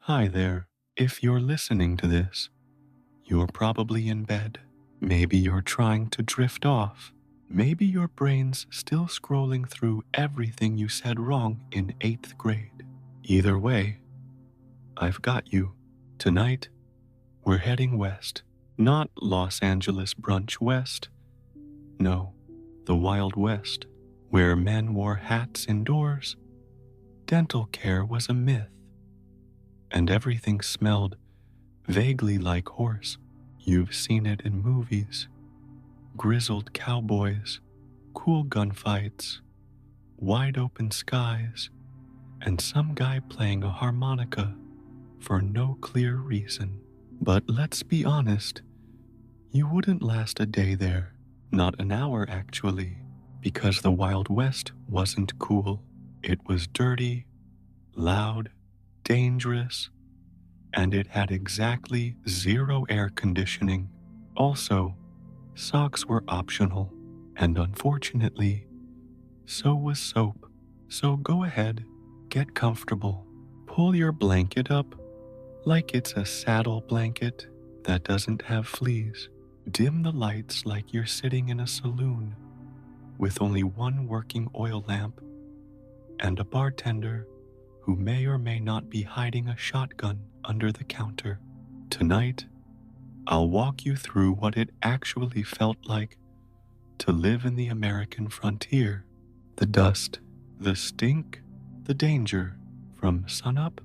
Hi there. If you're listening to this, you're probably in bed. Maybe you're trying to drift off. Maybe your brain's still scrolling through everything you said wrong in 8th grade. Either way, I've got you. Tonight, we're heading west. Not Los Angeles brunch west. No, the Wild West, where men wore hats indoors, dental care was a myth, and everything smelled vaguely like horse. You've seen it in movies. Grizzled cowboys, cool gunfights, wide open skies, and some guy playing a harmonica for no clear reason. But let's be honest, you wouldn't last a day there. Not an hour, actually, because the Wild West wasn't cool. It was dirty, loud, dangerous, and it had exactly zero air conditioning. Also, socks were optional, and unfortunately, so was soap. So go ahead, get comfortable, pull your blanket up like it's a saddle blanket that doesn't have fleas. Dim the lights like you're sitting in a saloon with only one working oil lamp and a bartender who may or may not be hiding a shotgun under the counter. Tonight, I'll walk you through what it actually felt like to live in the American frontier. The dust, the stink, the danger, from sunup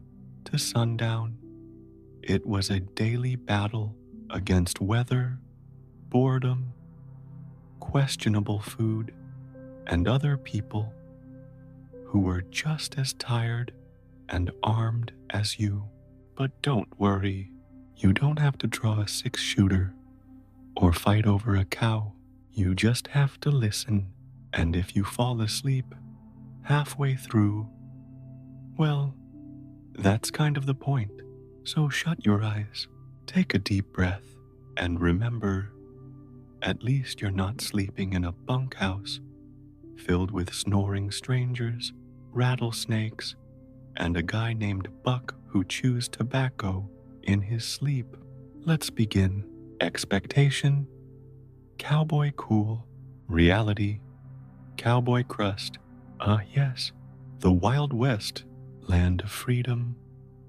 to sundown. It was a daily battle against weather, boredom, questionable food, and other people who were just as tired and armed as you. But don't worry, you don't have to draw a 6-shooter or fight over a cow. You just have to listen, and if you fall asleep halfway through, well, that's kind of the point. So shut your eyes, take a deep breath, and remember, at least you're not sleeping in a bunkhouse filled with snoring strangers, rattlesnakes, and a guy named Buck who chews tobacco in his sleep. Let's begin. Expectation, cowboy cool. Reality, cowboy crust. Yes, the Wild West, land of freedom,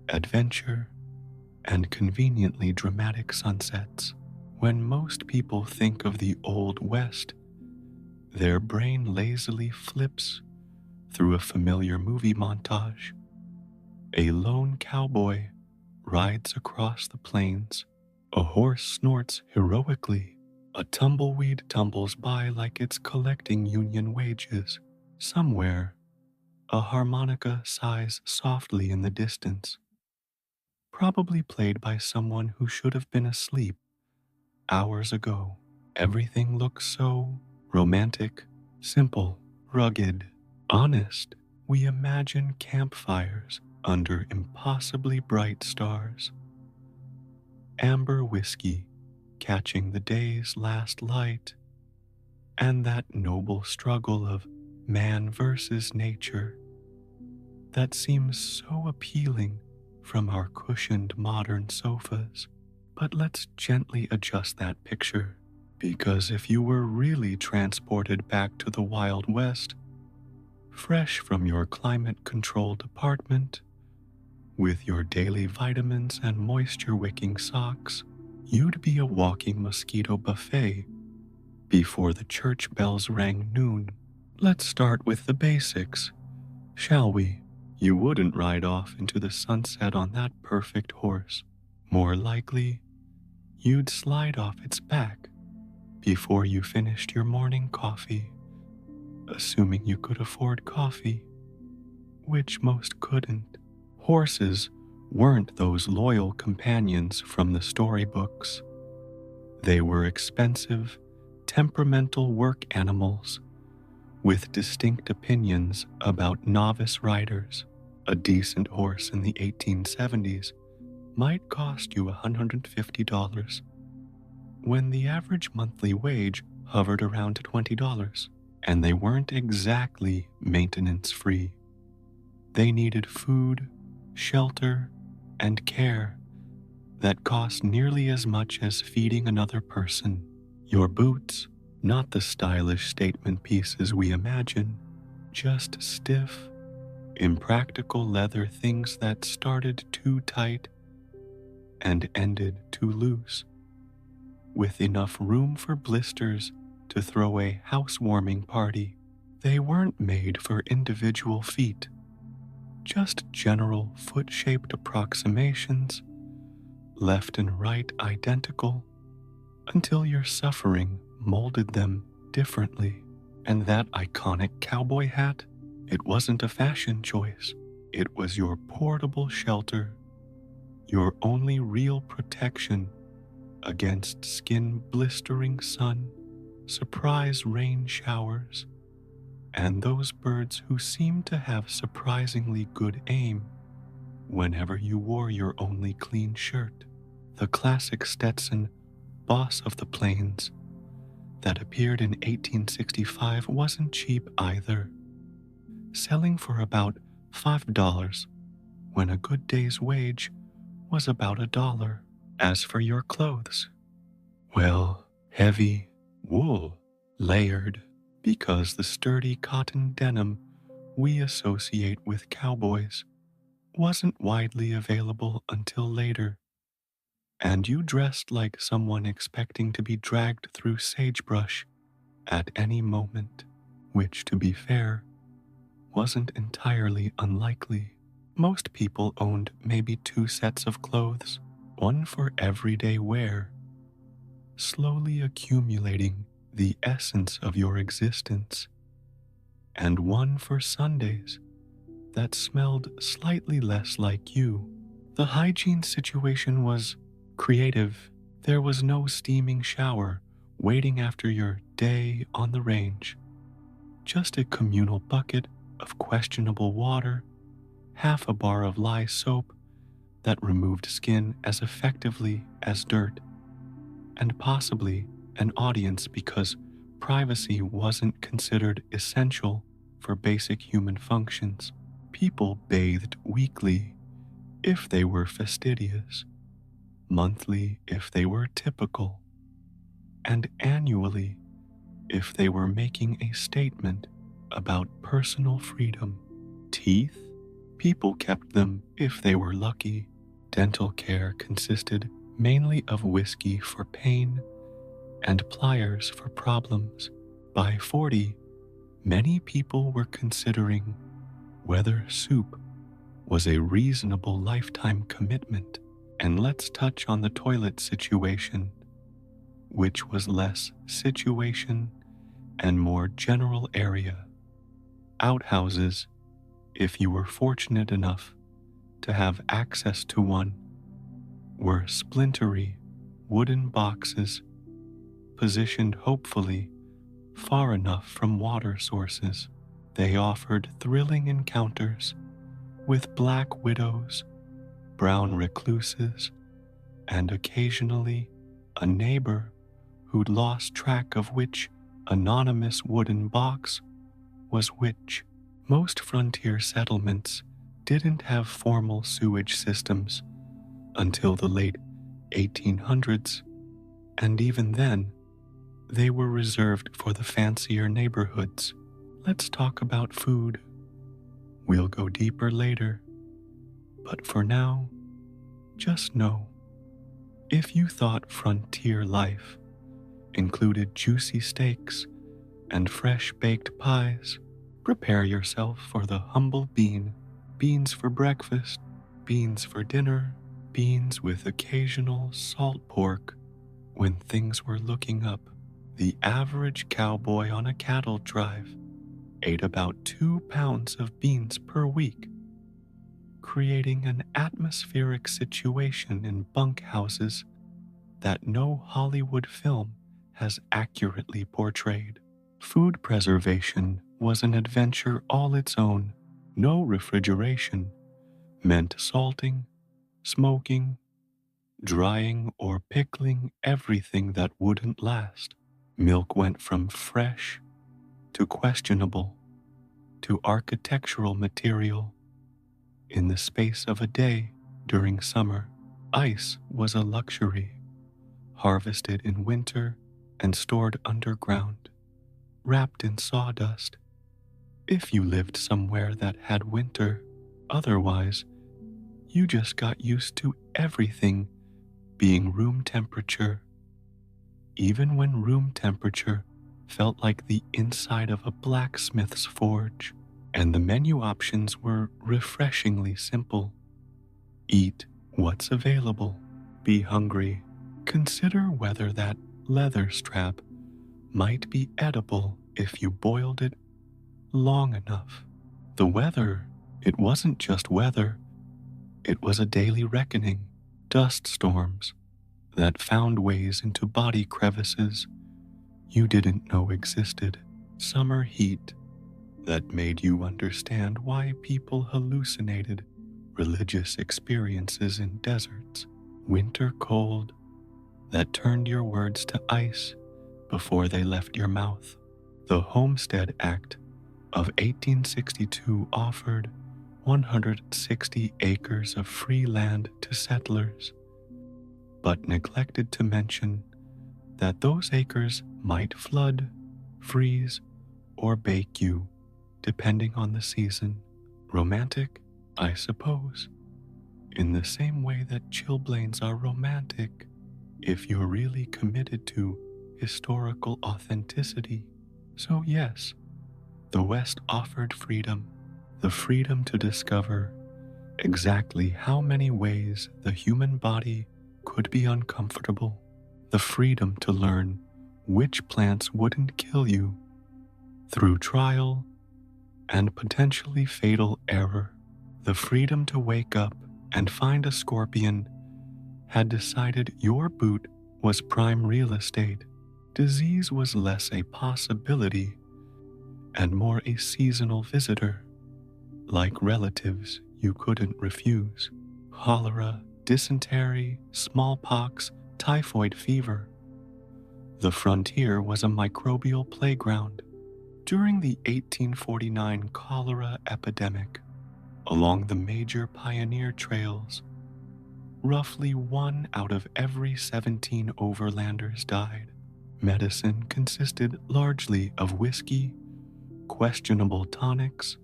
adventure, and conveniently dramatic sunsets. When most people think of the Old West, their brain lazily flips through a familiar movie montage. A lone cowboy rides across the plains. A horse snorts heroically. A tumbleweed tumbles by like it's collecting union wages. Somewhere, a harmonica sighs softly in the distance, probably played by someone who should have been asleep hours ago. Everything looks so romantic, simple, rugged, honest. We imagine campfires under impossibly bright stars, amber whiskey catching the day's last light, and that noble struggle of man versus nature that seems so appealing from our cushioned modern sofas. But let's gently adjust that picture, because if you were really transported back to the Wild West, fresh from your climate-controlled apartment, with your daily vitamins and moisture-wicking socks, you'd be a walking mosquito buffet before the church bells rang noon. Let's start with the basics, shall we? You wouldn't ride off into the sunset on that perfect horse. More likely, you'd slide off its back before you finished your morning coffee, assuming you could afford coffee, which most couldn't. Horses weren't those loyal companions from the storybooks. They were expensive, temperamental work animals with distinct opinions about novice riders. A decent horse in the 1870s might cost you $150, when the average monthly wage hovered around $20, and they weren't exactly maintenance-free. They needed food, shelter, and care that cost nearly as much as feeding another person. Your boots, not the stylish statement pieces we imagine, just stiff, impractical leather things that started too tight and ended too loose, with enough room for blisters to throw a housewarming party. They weren't made for individual feet, just general foot-shaped approximations, left and right identical, until your suffering molded them differently. And that iconic cowboy hat, it wasn't a fashion choice. It was your portable shelter, your only real protection against skin-blistering sun, surprise rain showers, and those birds who seemed to have surprisingly good aim whenever you wore your only clean shirt. The classic Stetson Boss of the Plains that appeared in 1865 wasn't cheap either, selling for about $5 when a good day's wage was about $1. As for your clothes, well, heavy wool, layered, because the sturdy cotton denim we associate with cowboys wasn't widely available until later, and you dressed like someone expecting to be dragged through sagebrush at any moment, which, to be fair, wasn't entirely unlikely. Most people owned maybe 2 sets of clothes, one for everyday wear, slowly accumulating the essence of your existence, and one for Sundays that smelled slightly less like you. The hygiene situation was creative. There was no steaming shower waiting after your day on the range, just a communal bucket of questionable water, half a bar of lye soap that removed skin as effectively as dirt, and possibly an audience because privacy wasn't considered essential for basic human functions. People bathed weekly if they were fastidious, monthly if they were typical, and annually if they were making a statement about personal freedom. Teeth? People kept them if they were lucky. Dental care consisted mainly of whiskey for pain and pliers for problems. By 40, many people were considering whether soup was a reasonable lifetime commitment. And let's touch on the toilet situation, which was less situation and more general area. Outhouses, if you were fortunate enough to have access to one, were splintery wooden boxes positioned hopefully far enough from water sources. They offered thrilling encounters with black widows, brown recluses, and occasionally a neighbor who'd lost track of which anonymous wooden box was which. Most frontier settlements didn't have formal sewage systems until the late 1800s, and even then, they were reserved for the fancier neighborhoods. Let's talk about food. We'll go deeper later, but for now, just know, if you thought frontier life included juicy steaks and fresh baked pies, prepare yourself for the humble bean. Beans for breakfast, beans for dinner, beans with occasional salt pork when things were looking up. The average cowboy on a cattle drive ate about 2 pounds of beans per week, creating an atmospheric situation in bunkhouses that no Hollywood film has accurately portrayed. Food preservation was an adventure all its own. No refrigeration meant salting, smoking, drying, or pickling everything that wouldn't last. Milk went from fresh to questionable to architectural material in the space of a day. During summer, ice was a luxury, harvested in winter and stored underground, wrapped in sawdust. If you lived somewhere that had winter, otherwise, you just got used to everything being room temperature, even when room temperature felt like the inside of a blacksmith's forge, and the menu options were refreshingly simple. Eat what's available. Be hungry. Consider whether that leather strap might be edible if you boiled it long enough. The weather, it wasn't just weather, it was a daily reckoning. Dust storms that found ways into body crevices you didn't know existed. Summer heat that made you understand why people hallucinated religious experiences in deserts. Winter cold that turned your words to ice before they left your mouth. The Homestead Act of 1862 offered 160 acres of free land to settlers, but neglected to mention that those acres might flood, freeze, or bake you, depending on the season. Romantic, I suppose, in the same way that chilblains are romantic if you're really committed to historical authenticity. So yes, the West offered freedom, the freedom to discover exactly how many ways the human body could be uncomfortable, the freedom to learn which plants wouldn't kill you through trial and potentially fatal error, the freedom to wake up and find a scorpion had decided your boot was prime real estate. Disease was less a possibility and more a seasonal visitor, like relatives you couldn't refuse. Cholera, dysentery, smallpox, typhoid fever. The frontier was a microbial playground. During the 1849 cholera epidemic, along the major pioneer trails, roughly 1 out of every 17 overlanders died. Medicine consisted largely of whiskey, questionable tonics,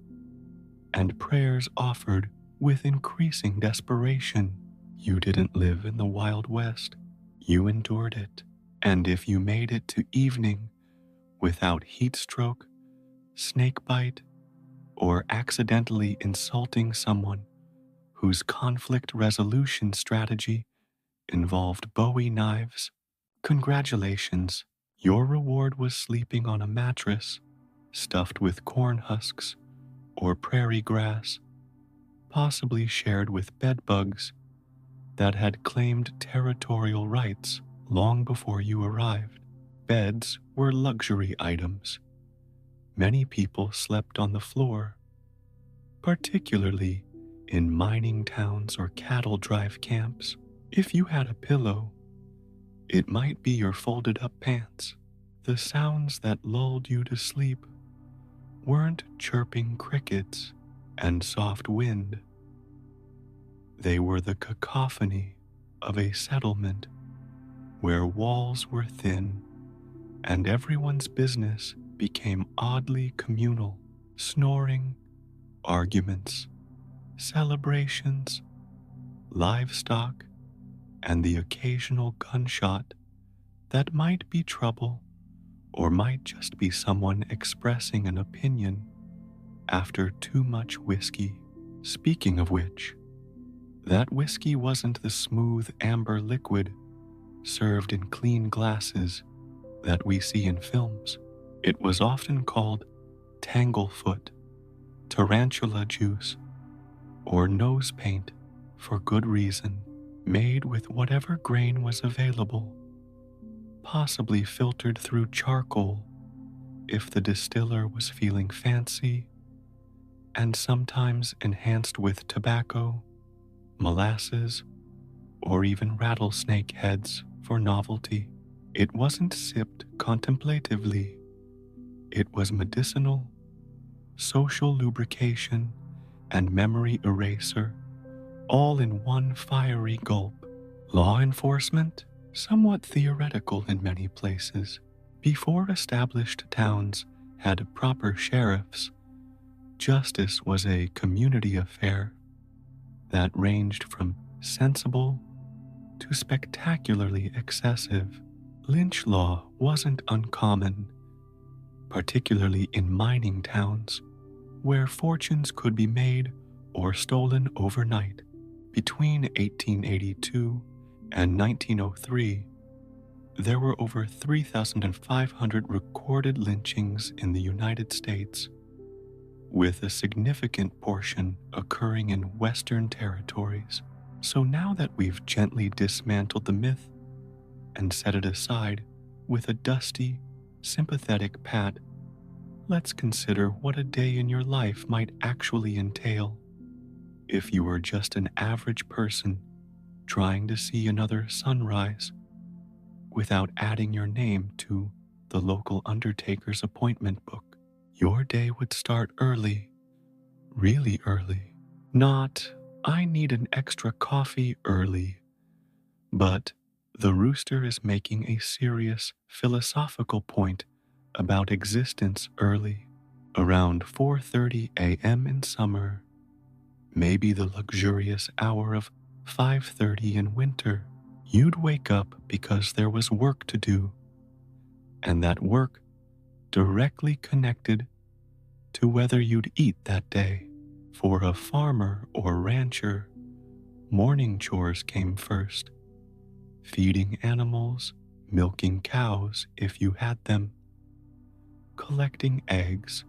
and prayers offered with increasing desperation. You didn't live in the Wild West. You endured it. And if you made it to evening without heat stroke, snake bite, or accidentally insulting someone whose conflict resolution strategy involved Bowie knives, congratulations, your reward was sleeping on a mattress stuffed with corn husks or prairie grass, possibly shared with bedbugs that had claimed territorial rights long before you arrived. Beds were luxury items. Many people slept on the floor, particularly in mining towns or cattle drive camps. If you had a pillow, it might be your folded up pants. The sounds that lulled you to sleep weren't chirping crickets and soft wind. They were the cacophony of a settlement where walls were thin and everyone's business became oddly communal. Snoring, arguments, celebrations, livestock, and the occasional gunshot that might be trouble or might just be someone expressing an opinion after too much whiskey. Speaking of which, that whiskey wasn't the smooth amber liquid served in clean glasses that we see in films. It was often called tanglefoot, tarantula juice, or nose paint for good reason, made with whatever grain was available, possibly filtered through charcoal if the distiller was feeling fancy, and sometimes enhanced with tobacco, molasses, or even rattlesnake heads for novelty. It wasn't sipped contemplatively. It was medicinal, social lubrication, and memory eraser all in one fiery gulp. Law enforcement? Somewhat theoretical in many places. Before established towns had proper sheriffs, justice was a community affair that ranged from sensible to spectacularly excessive. Lynch law wasn't uncommon, particularly in mining towns, where fortunes could be made or stolen overnight. Between 1882 and 1903, there were over 3,500 recorded lynchings in the United States, with a significant portion occurring in Western territories. So now that we've gently dismantled the myth and set it aside with a dusty, sympathetic pat, let's consider what a day in your life might actually entail. If you were just an average person trying to see another sunrise without adding your name to the local undertaker's appointment book, your day would start early, really early. Not, I need an extra coffee early, but the rooster is making a serious philosophical point about existence early. Around 4:30 a.m. in summer, maybe the luxurious hour of 5:30 in winter, you'd wake up because there was work to do, and that work directly connected to whether you'd eat that day. For a farmer or rancher, morning chores came first: feeding animals, milking cows if you had them, collecting eggs,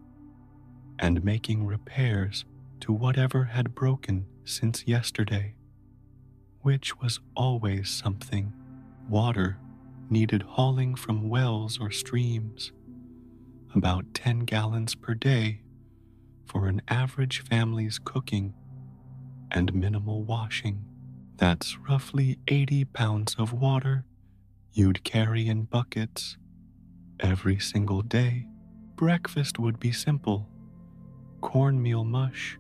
and making repairs to whatever had broken since yesterday, which was always something. Water needed hauling from wells or streams, about 10 gallons per day for an average family's cooking and minimal washing. That's roughly 80 pounds of water you'd carry in buckets every single day. Breakfast would be simple: cornmeal mush,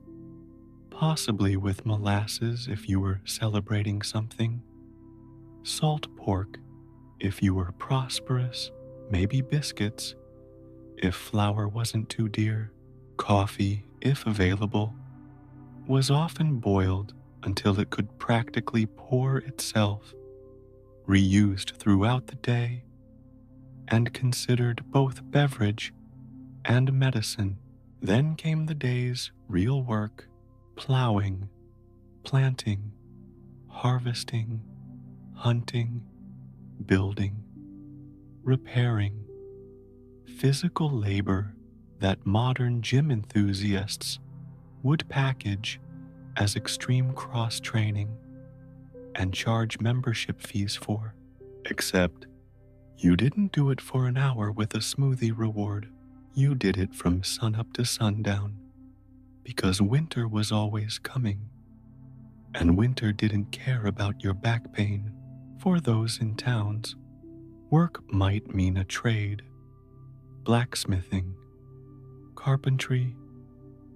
possibly with molasses if you were celebrating something, salt pork if you were prosperous, maybe biscuits if flour wasn't too dear. Coffee, if available, was often boiled until it could practically pour itself, reused throughout the day, and considered both beverage and medicine. Then came the day's real work: plowing, planting, harvesting, hunting, building, repairing. Physical labor that modern gym enthusiasts would package as extreme cross-training and charge membership fees for. Except you didn't do it for an hour with a smoothie reward. You did it from sunup to sundown, because winter was always coming, and winter didn't care about your back pain. For those in towns, work might mean a trade: blacksmithing, carpentry,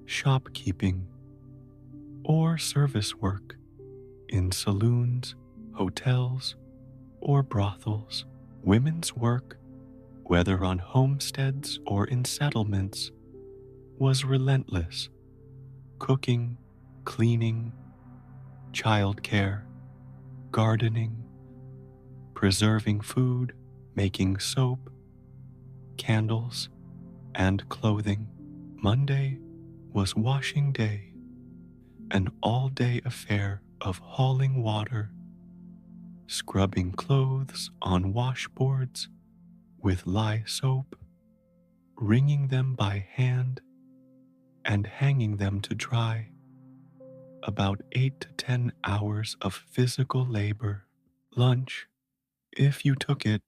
shopkeeping, or service work in saloons, hotels, or brothels. Women's work, whether on homesteads or in settlements, was relentless: cooking, cleaning, childcare, gardening, preserving food, making soap, candles, and clothing. Monday was washing day, an all-day affair of hauling water, scrubbing clothes on washboards with lye soap, wringing them by hand, and hanging them to dry. About 8 to 10 hours of physical labor. Lunch, if you took it,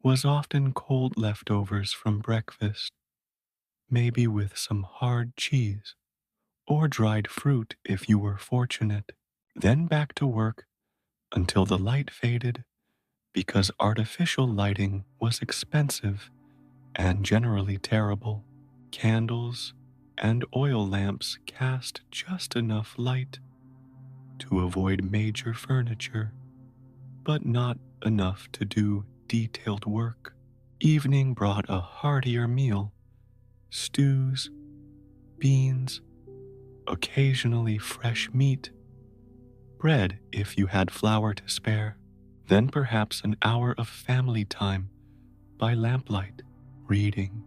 was often cold leftovers from breakfast, maybe with some hard cheese, or dried fruit if you were fortunate. Then back to work until the light faded, because artificial lighting was expensive and generally terrible. Candles and oil lamps cast just enough light to avoid major furniture, but not enough to do detailed work. Evening brought a heartier meal: stews, beans, occasionally fresh meat, bread if you had flour to spare, then perhaps an hour of family time by lamplight, reading,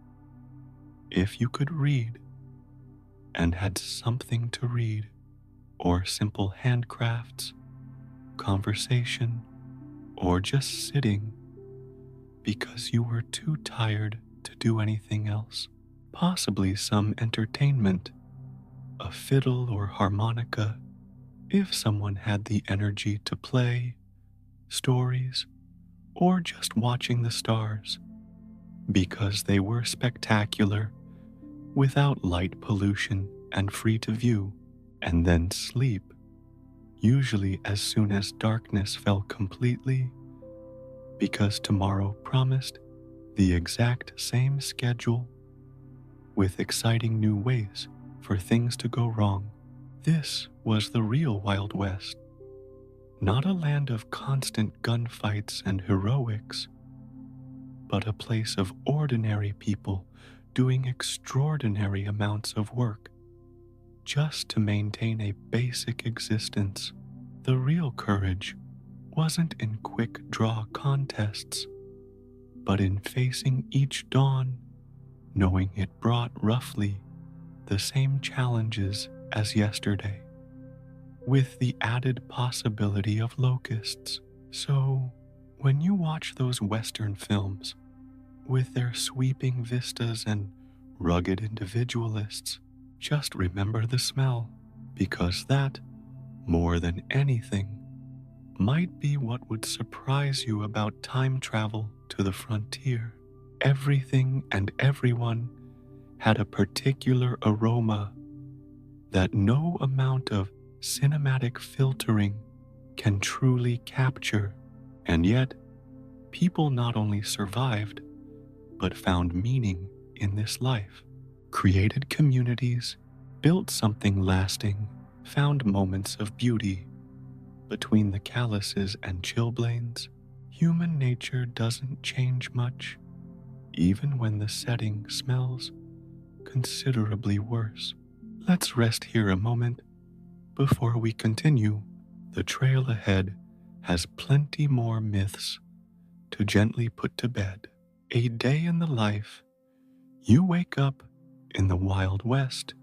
if you could read and had something to read, or simple handcrafts, conversation, or just sitting because you were too tired to do anything else. Possibly some entertainment, a fiddle or harmonica, if someone had the energy to play, stories, or just watching the stars, because they were spectacular, without light pollution and free to view, and then sleep, usually as soon as darkness fell completely, because tomorrow promised the exact same schedule with exciting new ways for things to go wrong. This was the real Wild West, not a land of constant gunfights and heroics, but a place of ordinary people doing extraordinary amounts of work just to maintain a basic existence. The real courage wasn't in quick draw contests, but in facing each dawn, knowing it brought roughly the same challenges as yesterday, with the added possibility of locusts. So, when you watch those Western films, with their sweeping vistas and rugged individualists, just remember the smell, because that, more than anything, might be what would surprise you about time travel to the frontier. Everything and everyone had a particular aroma that no amount of cinematic filtering can truly capture, and yet people not only survived, but found meaning in this life, created communities, built something lasting, found moments of beauty. Between the calluses and chilblains, human nature doesn't change much, even when the setting smells considerably worse. Let's rest here a moment before we continue. The trail ahead has plenty more myths to gently put to bed. A day in the life. You wake up in the Wild West.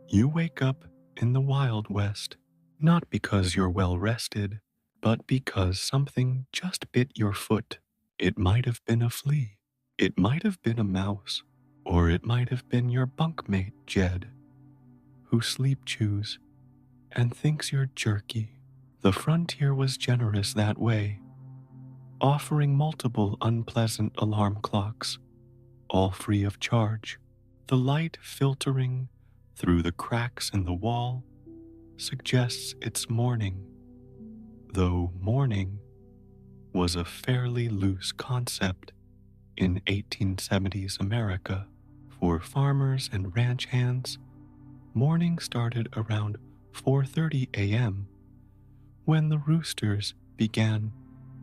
You wake up in the Wild West, not because you're well rested, but because something just bit your foot. It might have been a flea. It might have been a mouse. Or it might have been your bunkmate, Jed, who sleep chews and thinks you're jerky. The frontier was generous that way, offering multiple unpleasant alarm clocks, all free of charge. The light filtering through the cracks in the wall suggests it's morning, though morning was a fairly loose concept in 1870s America. For farmers and ranch hands, morning started around 4:30 a.m. when the roosters began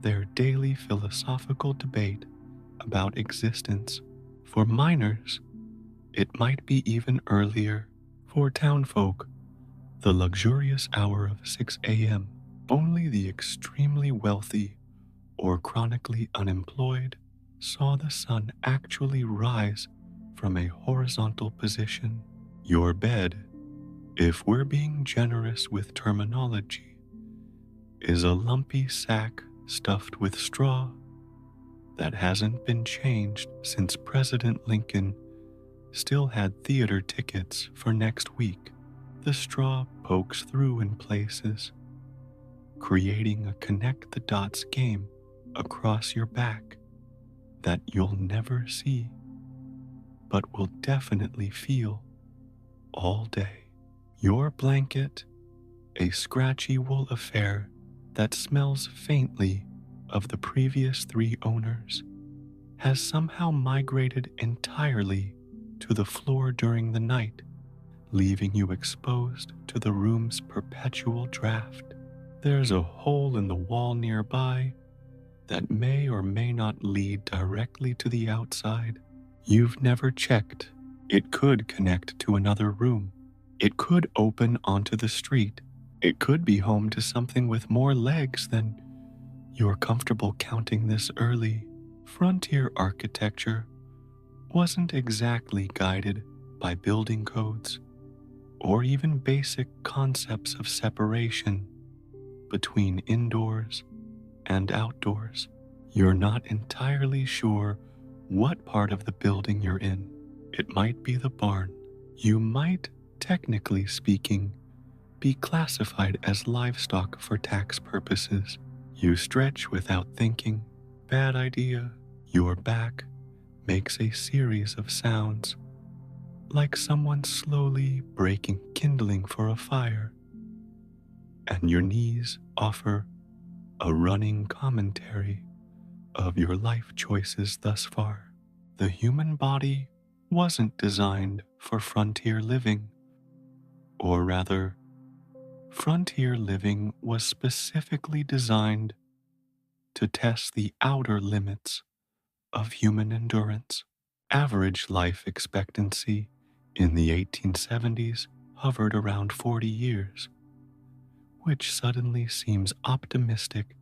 their daily philosophical debate about existence. For miners, it might be even earlier. For townfolk, the luxurious hour of 6 a.m. Only the extremely wealthy or chronically unemployed saw the sun actually rise from a horizontal position. Your bed, if we're being generous with terminology, is a lumpy sack stuffed with straw that hasn't been changed since President Lincoln still had theater tickets for next week. The straw pokes through in places, creating a connect-the-dots game across your back that you'll never see, but will definitely feel all day. Your blanket, a scratchy wool affair that smells faintly of the previous 3 owners, has somehow migrated entirely to the floor during the night, leaving you exposed to the room's perpetual draft. There's a hole in the wall nearby that may or may not lead directly to the outside. You've never checked. It could connect to another room. It could open onto the street. It could be home to something with more legs than you're comfortable counting this early. Frontier architecture wasn't exactly guided by building codes or even basic concepts of separation between indoors and outdoors. You're not entirely sure what part of the building you're in. It might be the barn. You might, technically speaking, be classified as livestock for tax purposes. You stretch without thinking. Bad idea. Your back makes a series of sounds, like someone slowly breaking kindling for a fire, and your knees offer a running commentary of your life choices thus far. The human body wasn't designed for frontier living, or rather, frontier living was specifically designed to test the outer limits of human endurance. Average life expectancy in the 1870s hovered around 40 years, which suddenly seems optimistic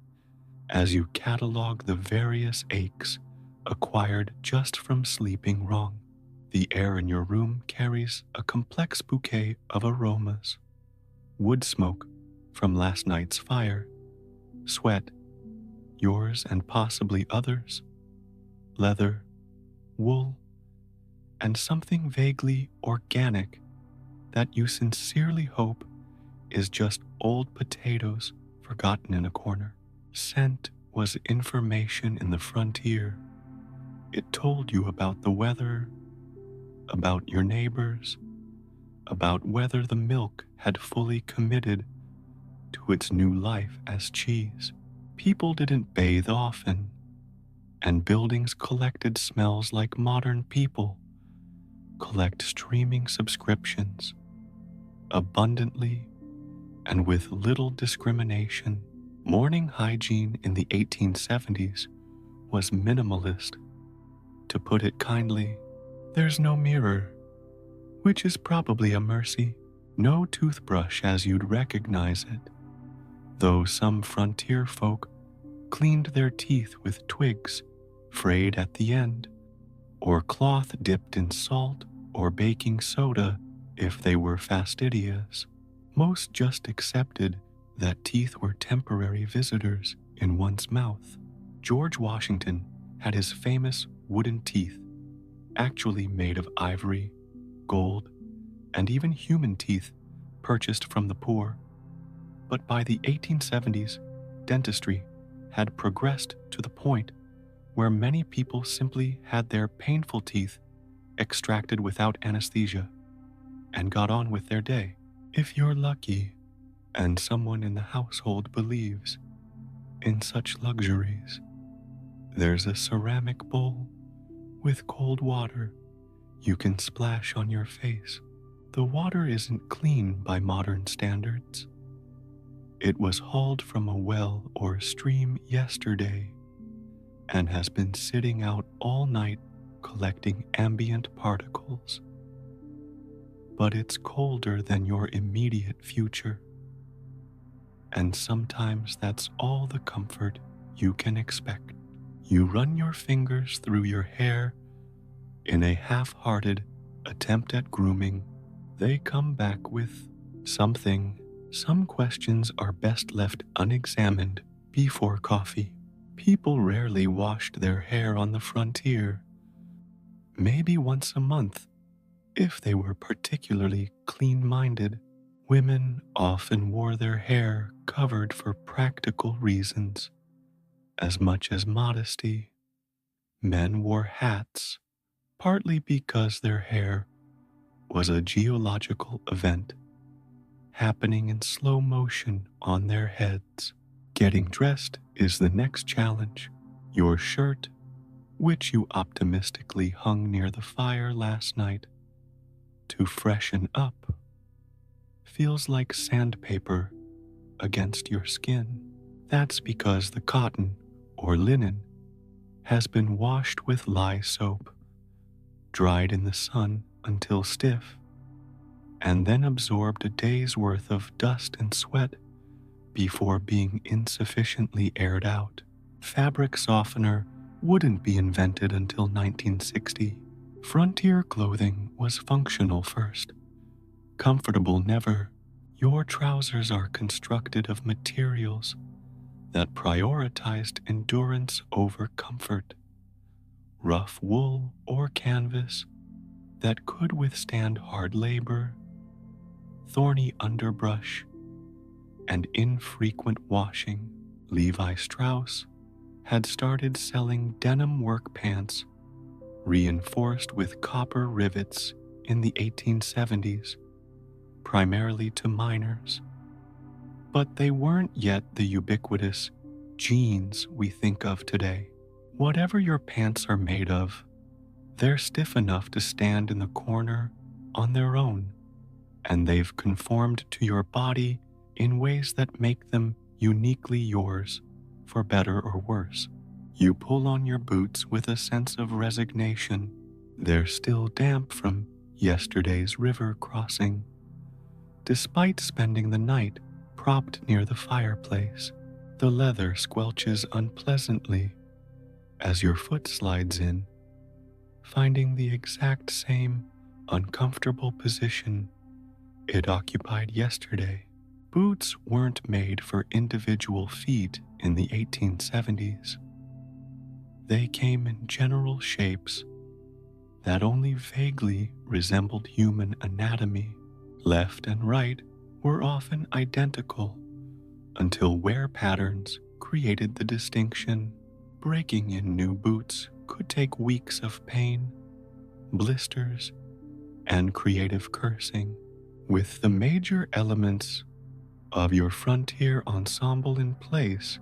as you catalog the various aches acquired just from sleeping wrong. The air in your room carries a complex bouquet of aromas: wood smoke from last night's fire, sweat, yours and possibly others, leather, wool, and something vaguely organic that you sincerely hope is just old potatoes forgotten in a corner. Scent was information in the frontier. It told you about the weather, about your neighbors, about whether the milk had fully committed to its new life as cheese. People didn't bathe often, and buildings collected smells like modern people collect streaming subscriptions, abundantly and with little discrimination. Morning hygiene in the 1870s was minimalist. To put it kindly, there's no mirror, which is probably a mercy. No toothbrush as you'd recognize it, though some frontier folk cleaned their teeth with twigs frayed at the end, or cloth dipped in salt or baking soda if they were fastidious. Most just accepted that teeth were temporary visitors in one's mouth. George Washington had his famous wooden teeth, actually made of ivory, gold, and even human teeth purchased from the poor. But by the 1870s, dentistry had progressed to the point where many people simply had their painful teeth extracted without anesthesia and got on with their day. If you're lucky and someone in the household believes in such luxuries, there's a ceramic bowl with cold water you can splash on your face. The water isn't clean by modern standards. It was hauled from a well or stream yesterday and has been sitting out all night collecting ambient particles. But it's colder than your immediate future, and sometimes that's all the comfort you can expect. You run your fingers through your hair in a half-hearted attempt at grooming. They come back with something. Some questions are best left unexamined before coffee. People rarely washed their hair on the frontier. Maybe once a month, if they were particularly clean-minded. Women often wore their hair covered for practical reasons, as much as modesty. Men wore hats, partly because their hair was a geological event happening in slow motion on their heads. Getting dressed is the next challenge. Your shirt, which you optimistically hung near the fire last night to freshen up, feels like sandpaper against your skin. That's because the cotton or linen has been washed with lye soap, dried in the sun until stiff, and then absorbed a day's worth of dust and sweat before being insufficiently aired out. Fabric softener wouldn't be invented until 1960. Frontier clothing was functional first, comfortable never. Your trousers are constructed of materials that prioritized endurance over comfort, rough wool or canvas that could withstand hard labor, thorny underbrush, and infrequent washing. Levi Strauss had started selling denim work pants reinforced with copper rivets in the 1870s, primarily to miners. But they weren't yet the ubiquitous jeans we think of today. Whatever your pants are made of, they're stiff enough to stand in the corner on their own, and they've conformed to your body in ways that make them uniquely yours, for better or worse. You pull on your boots with a sense of resignation. They're still damp from yesterday's river crossing, despite spending the night propped near the fireplace. The leather squelches unpleasantly as your foot slides in, finding the exact same uncomfortable position it occupied yesterday. Boots weren't made for individual feet in the 1870s. They came in general shapes that only vaguely resembled human anatomy. Left and right were often identical until wear patterns created the distinction. Breaking in new boots could take weeks of pain, blisters, and creative cursing. With the major elements of your frontier ensemble in place,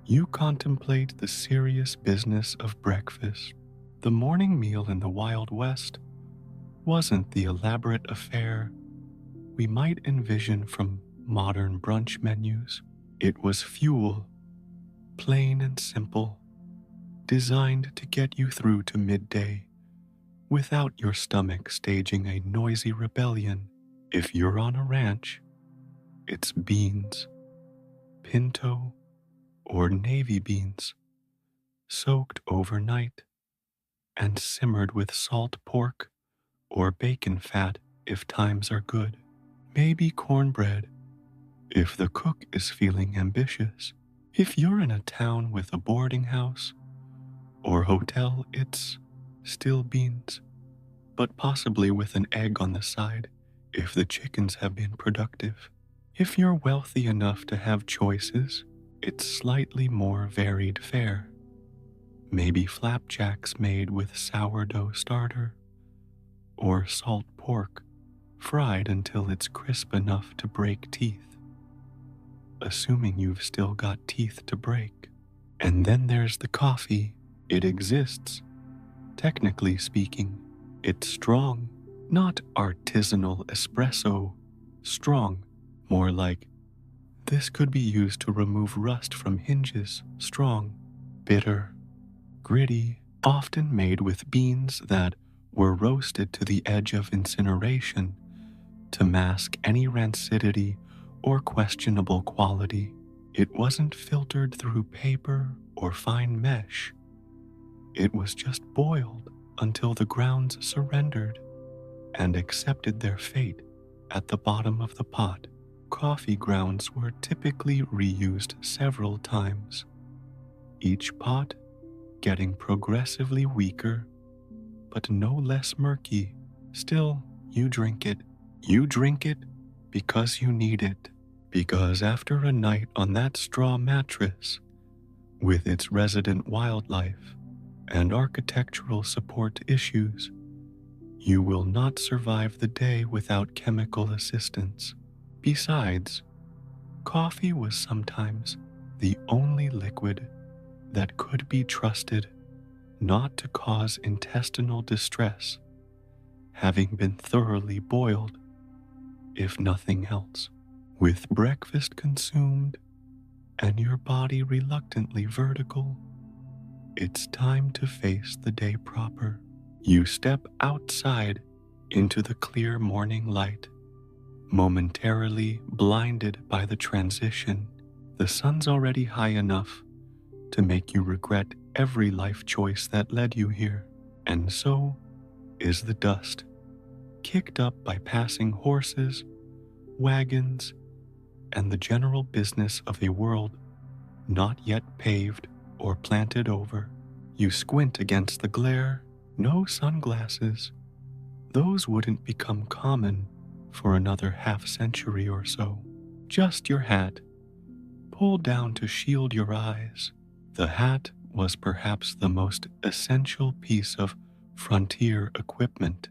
you contemplate the serious business of breakfast. The morning meal in the Wild West wasn't the elaborate affair we might envision from modern brunch menus. It was fuel, plain and simple, designed to get you through to midday without your stomach staging a noisy rebellion. If you're on a ranch, it's beans, pinto, or navy beans, soaked overnight and simmered with salt pork or bacon fat if times are good. Maybe cornbread if the cook is feeling ambitious. If you're in a town with a boarding house or hotel, it's still beans, but possibly with an egg on the side if the chickens have been productive. If you're wealthy enough to have choices, it's slightly more varied fare. Maybe flapjacks made with sourdough starter, or salt pork fried until it's crisp enough to break teeth, assuming you've still got teeth to break. And then there's the coffee. It exists, technically speaking. It's strong, not artisanal espresso strong, more like this could be used to remove rust from hinges strong, bitter, gritty, often made with beans that were roasted to the edge of incineration to mask any rancidity or questionable quality. It wasn't filtered through paper or fine mesh. It was just boiled until the grounds surrendered and accepted their fate at the bottom of the pot. Coffee grounds were typically reused several times, each pot getting progressively weaker, but no less murky. Still, you drink it. You drink it because you need it. Because after a night on that straw mattress, with its resident wildlife and architectural support issues, you will not survive the day without chemical assistance. Besides, coffee was sometimes the only liquid that could be trusted not to cause intestinal distress, having been thoroughly boiled. if nothing else. With breakfast consumed and your body reluctantly vertical, it's time to face the day proper. You step outside into the clear morning light, momentarily blinded by the transition. The sun's already high enough to make you regret every life choice that led you here, and so is the dust, kicked up by passing horses, wagons, and the general business of a world not yet paved or planted over. You squint against the glare. No sunglasses. Those wouldn't become common for another half century or so. Just your hat, pulled down to shield your eyes. The hat was perhaps the most essential piece of frontier equipment,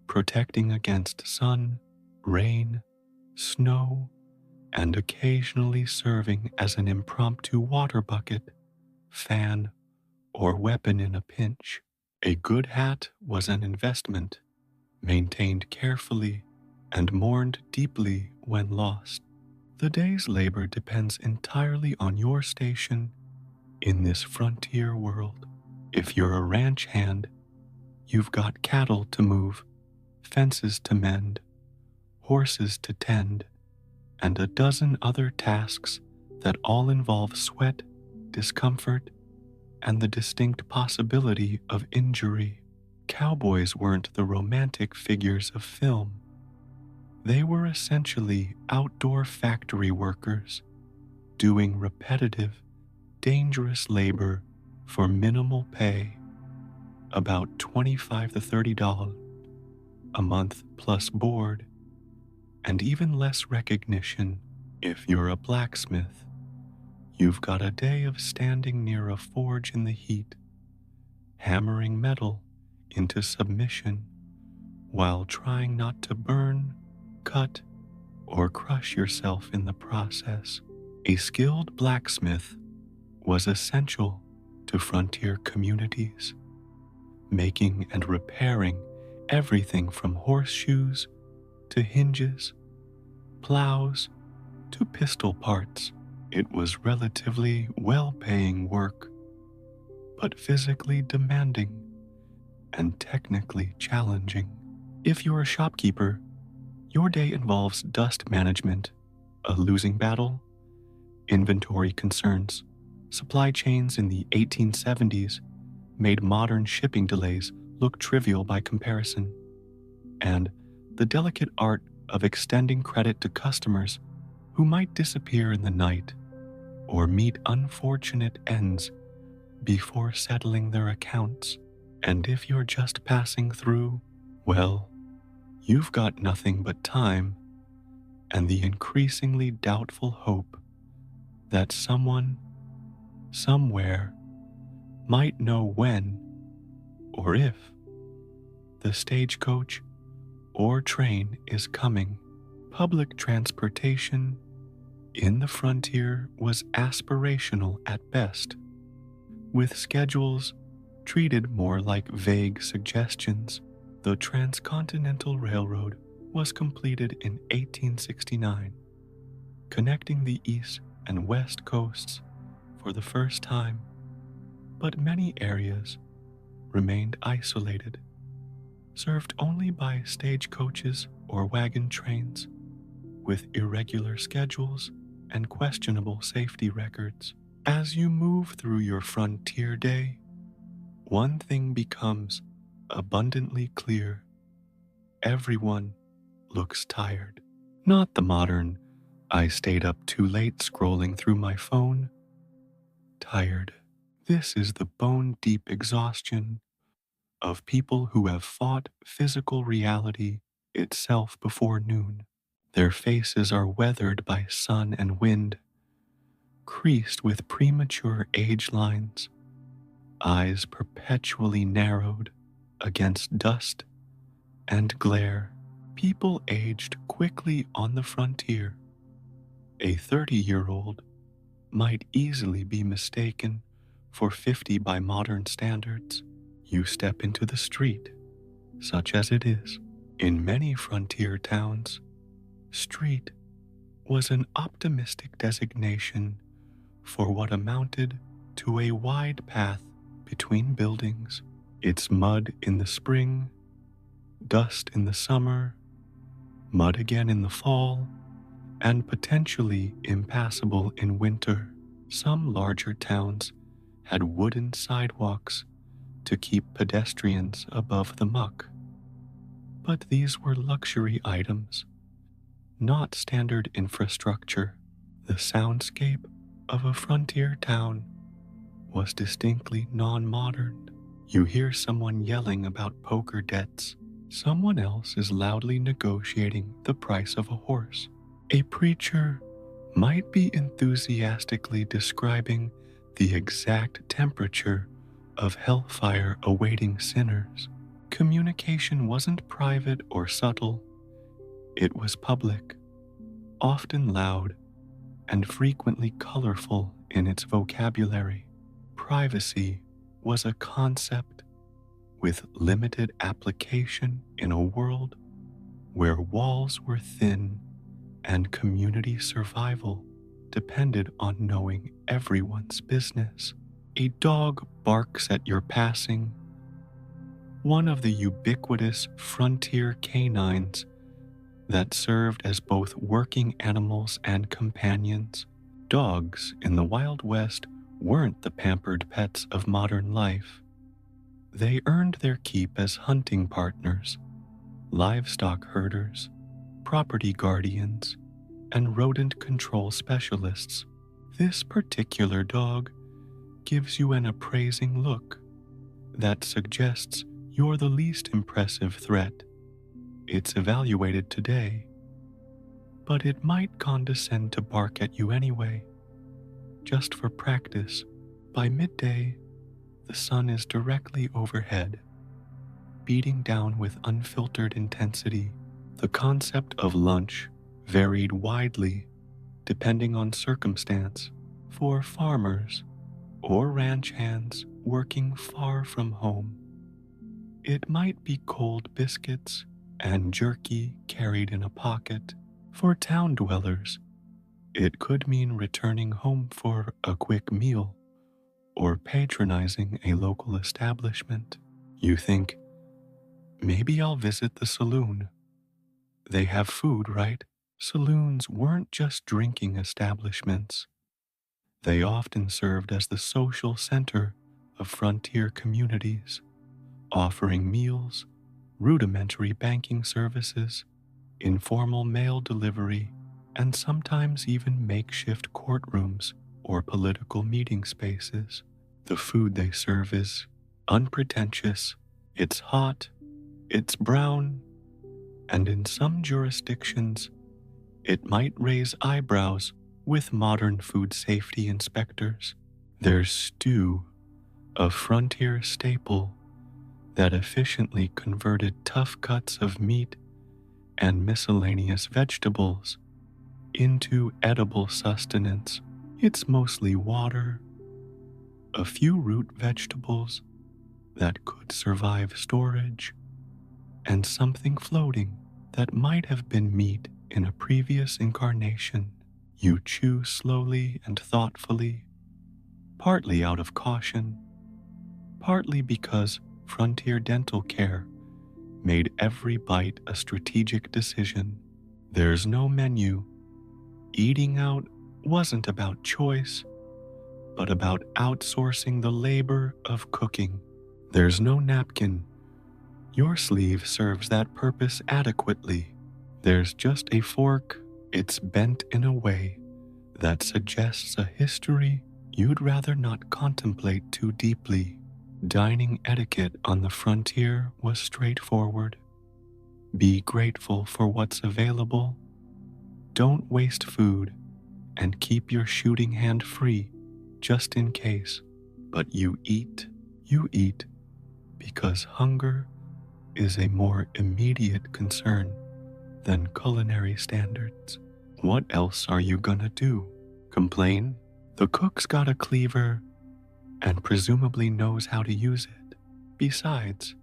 protecting against sun, rain, snow, and occasionally serving as an impromptu water bucket, fan, or weapon in a pinch. A good hat was an investment, maintained carefully and mourned deeply when lost. The day's labor depends entirely on your station in this frontier world. If you're a ranch hand, you've got cattle to move, fences to mend, horses to tend, and a dozen other tasks that all involve sweat, discomfort, and the distinct possibility of injury. Cowboys weren't the romantic figures of film. They were essentially outdoor factory workers, doing repetitive, dangerous labor for minimal pay, about $25 to $30 a month plus board, and even less recognition. If you're a blacksmith, you've got a day of standing near a forge in the heat, hammering metal into submission while trying not to burn, cut, or crush yourself in the process. A skilled blacksmith was essential to frontier communities, making and repairing everything from horseshoes to hinges, plows to pistol parts. It was relatively well-paying work, but physically demanding and technically challenging. If you're a shopkeeper, your day involves dust management, a losing battle, inventory concerns. Supply chains in the 1870s made modern shipping delays look trivial by comparison, and the delicate art of extending credit to customers who might disappear in the night or meet unfortunate ends before settling their accounts. And if you're just passing through, well, you've got nothing but time and the increasingly doubtful hope that someone, somewhere, might know when or if the stagecoach or train is coming. Public transportation in the frontier was aspirational at best, with schedules treated more like vague suggestions. The Transcontinental Railroad was completed in 1869, connecting the east and west coasts for the first time, but many areas remained isolated, served only by stagecoaches or wagon trains, with irregular schedules and questionable safety records. As you move through your frontier day, one thing becomes abundantly clear. Everyone looks tired. Not the modern, I stayed up too late scrolling through my phone. Tired. This is the bone-deep exhaustion of people who have fought physical reality itself before noon. Their faces are weathered by sun and wind, creased with premature age lines, eyes perpetually narrowed against dust and glare. People aged quickly on the frontier. A 30-year-old might easily be mistaken for 50 by modern standards. You step into the street, such as it is. In many frontier towns, Street was an optimistic designation for what amounted to a wide path between buildings. It's mud in the spring, dust in the summer, mud again in the fall, and potentially impassable in winter. Some larger towns had wooden sidewalks to keep pedestrians above the muck. But these were luxury items, not standard infrastructure. The soundscape of a frontier town was distinctly non-modern. You hear someone yelling about poker debts. Someone else is loudly negotiating the price of a horse. A preacher might be enthusiastically describing the exact temperature of hellfire awaiting sinners. Communication wasn't private or subtle. It was public, often loud, and frequently colorful in its vocabulary. Privacy was a concept with limited application in a world where walls were thin and community survival depended on knowing everyone's business. A dog barks at your passing. One of the ubiquitous frontier canines that served as both working animals and companions. Dogs in the Wild West weren't the pampered pets of modern life. They earned their keep as hunting partners, livestock herders, property guardians, and rodent control specialists. This particular dog gives you an appraising look that suggests you're the least impressive threat. It's evaluated today, but it might condescend to bark at you anyway, just for practice. By midday, the sun is directly overhead, beating down with unfiltered intensity. The concept of lunch varied widely depending on circumstance. For farmers or ranch hands working far from home, it might be cold biscuits and jerky carried in a pocket. For town dwellers, it could mean returning home for a quick meal or patronizing a local establishment. You think, maybe I'll visit the saloon. They have food, right? Saloons weren't just drinking establishments. They often served as the social center of frontier communities, offering meals, rudimentary banking services, informal mail delivery, and sometimes even makeshift courtrooms or political meeting spaces. The food they serve is unpretentious, it's hot, it's brown, and in some jurisdictions, it might raise eyebrows with modern food safety inspectors. There's stew, a frontier staple that efficiently converted tough cuts of meat and miscellaneous vegetables into edible sustenance. It's mostly water, a few root vegetables that could survive storage, and something floating that might have been meat in a previous incarnation. You chew slowly and thoughtfully, partly out of caution, partly because frontier dental care made every bite a strategic decision. There's no menu. Eating out wasn't about choice, but about outsourcing the labor of cooking. There's no napkin. Your sleeve serves that purpose adequately. There's just a fork. It's bent in a way that suggests a history you'd rather not contemplate too deeply. Dining etiquette on the frontier was straightforward. Be grateful for what's available. Don't waste food, and keep your shooting hand free just in case. But you eat because hunger is a more immediate concern than culinary standards. What else are you gonna do? Complain? The cook's got a cleaver and presumably knows how to use it. Besides,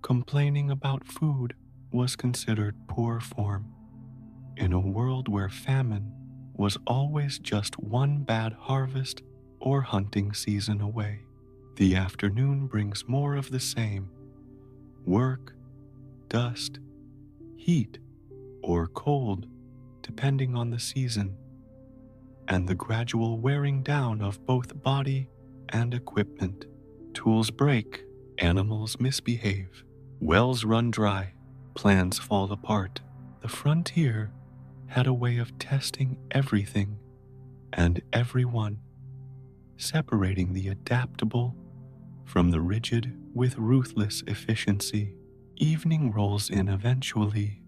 complaining about food was considered poor form. In a world where famine was always just one bad harvest or hunting season away, the afternoon brings more of the same: work, dust, heat, or cold, depending on the season, and the gradual wearing down of both body and equipment. Tools break, animals misbehave, wells run dry, plans fall apart. The frontier had a way of testing everything and everyone, separating the adaptable from the rigid with ruthless efficiency. Evening rolls in eventually,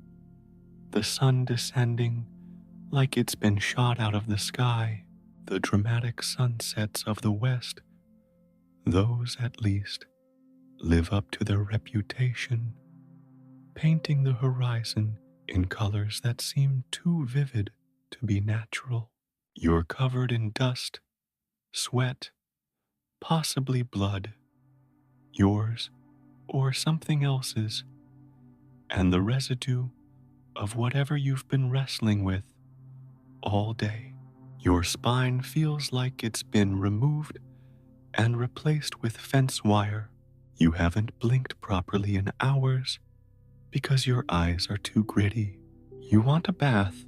the sun descending like it's been shot out of the sky. The dramatic sunsets of the West, those at least, live up to their reputation, painting the horizon in colors that seem too vivid to be natural. You're covered in dust, sweat, possibly blood, yours or something else's, and the residue of whatever you've been wrestling with all day. Your spine feels like it's been removed and replaced with fence wire. You haven't blinked properly in hours because your eyes are too gritty. You want a bath,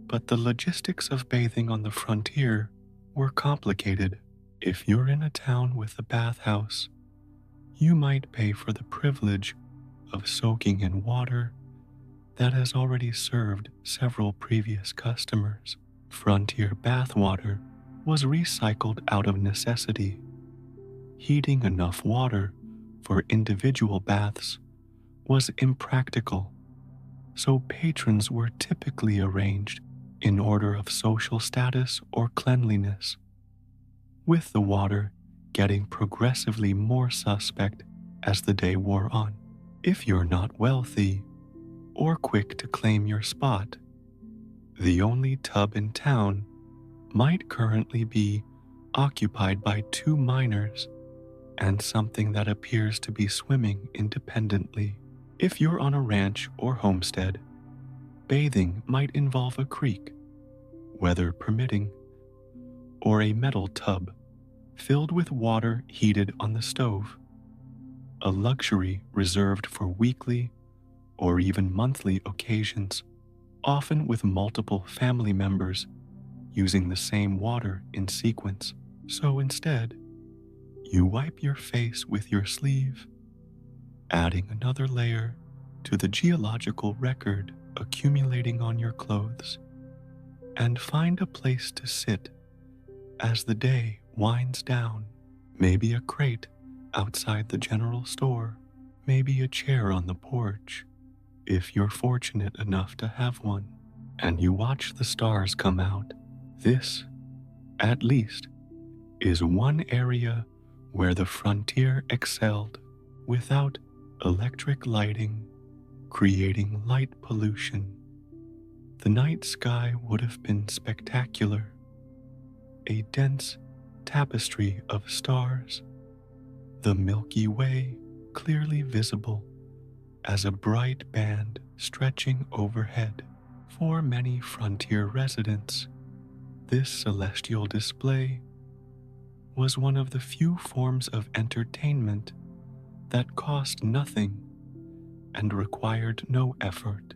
but the logistics of bathing on the frontier were complicated. If you're in a town with a bathhouse, you might pay for the privilege of soaking in water that has already served several previous customers. Frontier bathwater was recycled out of necessity. Heating enough water for individual baths was impractical, so patrons were typically arranged in order of social status or cleanliness, with the water getting progressively more suspect as the day wore on. If you're not wealthy or quick to claim your spot, the only tub in town might currently be occupied by two minors and something that appears to be swimming independently. If you're on a ranch or homestead, bathing might involve a creek, weather permitting, or a metal tub filled with water heated on the stove, a luxury reserved for weekly or even monthly occasions, often with multiple family members using the same water in sequence. So instead, you wipe your face with your sleeve, adding another layer to the geological record accumulating on your clothes, and find a place to sit as the day winds down. Maybe a crate outside the general store, maybe a chair on the porch, if you're fortunate enough to have one, and you watch the stars come out. This, at least, is one area where the frontier excelled, without electric lighting creating light pollution. The night sky would have been spectacular, a dense tapestry of stars, the Milky Way clearly visible as a bright band stretching overhead. For many frontier residents, this celestial display was one of the few forms of entertainment that cost nothing and required no effort.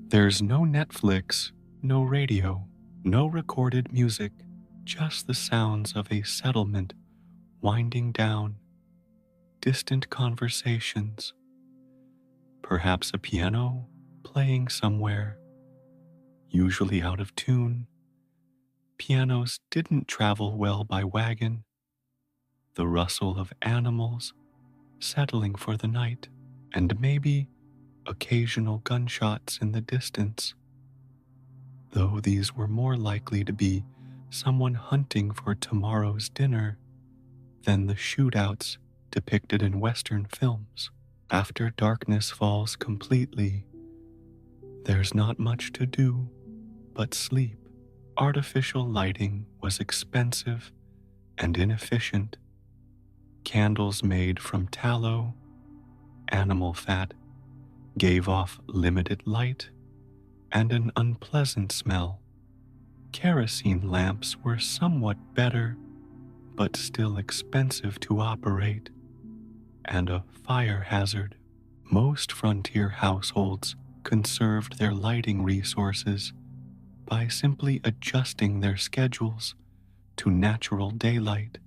There's no Netflix, no radio, no recorded music, just the sounds of a settlement winding down, distant conversations, perhaps a piano playing somewhere, usually out of tune. Pianos didn't travel well by wagon. The rustle of animals settling for the night, and maybe occasional gunshots in the distance, though these were more likely to be someone hunting for tomorrow's dinner than the shootouts depicted in Western films. After darkness falls completely, there's not much to do but sleep. Artificial lighting was expensive and inefficient. Candles made from tallow, animal fat, gave off limited light and an unpleasant smell. Kerosene lamps were somewhat better, but still expensive to operate, and a fire hazard. Most frontier households conserved their lighting resources by simply adjusting their schedules to natural daylight,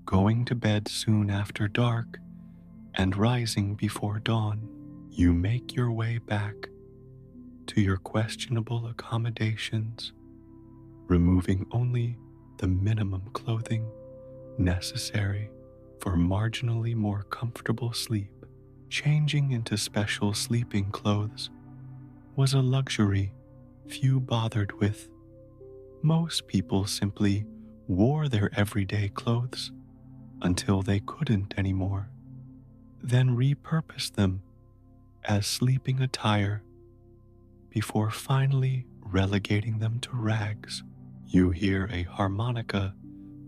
going to bed soon after dark, and rising before dawn. You make your way back to your questionable accommodations, removing only the minimum clothing necessary for marginally more comfortable sleep. Changing into special sleeping clothes was a luxury few bothered with. Most people simply wore their everyday clothes until they couldn't anymore, then repurposed them as sleeping attire before finally relegating them to rags. You hear a harmonica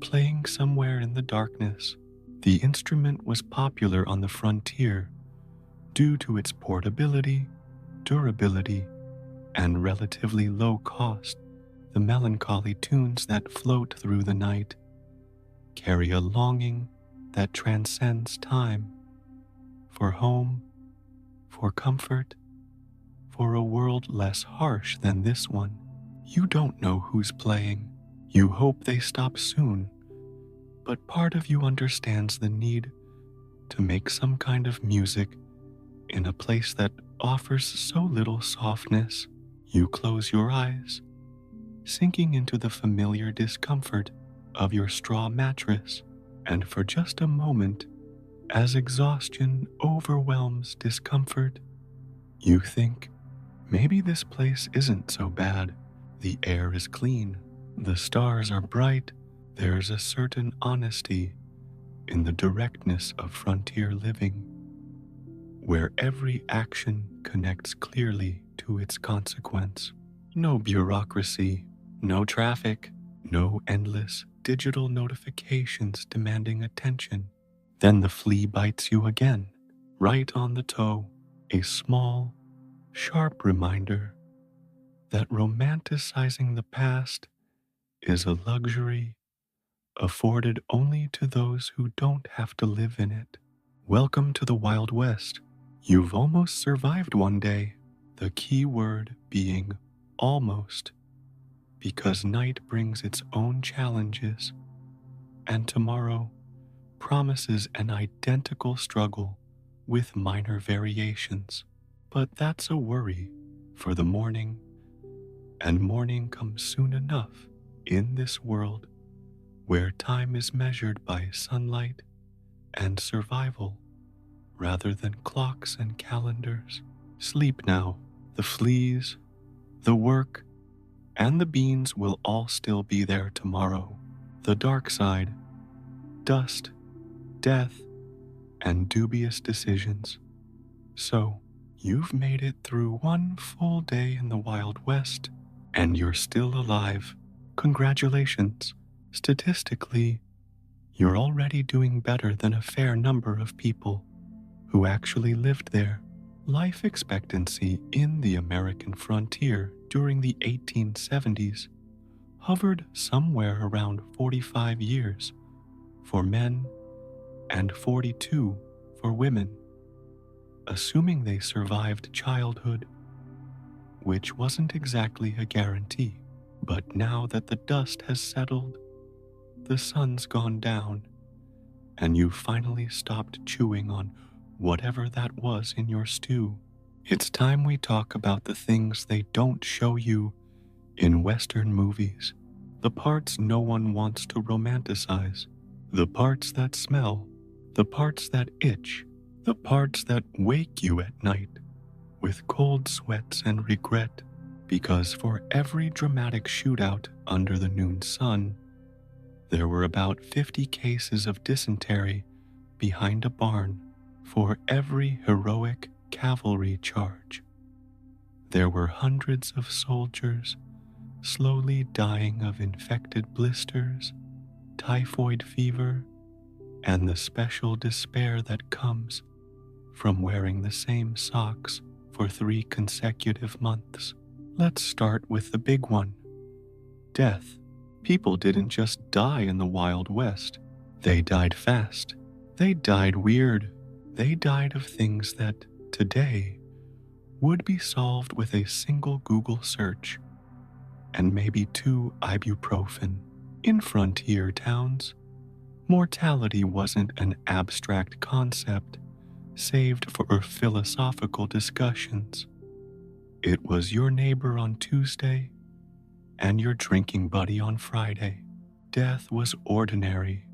playing somewhere in the darkness. The instrument was popular on the frontier due to its portability, durability, and relatively low cost. The melancholy tunes that float through the night carry a longing that transcends time, for home, for comfort, for a world less harsh than this one. You don't know who's playing. You hope they stop soon, but part of you understands the need to make some kind of music in a place that offers so little softness. You close your eyes, sinking into the familiar discomfort of your straw mattress, and for just a moment, as exhaustion overwhelms discomfort, you think, maybe this place isn't so bad. The air is clean, the stars are bright, there's a certain honesty in the directness of frontier living, where every action connects clearly to its consequence. No bureaucracy, no traffic, no endless digital notifications demanding attention. Then the flea bites you again, right on the toe, a small, sharp reminder that romanticizing the past is a luxury afforded only to those who don't have to live in it. Welcome to the Wild West. You've almost survived one day, the key word being almost, because night brings its own challenges, and tomorrow promises an identical struggle with minor variations. But that's a worry for the morning, and morning comes soon enough in this world where time is measured by sunlight and survival rather than clocks and calendars. Sleep now. The fleas, the work, and the beans will all still be there tomorrow. The dark side, dust, death, and dubious decisions. So, you've made it through one full day in the Wild West, and you're still alive. Congratulations. Statistically, you're already doing better than a fair number of people who actually lived there. Life expectancy in the American frontier during the 1870s hovered somewhere around 45 years for men and 42 for women, assuming they survived childhood, which wasn't exactly a guarantee. But now that the dust has settled, the sun's gone down, and you finally stopped chewing on whatever that was in your stew, it's time we talk about the things they don't show you in Western movies. The parts no one wants to romanticize. The parts that smell. The parts that itch. The parts that wake you at night with cold sweats and regret. Because for every dramatic shootout under the noon sun, there were about 50 cases of dysentery behind a barn. For every heroic cavalry charge, there were hundreds of soldiers slowly dying of infected blisters, typhoid fever, and the special despair that comes from wearing the same socks for 3 consecutive months. Let's start with the big one: death. People didn't just die in the Wild West. They died fast. They died weird. They died of things that, today, would be solved with a single Google search and maybe 2 ibuprofen. In frontier towns, mortality wasn't an abstract concept saved for philosophical discussions. It was your neighbor on Tuesday and your drinking buddy on Friday. Death was ordinary,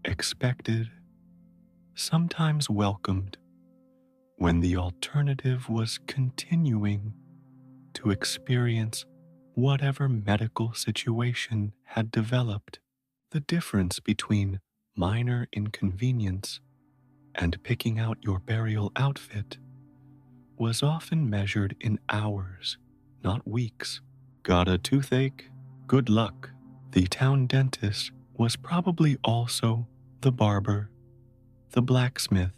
expected, sometimes welcomed, when the alternative was continuing to experience whatever medical situation had developed. The difference between minor inconvenience and picking out your burial outfit was often measured in hours, not weeks. Got a toothache? Good luck. The town dentist was probably also the barber, the blacksmith,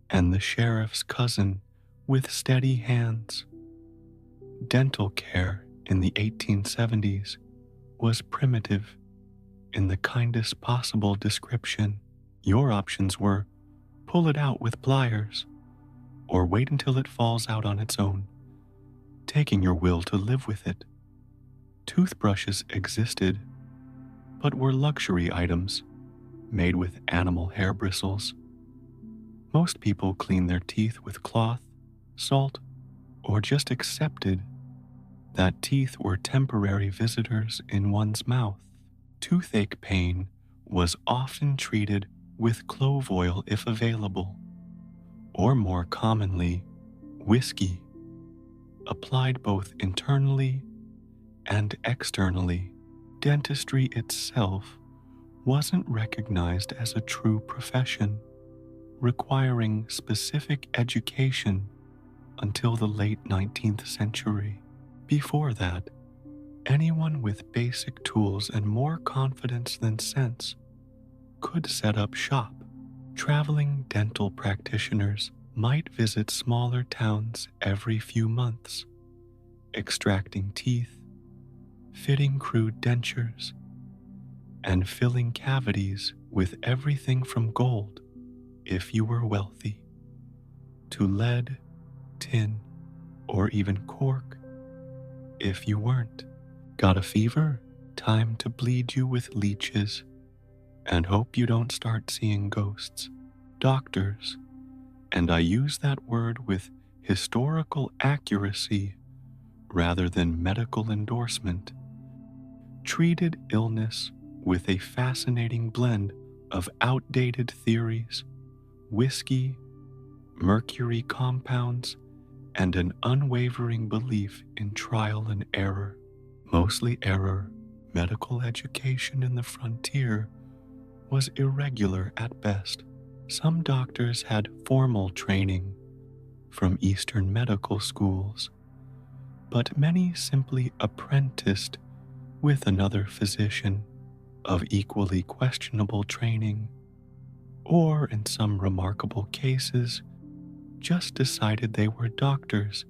and the sheriff's cousin with steady hands. Dental care in the 1870s was primitive in the kindest possible description. Your options were pull it out with pliers or wait until it falls out on its own, taking your will to live with it. Toothbrushes existed, but were luxury items made with animal hair bristles. Most people cleaned their teeth with cloth, salt, or just accepted that teeth were temporary visitors in one's mouth. Toothache pain was often treated with clove oil if available, or more commonly, whiskey, applied both internally and externally. Dentistry itself wasn't recognized as a true profession, requiring specific education until the late 19th century. Before that, anyone with basic tools and more confidence than sense could set up shop. Traveling dental practitioners might visit smaller towns every few months, extracting teeth, fitting crude dentures, and filling cavities with everything from gold, if you were wealthy, to lead, tin, or even cork, if you weren't. Got a fever? Time to bleed you with leeches and hope you don't start seeing ghosts. Doctors, and I use that word with historical accuracy rather than medical endorsement, treated illness with a fascinating blend of outdated theories, whiskey, mercury compounds, and an unwavering belief in trial and error. Mostly error. Medical education in the frontier was irregular at best. Some doctors had formal training from Eastern medical schools, but many simply apprenticed with another physician of equally questionable training, or in some remarkable cases, just decided they were doctors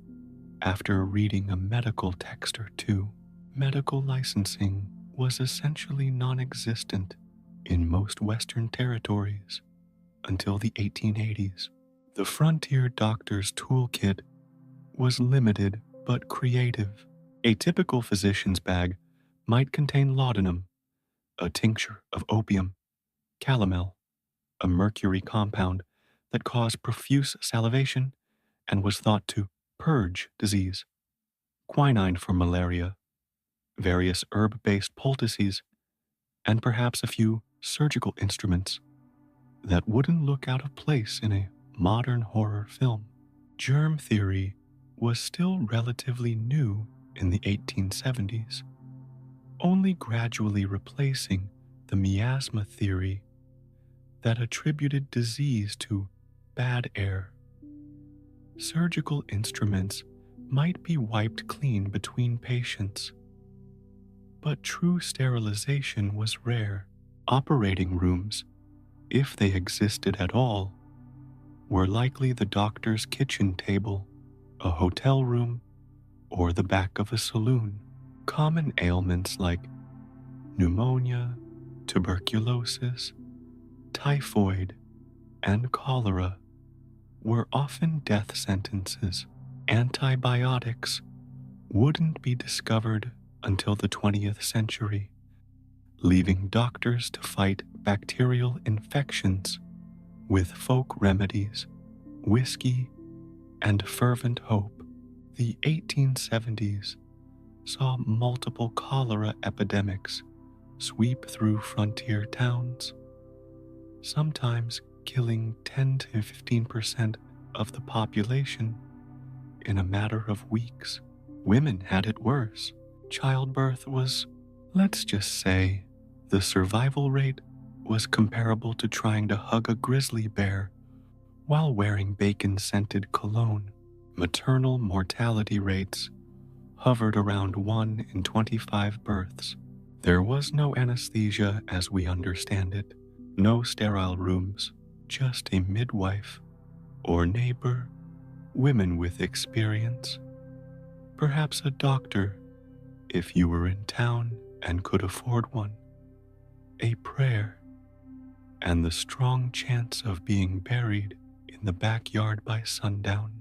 after reading a medical text or two. Medical licensing was essentially non-existent in most Western territories until the 1880s. The frontier doctor's toolkit was limited but creative. A typical physician's bag might contain laudanum, a tincture of opium, calomel, a mercury compound that caused profuse salivation and was thought to purge disease, quinine for malaria, various herb-based poultices, and perhaps a few surgical instruments that wouldn't look out of place in a modern horror film. Germ theory was still relatively new in the 1870s, only gradually replacing the miasma theory that attributed disease to bad air. Surgical instruments might be wiped clean between patients, but true sterilization was rare. Operating rooms, if they existed at all, were likely the doctor's kitchen table, a hotel room, or the back of a saloon. Common ailments like pneumonia, tuberculosis, typhoid, and cholera were often death sentences. Antibiotics wouldn't be discovered until the 20th century, leaving doctors to fight bacterial infections with folk remedies, whiskey, and fervent hope. The 1870s saw multiple cholera epidemics sweep through frontier towns, sometimes killing 10 to 15% of the population in a matter of weeks. Women had it worse. Childbirth was, let's just say, the survival rate was comparable to trying to hug a grizzly bear while wearing bacon-scented cologne. Maternal mortality rates hovered around 1 in 25 births. There was no anesthesia as we understand it, no sterile rooms, just a midwife or neighbor, women with experience, perhaps a doctor if you were in town and could afford one, a prayer, and the strong chance of being buried in the backyard by sundown.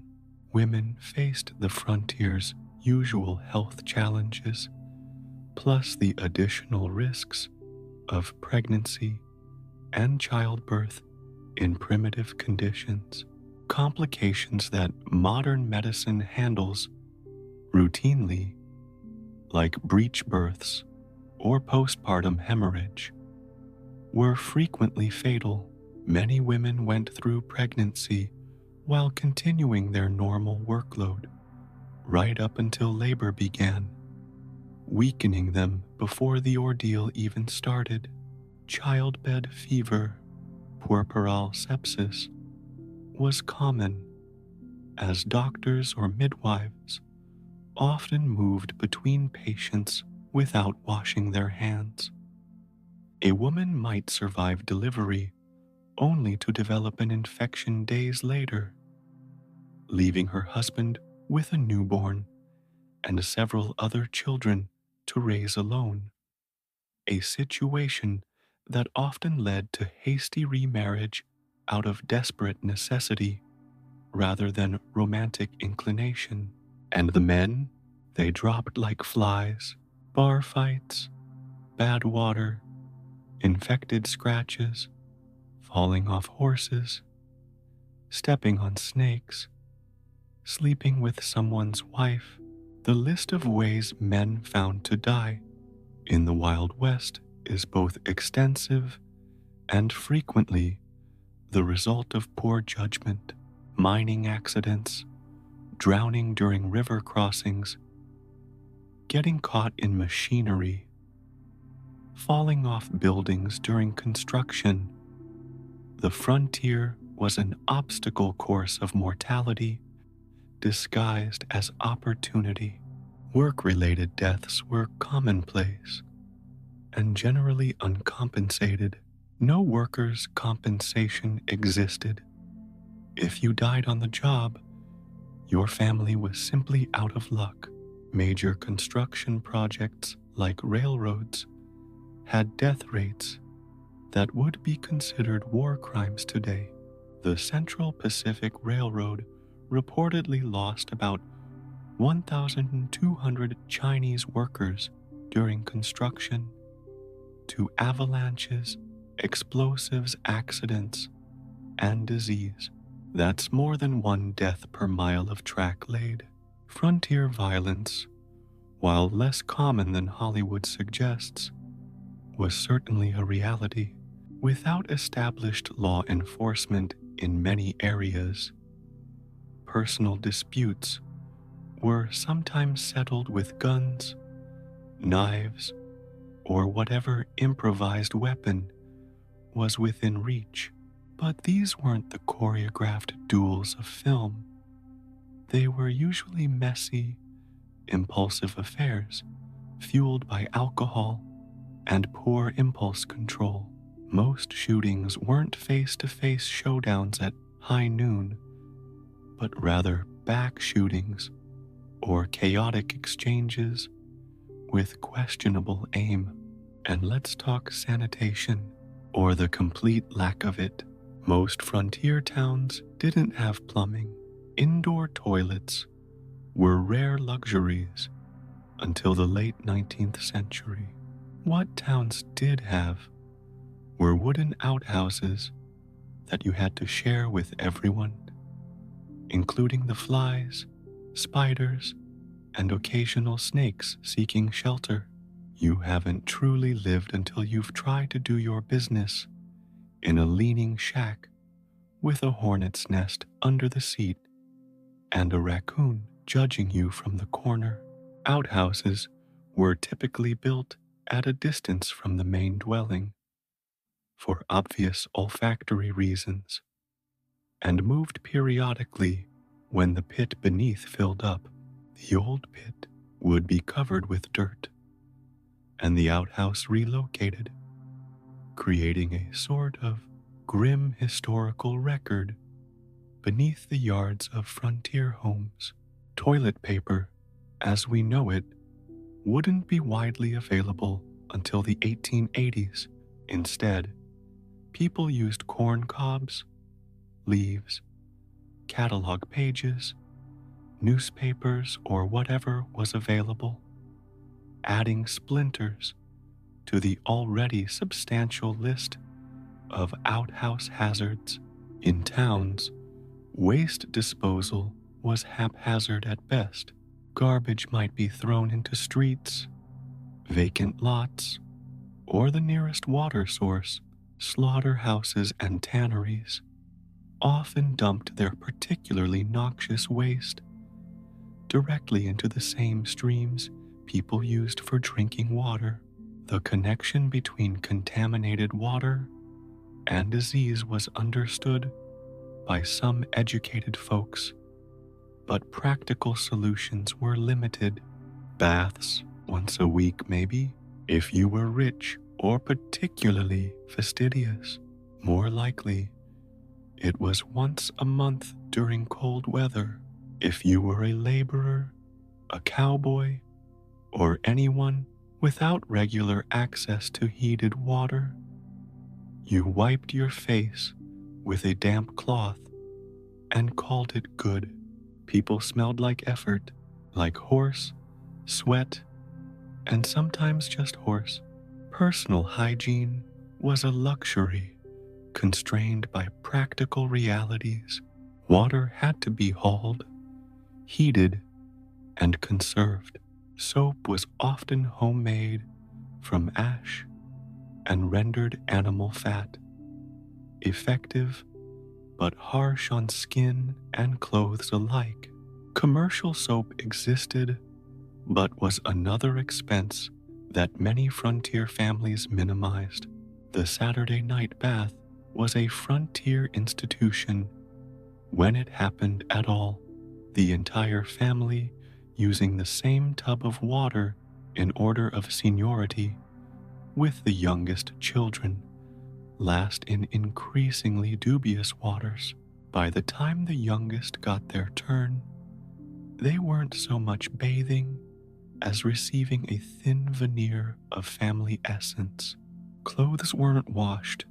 Women faced the frontier's usual health challenges, plus the additional risks of pregnancy and childbirth in primitive conditions, complications that modern medicine handles routinely, like breech births or postpartum hemorrhage, were frequently fatal. Many women went through pregnancy while continuing their normal workload, right up until labor began, weakening them before the ordeal even started. Childbed fever, puerperal sepsis, was common, as doctors or midwives often moved between patients without washing their hands. A woman might survive delivery only to develop an infection days later, leaving her husband with a newborn and several other children to raise alone, a situation that often led to hasty remarriage out of desperate necessity rather than romantic inclination. And the men, they dropped like flies, bar fights, bad water, infected scratches, falling off horses, stepping on snakes, sleeping with someone's wife. The list of ways men found to die in the Wild West is both extensive and frequently the result of poor judgment. Mining accidents, drowning during river crossings, getting caught in machinery, falling off buildings during construction. The frontier was an obstacle course of mortality disguised as opportunity. Work-related deaths were commonplace and generally uncompensated. No workers' compensation existed. If you died on the job, your family was simply out of luck. Major construction projects like railroads had death rates that would be considered war crimes today. The Central Pacific Railroad reportedly lost about 1,200 Chinese workers during construction to avalanches, explosives accidents, and disease. That's more than one death per mile of track laid. Frontier violence, while less common than Hollywood suggests, was certainly a reality. Without established law enforcement in many areas, personal disputes were sometimes settled with guns, knives, or whatever improvised weapon was within reach. But these weren't the choreographed duels of film. They were usually messy, impulsive affairs, fueled by alcohol and poor impulse control. Most shootings weren't face-to-face showdowns at high noon, but rather back shootings or chaotic exchanges with questionable aim. And let's talk sanitation, or the complete lack of it. Most frontier towns didn't have plumbing. Indoor toilets were rare luxuries until the late 19th century. What towns did have were wooden outhouses that you had to share with everyone, including the flies, spiders, and occasional snakes seeking shelter. You haven't truly lived until you've tried to do your business in a leaning shack with a hornet's nest under the seat and a raccoon judging you from the corner. Outhouses were typically built at a distance from the main dwelling for obvious olfactory reasons, and moved periodically when the pit beneath filled up. The old pit would be covered with dirt, and the outhouse relocated, creating a sort of grim historical record beneath the yards of frontier homes. Toilet paper, as we know it, wouldn't be widely available until the 1880s. Instead, people used corn cobs, leaves, catalog pages, newspapers, or whatever was available, adding splinters to the already substantial list of outhouse hazards. In towns, waste disposal was haphazard at best. Garbage might be thrown into streets, vacant lots, or the nearest water source. Slaughterhouses and tanneries often dumped their particularly noxious waste directly into the same streams people used for drinking water. The connection between contaminated water and disease was understood by some educated folks, but practical solutions were limited. Baths once a week, maybe, if you were rich or particularly fastidious. More likely, it was once a month during cold weather. If you were a laborer, a cowboy, or anyone without regular access to heated water, you wiped your face with a damp cloth and called it good. People smelled like effort, like horse, sweat, and sometimes just horse. Personal hygiene was a luxury constrained by practical realities. Water had to be hauled, heated, and conserved. Soap was often homemade from ash and rendered animal fat, effective but harsh on skin and clothes alike. Commercial soap existed, but was another expense that many frontier families minimized. The Saturday night bath was a frontier institution when it happened at all. The entire family using the same tub of water in order of seniority, with the youngest children last in increasingly dubious waters. By the time the youngest got their turn, they weren't so much bathing as receiving a thin veneer of family essence. Clothes weren't washed,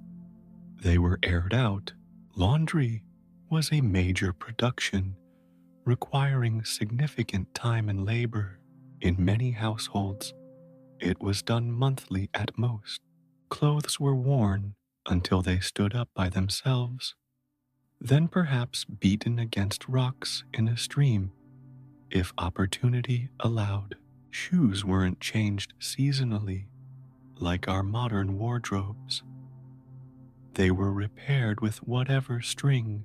they were aired out. Laundry was a major production requiring significant time and labor. In many households, it was done monthly at most. Clothes were worn until they stood up by themselves, then perhaps beaten against rocks in a stream, if opportunity allowed. Shoes weren't changed seasonally like our modern wardrobes. They were repaired with whatever string,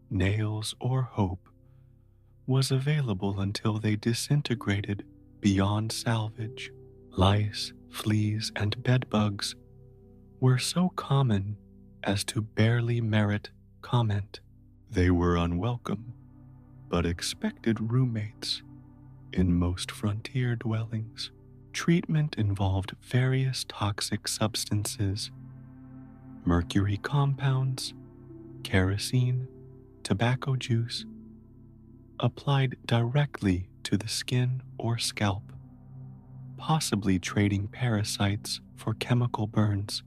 nails, or hope was available until they disintegrated beyond salvage. Lice, fleas, and bedbugs were so common as to barely merit comment. They were unwelcome, but expected roommates in most frontier dwellings. Treatment involved various toxic substances, mercury compounds, kerosene, tobacco juice, applied directly to the skin or scalp, possibly trading parasites for chemical burns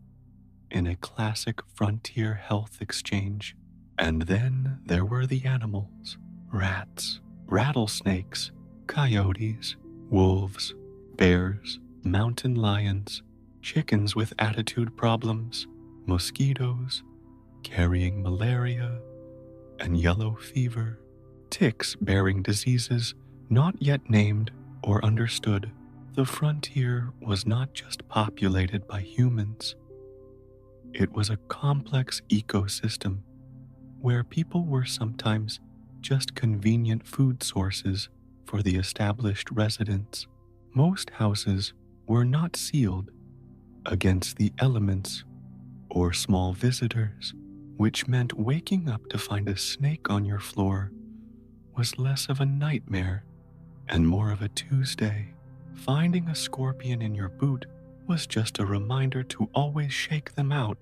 in a classic frontier health exchange. And then there were the animals: rats, rattlesnakes, coyotes, wolves, bears, mountain lions, chickens with attitude problems, mosquitoes carrying malaria and yellow fever, ticks bearing diseases not yet named or understood. The frontier was not just populated by humans, it was a complex ecosystem where people were sometimes just convenient food sources for the established residents. Most houses were not sealed against the elements or small visitors, which meant waking up to find a snake on your floor was less of a nightmare and more of a Tuesday. Finding a scorpion in your boot was just a reminder to always shake them out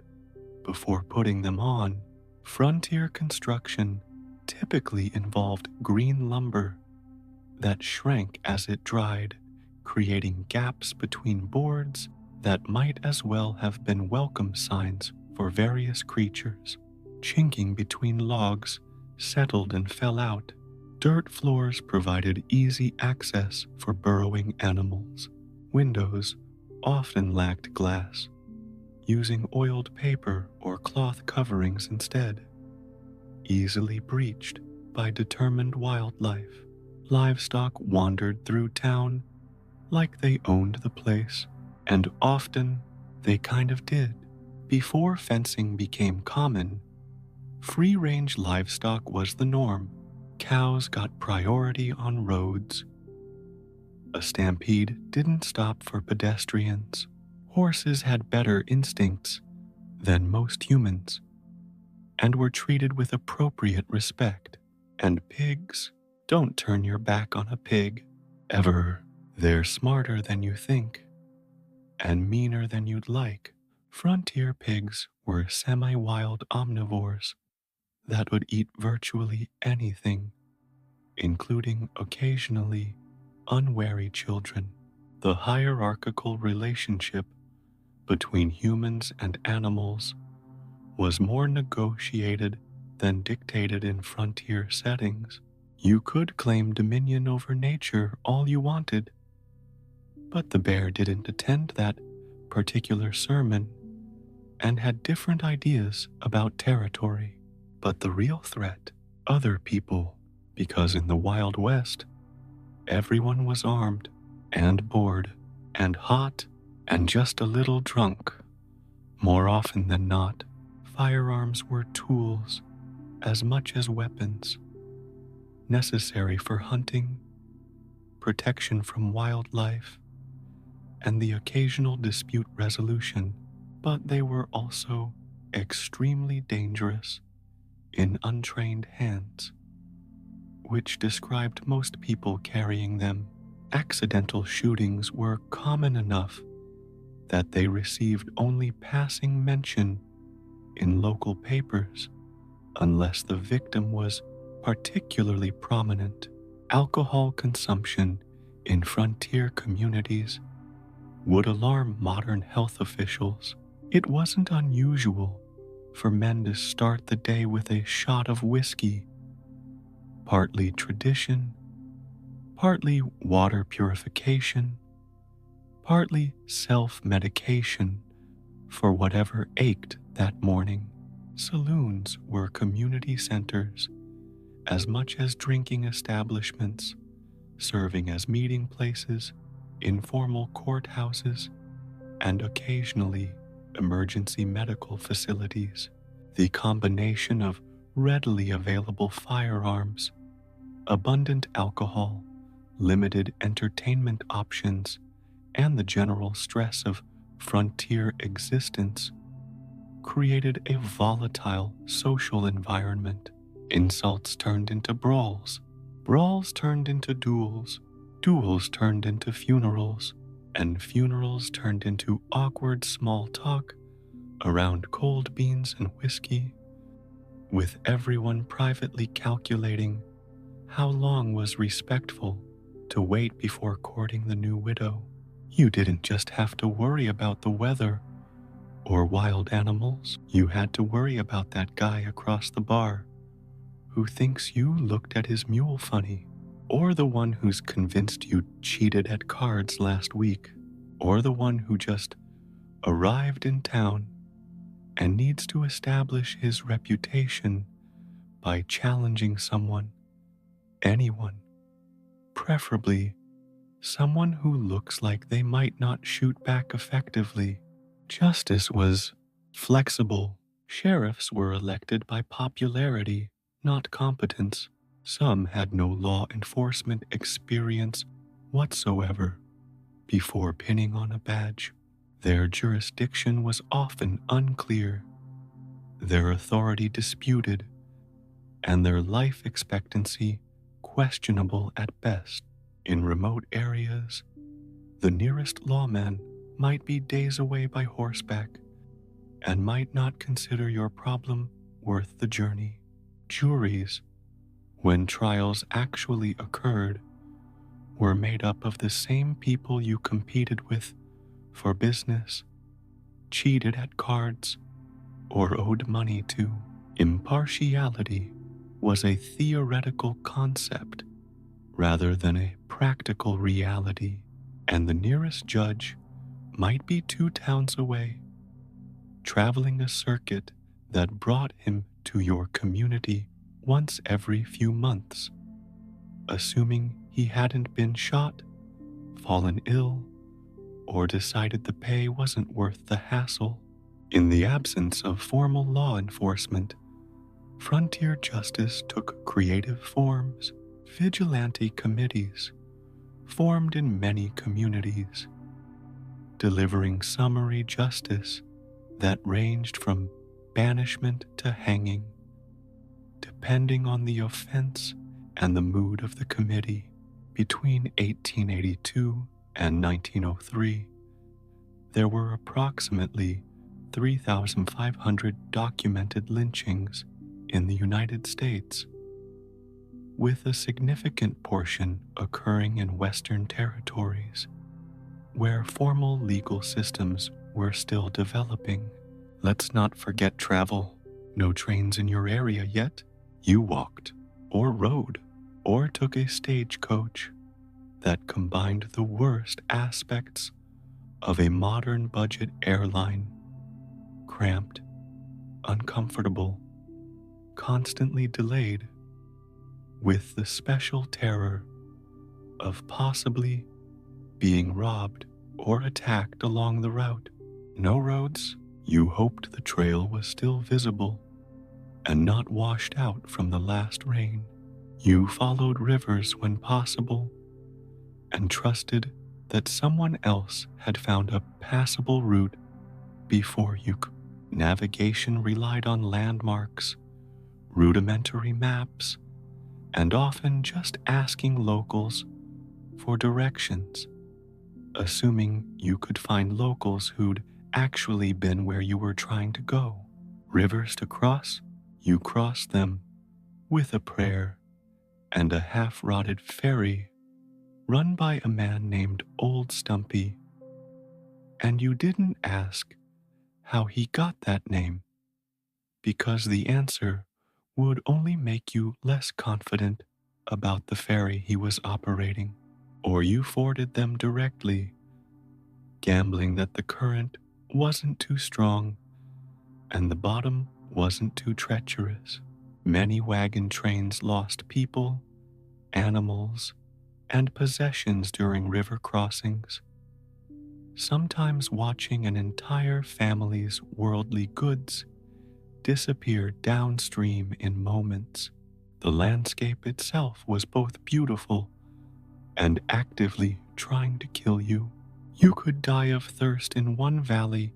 before putting them on. Frontier construction typically involved green lumber that shrank as it dried, creating gaps between boards that might as well have been welcome signs for various creatures. Chinking between logs settled and fell out. Dirt floors provided easy access for burrowing animals. Windows often lacked glass, using oiled paper or cloth coverings instead. Easily breached by determined wildlife, livestock wandered through town like they owned the place, and often they kind of did. Before fencing became common, free-range livestock was the norm. Cows got priority on roads. A stampede didn't stop for pedestrians. Horses had better instincts than most humans and were treated with appropriate respect. And pigs, don't turn your back on a pig, ever. They're smarter than you think and meaner than you'd like. Frontier pigs were semi-wild omnivores that would eat virtually anything, including occasionally unwary children. The hierarchical relationship between humans and animals was more negotiated than dictated in frontier settings. You could claim dominion over nature all you wanted, but the bear didn't attend that particular sermon and had different ideas about territory. But the real threat, other people, because in the Wild West, everyone was armed and bored and hot and just a little drunk. More often than not, firearms were tools as much as weapons, necessary for hunting, protection from wildlife, and the occasional dispute resolution, but they were also extremely dangerous in untrained hands, which described most people carrying them. Accidental shootings were common enough that they received only passing mention in local papers, unless the victim was particularly prominent. Alcohol consumption in frontier communities would alarm modern health officials. It wasn't unusual for men to start the day with a shot of whiskey, partly tradition, partly water purification, partly self-medication for whatever ached that morning. Saloons were community centers as much as drinking establishments, serving as meeting places, informal courthouses, and occasionally emergency medical facilities. The combination of readily available firearms, abundant alcohol, limited entertainment options, and the general stress of frontier existence created a volatile social environment. Insults turned into brawls, brawls turned into duels, duels turned into funerals, and funerals turned into awkward small talk around cold beans and whiskey, with everyone privately calculating How long was respectful to wait before courting the new widow? You didn't just have to worry about the weather or wild animals. You had to worry about that guy across the bar who thinks you looked at his mule funny, or the one who's convinced you cheated at cards last week, or the one who just arrived in town and needs to establish his reputation by challenging someone, anyone, preferably someone who looks like they might not shoot back effectively. Justice was flexible. Sheriffs were elected by popularity, not competence. Some had no law enforcement experience whatsoever before pinning on a badge. Their jurisdiction was often unclear, their authority disputed, and their life expectancy questionable at best. In remote areas, the nearest lawman might be days away by horseback and might not consider your problem worth the journey. Juries, when trials actually occurred, were made up of the same people you competed with for business, cheated at cards, or owed money to. Impartiality was a theoretical concept rather than a practical reality, and the nearest judge might be 2 towns away, traveling a circuit that brought him to your community once every few months, assuming he hadn't been shot, fallen ill, or decided the pay wasn't worth the hassle. In the absence of formal law enforcement, frontier justice took creative forms. Vigilante committees formed in many communities, delivering summary justice that ranged from banishment to hanging, depending on the offense and the mood of the committee. Between 1882 and 1903, there were approximately 3,500 documented lynchings in the United States, with a significant portion occurring in Western territories, where formal legal systems were still developing. Let's not forget travel. No trains in your area yet? You walked, or rode, or took a stagecoach that combined the worst aspects of a modern budget airline: cramped, uncomfortable, constantly delayed, with the special terror of possibly being robbed or attacked along the route. No roads? You hoped the trail was still visible and not washed out from the last rain. You followed rivers when possible and trusted that someone else had found a passable route before you. Navigation relied on landmarks, rudimentary maps, and often just asking locals for directions, assuming you could find locals who'd actually been where you were trying to go. Rivers to cross? You crossed them with a prayer and a half-rotted ferry run by a man named Old Stumpy, and you didn't ask how he got that name, because the answer would only make you less confident about the ferry he was operating. Or you forded them directly, gambling that the current wasn't too strong and the bottom wasn't too treacherous. Many wagon trains lost people, animals, and possessions during river crossings, sometimes watching an entire family's worldly goods disappear downstream in moments. The landscape itself was both beautiful and actively trying to kill you. You could die of thirst in one valley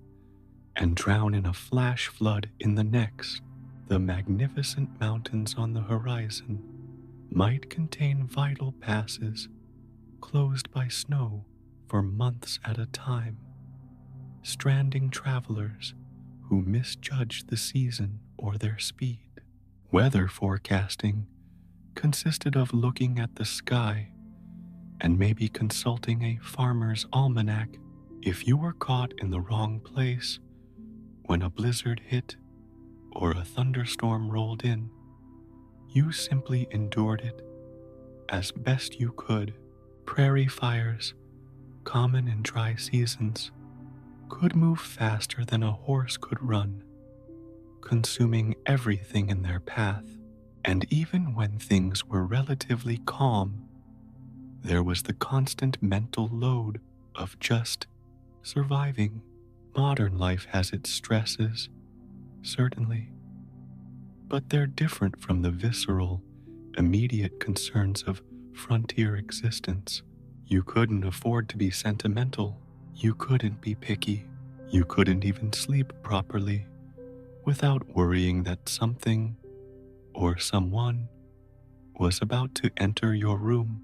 and drown in a flash flood in the next. The magnificent mountains on the horizon might contain vital passes closed by snow for months at a time, stranding travelers who misjudged the season or their speed. Weather forecasting consisted of looking at the sky and maybe consulting a farmer's almanac. If you were caught in the wrong place when a blizzard hit or a thunderstorm rolled in, you simply endured it as best you could. Prairie fires, common in dry seasons, could move faster than a horse could run, consuming everything in their path. And even when things were relatively calm, there was the constant mental load of just surviving. Modern life has its stresses, certainly, but they're different from the visceral, immediate concerns of frontier existence. You couldn't afford to be sentimental. You couldn't be picky. You couldn't even sleep properly without worrying that something or someone was about to enter your room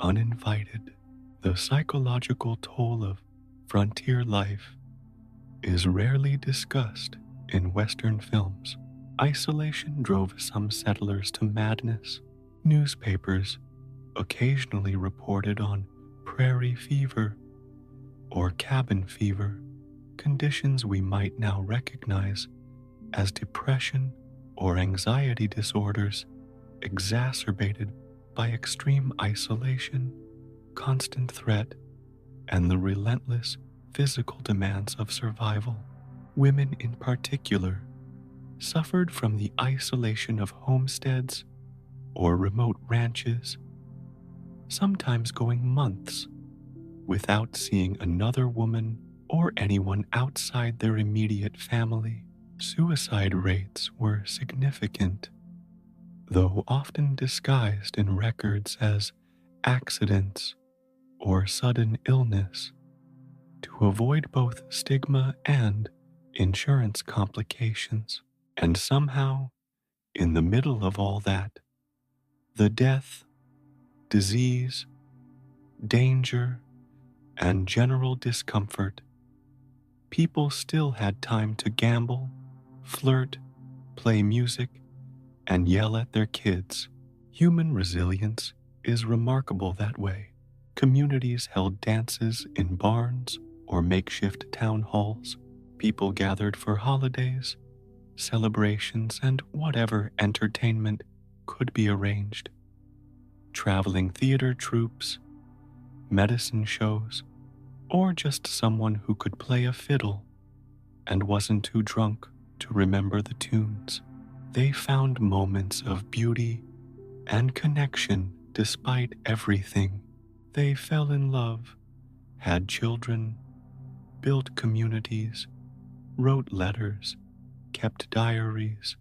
uninvited. The psychological toll of frontier life is rarely discussed in Western films. Isolation drove some settlers to madness. Newspapers occasionally reported on prairie fever or cabin fever, conditions we might now recognize as depression or anxiety disorders exacerbated by extreme isolation, constant threat, and the relentless physical demands of survival. Women in particular suffered from the isolation of homesteads or remote ranches, sometimes going months without seeing another woman or anyone outside their immediate family. Suicide rates were significant, though often disguised in records as accidents or sudden illness, to avoid both stigma and insurance complications. And somehow, in the middle of all that, the death, disease, danger, and general discomfort, people still had time to gamble, flirt, play music, and yell at their kids. Human resilience is remarkable that way. Communities held dances in barns or makeshift town halls. People gathered for holidays, celebrations, and whatever entertainment could be arranged. Traveling theater troupes, medicine shows, or just someone who could play a fiddle and wasn't too drunk to remember the tunes. They found moments of beauty and connection despite everything. They fell in love, had children, built communities, wrote letters, kept diaries,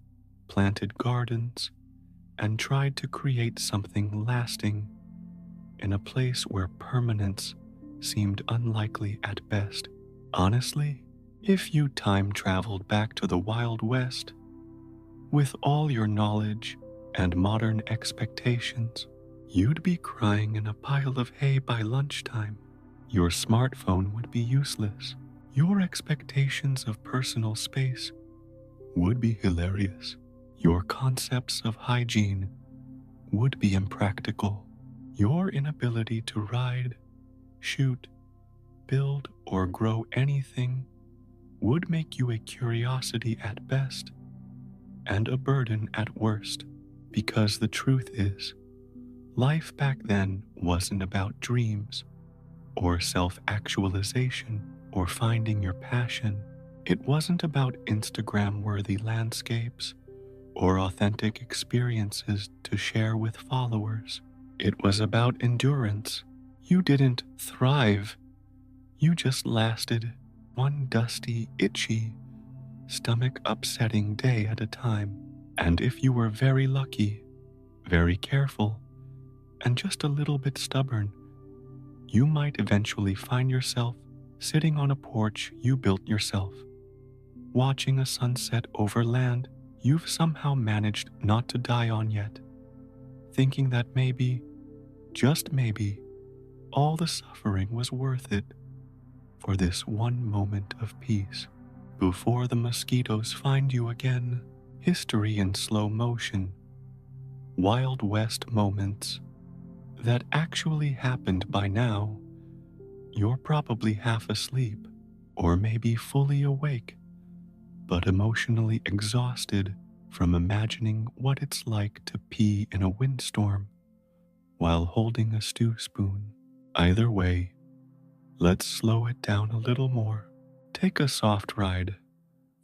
planted gardens, and tried to create something lasting in a place where permanence seemed unlikely at best. Honestly, if you time traveled back to the Wild West, with all your knowledge and modern expectations, you'd be crying in a pile of hay by lunchtime. Your smartphone would be useless. Your expectations of personal space would be hilarious. Your concepts of hygiene would be impractical. Your inability to ride, shoot, build, or grow anything would make you a curiosity at best and a burden at worst. Because the truth is, life back then wasn't about dreams or self-actualization or finding your passion. It wasn't about Instagram-worthy landscapes or authentic experiences to share with followers. It was about endurance. You didn't thrive. You just lasted one dusty, itchy, stomach-upsetting day at a time. And if you were very lucky, very careful, and just a little bit stubborn, you might eventually find yourself sitting on a porch you built yourself, watching a sunset over land you've somehow managed not to die on yet, thinking that maybe, just maybe, all the suffering was worth it for this one moment of peace. Before the mosquitoes find you again, history in slow motion Wild West moments that actually happened by now. You're probably half asleep, or maybe fully awake, but emotionally exhausted from imagining what it's like to pee in a windstorm while holding a stew spoon. Either way, let's slow it down a little more. Take a soft ride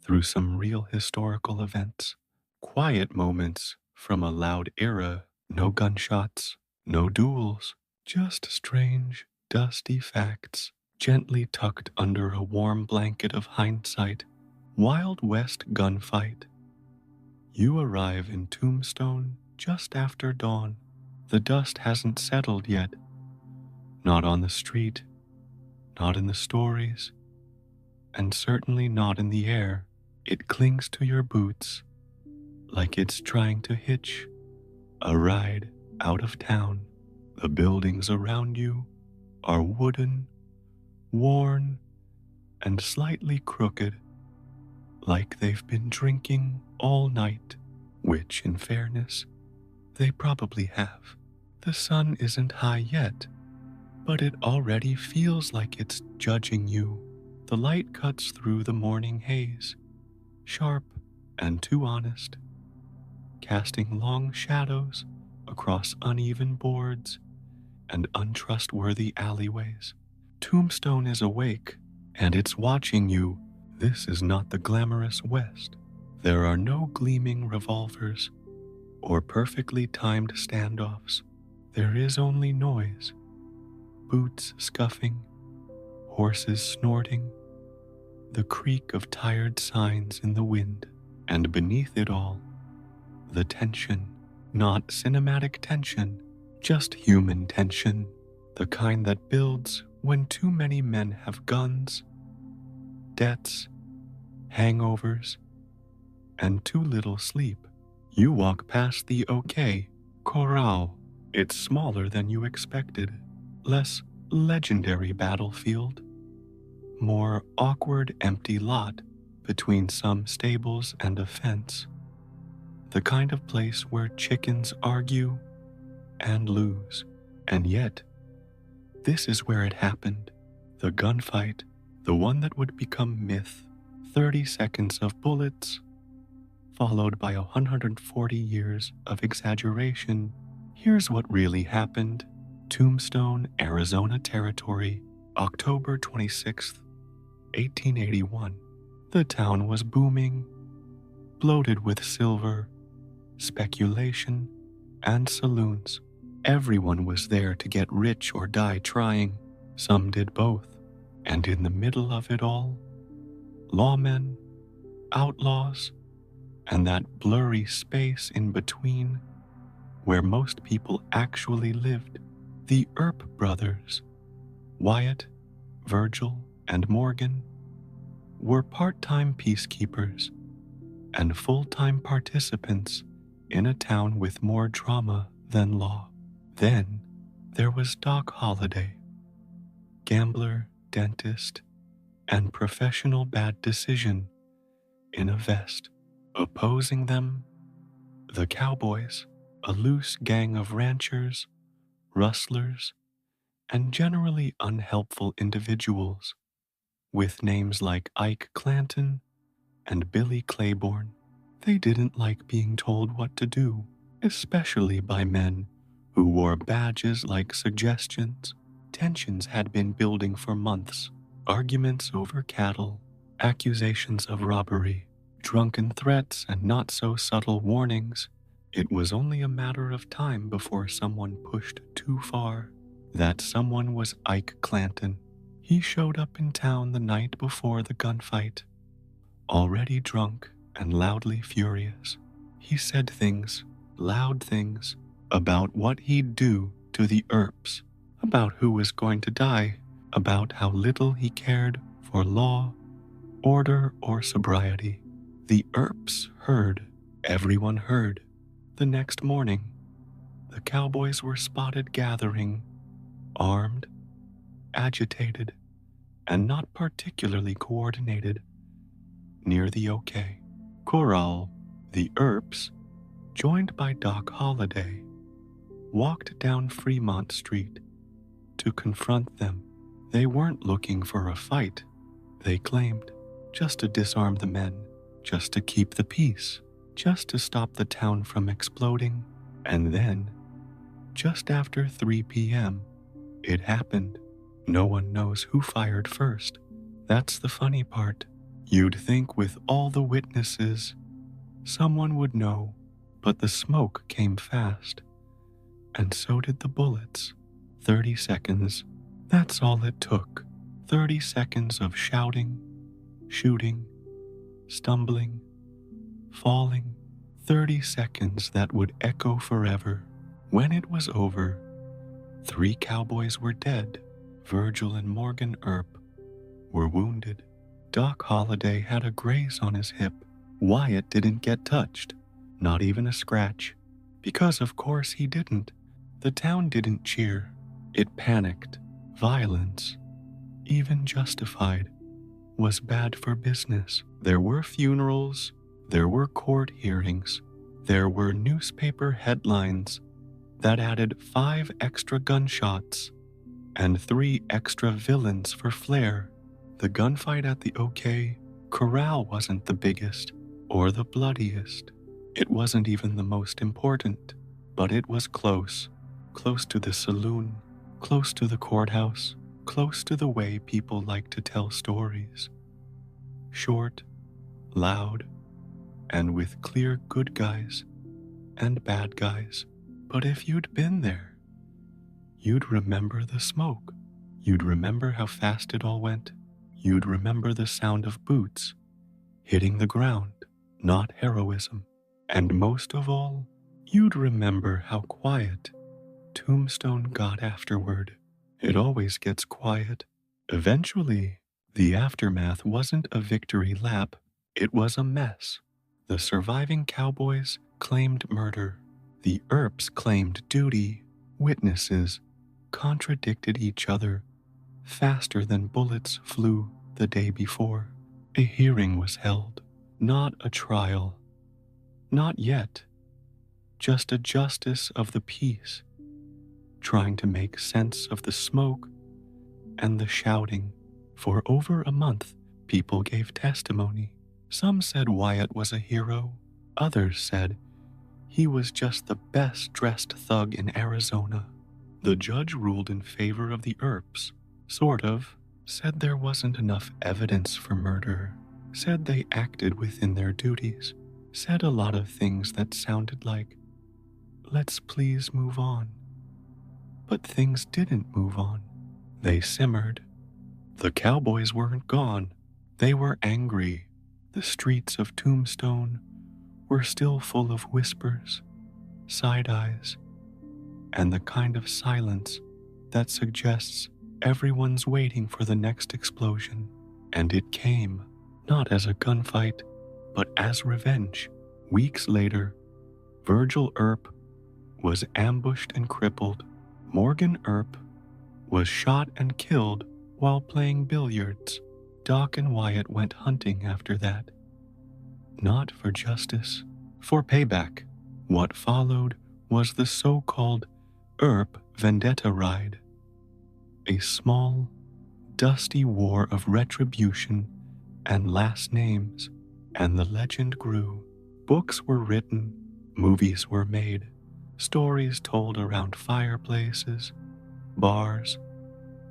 through some real historical events, quiet moments from a loud era, no gunshots, no duels, just strange, dusty facts gently tucked under a warm blanket of hindsight. Wild West gunfight. You arrive in Tombstone just after dawn. The dust hasn't settled yet. Not on the street, not in the stories, and certainly not in the air. It clings to your boots like it's trying to hitch a ride out of town. The buildings around you are wooden, worn, and slightly crooked, like they've been drinking all night, which, in fairness, they probably have. The sun isn't high yet, but it already feels like it's judging you. The light cuts through the morning haze, sharp and too honest, casting long shadows across uneven boards and untrustworthy alleyways. Tombstone is awake, and it's watching you. This is not the glamorous West. There are no gleaming revolvers or perfectly timed standoffs. There is only noise, boots scuffing, horses snorting, the creak of tired signs in the wind, and beneath it all, the tension. Not cinematic tension, just human tension, the kind that builds when too many men have guns, debts, hangovers, and too little sleep. You walk past the OK Corral. It's smaller than you expected, less legendary battlefield, more awkward empty lot between some stables and a fence. The kind of place where chickens argue and lose. And yet, this is where it happened. The gunfight, the one that would become myth. 30 seconds of bullets, followed by 140 years of exaggeration. Here's what really happened. Tombstone, Arizona Territory, October 26th, 1881. The town was booming, bloated with silver, speculation, and saloons. Everyone was there to get rich or die trying. Some did both. And in the middle of it all, lawmen, outlaws, and that blurry space in between where most people actually lived. The Earp brothers, Wyatt, Virgil, and Morgan, were part-time peacekeepers and full-time participants in a town with more drama than law. Then there was Doc Holliday, gambler, dentist, and professional bad decision in a vest. Opposing them, the Cowboys, a loose gang of ranchers, rustlers, and generally unhelpful individuals with names like Ike Clanton and Billy Claiborne. They didn't like being told what to do, especially by men who wore badges like suggestions. Tensions had been building for months, arguments over cattle, accusations of robbery, drunken threats, and not so subtle warnings. It was only a matter of time before someone pushed too far. That someone was Ike Clanton. He showed up in town the night before the gunfight, already drunk and loudly furious. He said things, loud things, about what he'd do to the Earps, about who was going to die, about how little he cared for law, order, or sobriety. The Earps heard. Everyone heard. The next morning, the Cowboys were spotted gathering, armed, agitated, and not particularly coordinated, near the OK Corral. The Earps joined by Doc Holliday, walked down Fremont Street to confront them. They weren't looking for a fight, they claimed, just to disarm the men, just to keep the peace, just to stop the town from exploding. And then, just after 3 p.m., it happened. No one knows who fired first. That's the funny part. You'd think with all the witnesses, someone would know, but the smoke came fast. And so did the bullets. 30 seconds. That's all it took. 30 seconds of shouting, shooting, stumbling, falling. 30 seconds that would echo forever. When it was over, 3 cowboys were dead. Virgil and Morgan Earp were wounded. Doc Holliday had a graze on his hip. Wyatt didn't get touched, not even a scratch, because of course he didn't. The town didn't cheer. It panicked. Violence, even justified, was bad for business. There were funerals, there were court hearings, there were newspaper headlines that added 5 extra gunshots and 3 extra villains for flair. The gunfight at the OK Corral wasn't the biggest or the bloodiest. It wasn't even the most important, but it was close. Close to the saloon, close to the courthouse, close to the way people like to tell stories. Short, loud, and with clear good guys and bad guys. But if you'd been there, you'd remember the smoke. You'd remember how fast it all went. You'd remember the sound of boots hitting the ground, not heroism. And most of all, you'd remember how quiet Tombstone got afterward. It always gets quiet. Eventually, the aftermath wasn't a victory lap, it was a mess. The surviving cowboys claimed murder. The Earps claimed duty. Witnesses contradicted each other faster than bullets flew the day before. A hearing was held, not a trial. Not yet. Just a justice of the peace, trying to make sense of the smoke and the shouting. For over a month, people gave testimony. Some said Wyatt was a hero. Others said he was just the best-dressed thug in Arizona. The judge ruled in favor of the Earps, sort of, said there wasn't enough evidence for murder, said they acted within their duties, said a lot of things that sounded like, let's please move on. But things didn't move on. They simmered. The cowboys weren't gone. They were angry. The streets of Tombstone were still full of whispers, side eyes, and the kind of silence that suggests everyone's waiting for the next explosion. And it came, not as a gunfight, but as revenge. Weeks later, Virgil Earp was ambushed and crippled. Morgan Earp was shot and killed while playing billiards. Doc and Wyatt went hunting after that. Not for justice, for payback. What followed was the so-called Earp Vendetta Ride, a small, dusty war of retribution and last names, and the legend grew. Books were written, movies were made, stories told around fireplaces, bars,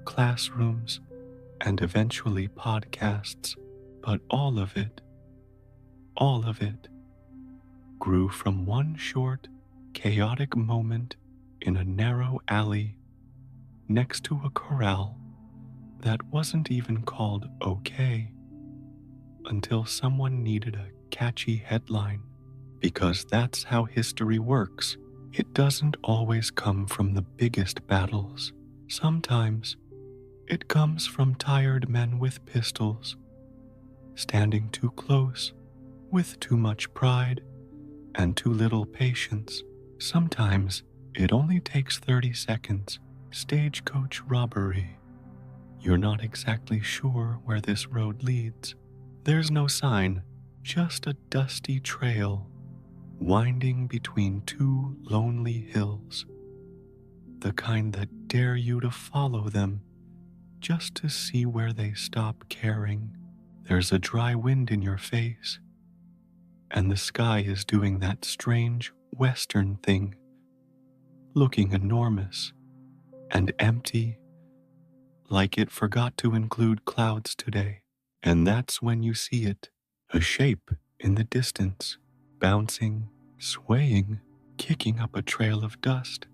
classrooms, and eventually podcasts. But all of it grew from one short, chaotic moment in a narrow alley next to a corral that wasn't even called OK, until someone needed a catchy headline, because that's how history works. It doesn't always come from the biggest battles. Sometimes it comes from tired men with pistols, standing too close, with too much pride and too little patience. Sometimes it only takes 30 seconds. Stagecoach robbery. You're not exactly sure where this road leads. There's no sign, just a dusty trail. winding between two lonely hills, the kind that dare you to follow them just to see where they stop caring. There's a dry wind in your face, and the sky is doing that strange western thing, looking enormous and empty, like it forgot to include clouds today. And that's when you see it, a shape in the distance, bouncing, swaying, kicking up a trail of dust,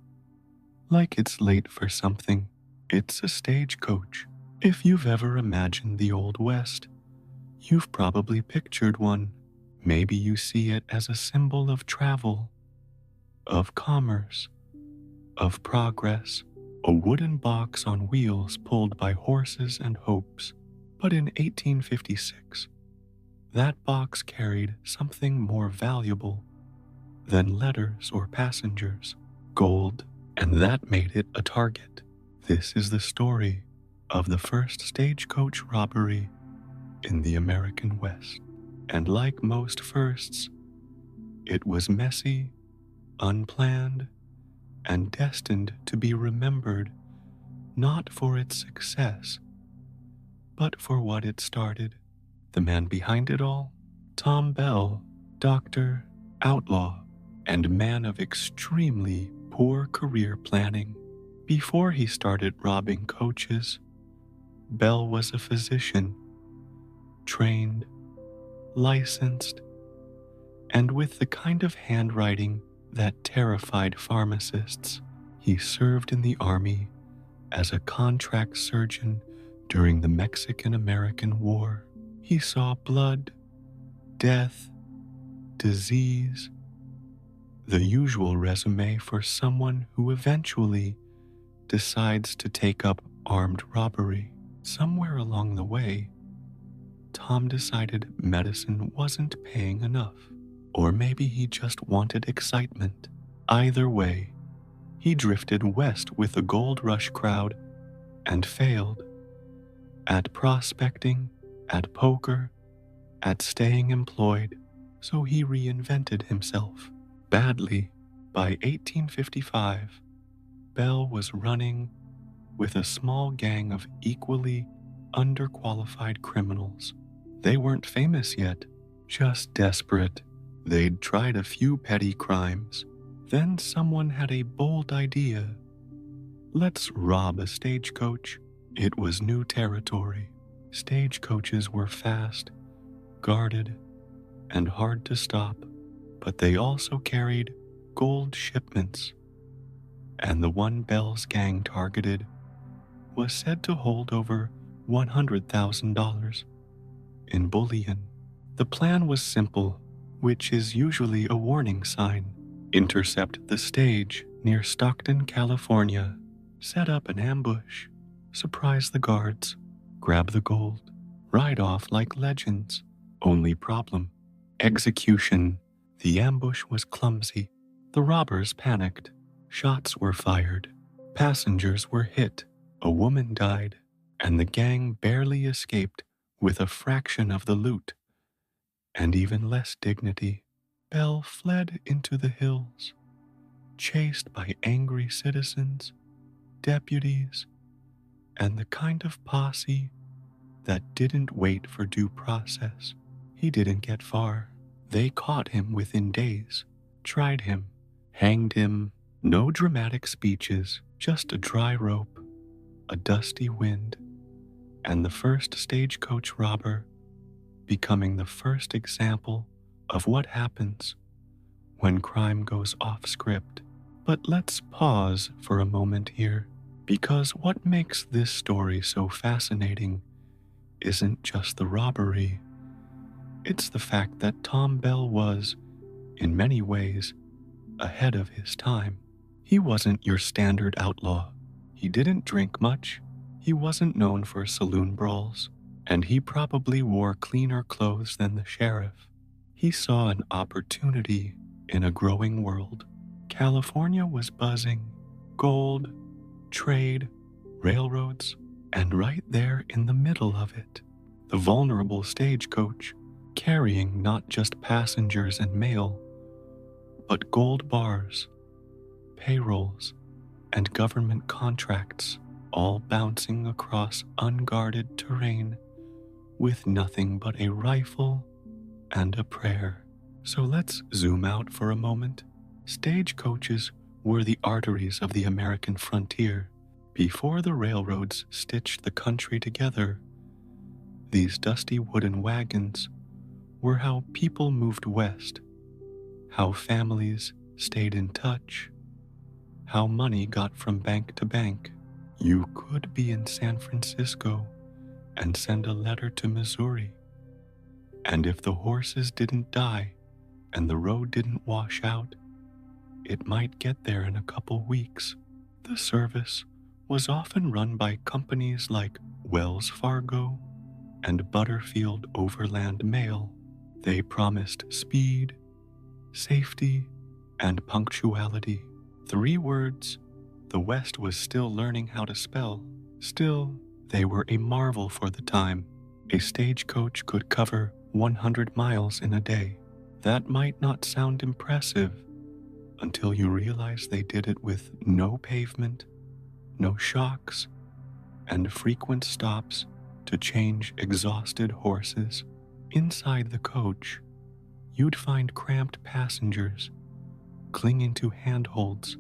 like it's late for something. It's a stagecoach. If you've ever imagined the Old West, you've probably pictured one. Maybe you see it as a symbol of travel, of commerce, of progress, a wooden box on wheels pulled by horses and hopes. But in 1856, that box carried something more valuable than letters or passengers, gold, and that made it a target. This is the story of the first stagecoach robbery in the American West. And like most firsts, it was messy, unplanned, and destined to be remembered not for its success, but for what it started. The man behind it all? Tom Bell, doctor, outlaw, and man of extremely poor career planning. Before he started robbing coaches, Bell was a physician, trained, licensed, and with the kind of handwriting that terrified pharmacists. He served in the army as a contract surgeon during the Mexican-American War. He saw blood, death, disease, the usual resume for someone who eventually decides to take up armed robbery. Somewhere along the way, Tom decided medicine wasn't paying enough, or maybe he just wanted excitement. Either way, he drifted west with the gold rush crowd and failed at prospecting, at poker, at staying employed, so he reinvented himself. Badly, by 1855, Bell was running with a small gang of equally underqualified criminals. They weren't famous yet, just desperate. They'd tried a few petty crimes. Then someone had a bold idea. Let's rob a stagecoach. It was new territory. Stagecoaches were fast, guarded, and hard to stop, but they also carried gold shipments. And the one Bell's gang targeted was said to hold over $100,000 in bullion. The plan was simple, which is usually a warning sign. Intercept the stage near Stockton, California, set up an ambush, surprise the guards, grab the gold, ride off like legends. Only problem: execution. The ambush was clumsy. The robbers panicked. Shots were fired. Passengers were hit. A woman died, and the gang barely escaped with a fraction of the loot and even less dignity. Bell fled into the hills, chased by angry citizens, deputies, and the kind of posse that didn't wait for due process. He didn't get far. They caught him within days, tried him, hanged him. No dramatic speeches, just a dry rope, a dusty wind, and the first stagecoach robber becoming the first example of what happens when crime goes off script. But let's pause for a moment here, because what makes this story so fascinating isn't just the robbery. It's the fact that Tom Bell was, in many ways, ahead of his time. He wasn't your standard outlaw. He didn't drink much. He wasn't known for saloon brawls, and he probably wore cleaner clothes than the sheriff. He saw an opportunity in a growing world. California was buzzing. Gold, trade, railroads, and right there in the middle of it, the vulnerable stagecoach, carrying not just passengers and mail, but gold bars, payrolls, and government contracts all bouncing across unguarded terrain with nothing but a rifle and a prayer. So let's zoom out for a moment. Stagecoaches were the arteries of the American frontier. Before the railroads stitched the country together, these dusty wooden wagons were how people moved west, how families stayed in touch, how money got from bank to bank. You could be in San Francisco and send a letter to Missouri, and if the horses didn't die and the road didn't wash out, it might get there in a couple weeks. The service was often run by companies like Wells Fargo and Butterfield Overland Mail. They promised speed, safety, and punctuality. 3 words the West was still learning how to spell. Still, they were a marvel for the time. A stagecoach could cover 100 miles in a day. That might not sound impressive until you realize they did it with no pavement, no shocks, and frequent stops to change exhausted horses. Inside the coach, you'd find cramped passengers clinging to handholds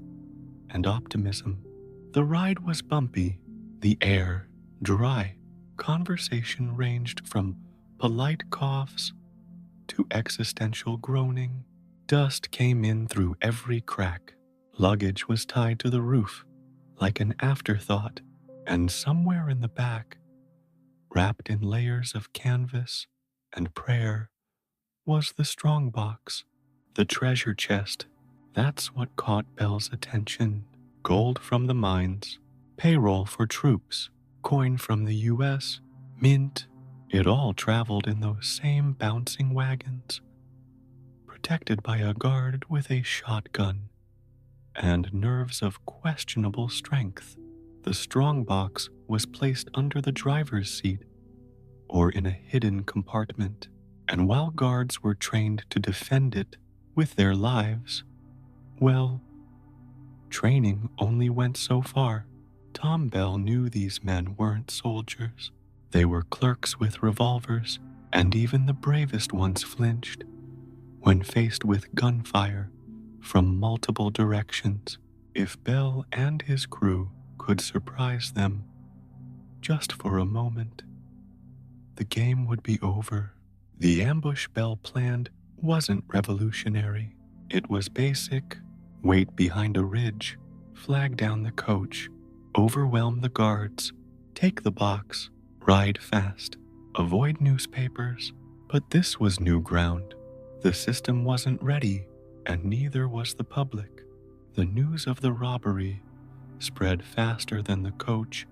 and optimism. The ride was bumpy, the air dry. Conversation ranged from polite coughs to existential groaning. Dust came in through every crack. Luggage was tied to the roof like an afterthought, and somewhere in the back, wrapped in layers of canvas and prayer, was the strong box, the treasure chest. That's what caught Belle's attention. Gold from the mines, payroll for troops, coin from the U.S., mint. It all traveled in those same bouncing wagons, protected by a guard with a shotgun and nerves of questionable strength. The strong box was placed under the driver's seat or in a hidden compartment, and while guards were trained to defend it with their lives, well, training only went so far. Tom Bell knew these men weren't soldiers. They were clerks with revolvers, and even the bravest ones flinched when faced with gunfire from multiple directions. If Bell and his crew could surprise them just for a moment, the game would be over. The ambush Bell planned wasn't revolutionary. It was basic: wait behind a ridge, flag down the coach, overwhelm the guards, take the box, ride fast, avoid newspapers. But this was new ground. The system wasn't ready, and neither was the public. The news of the robbery spread faster than the coach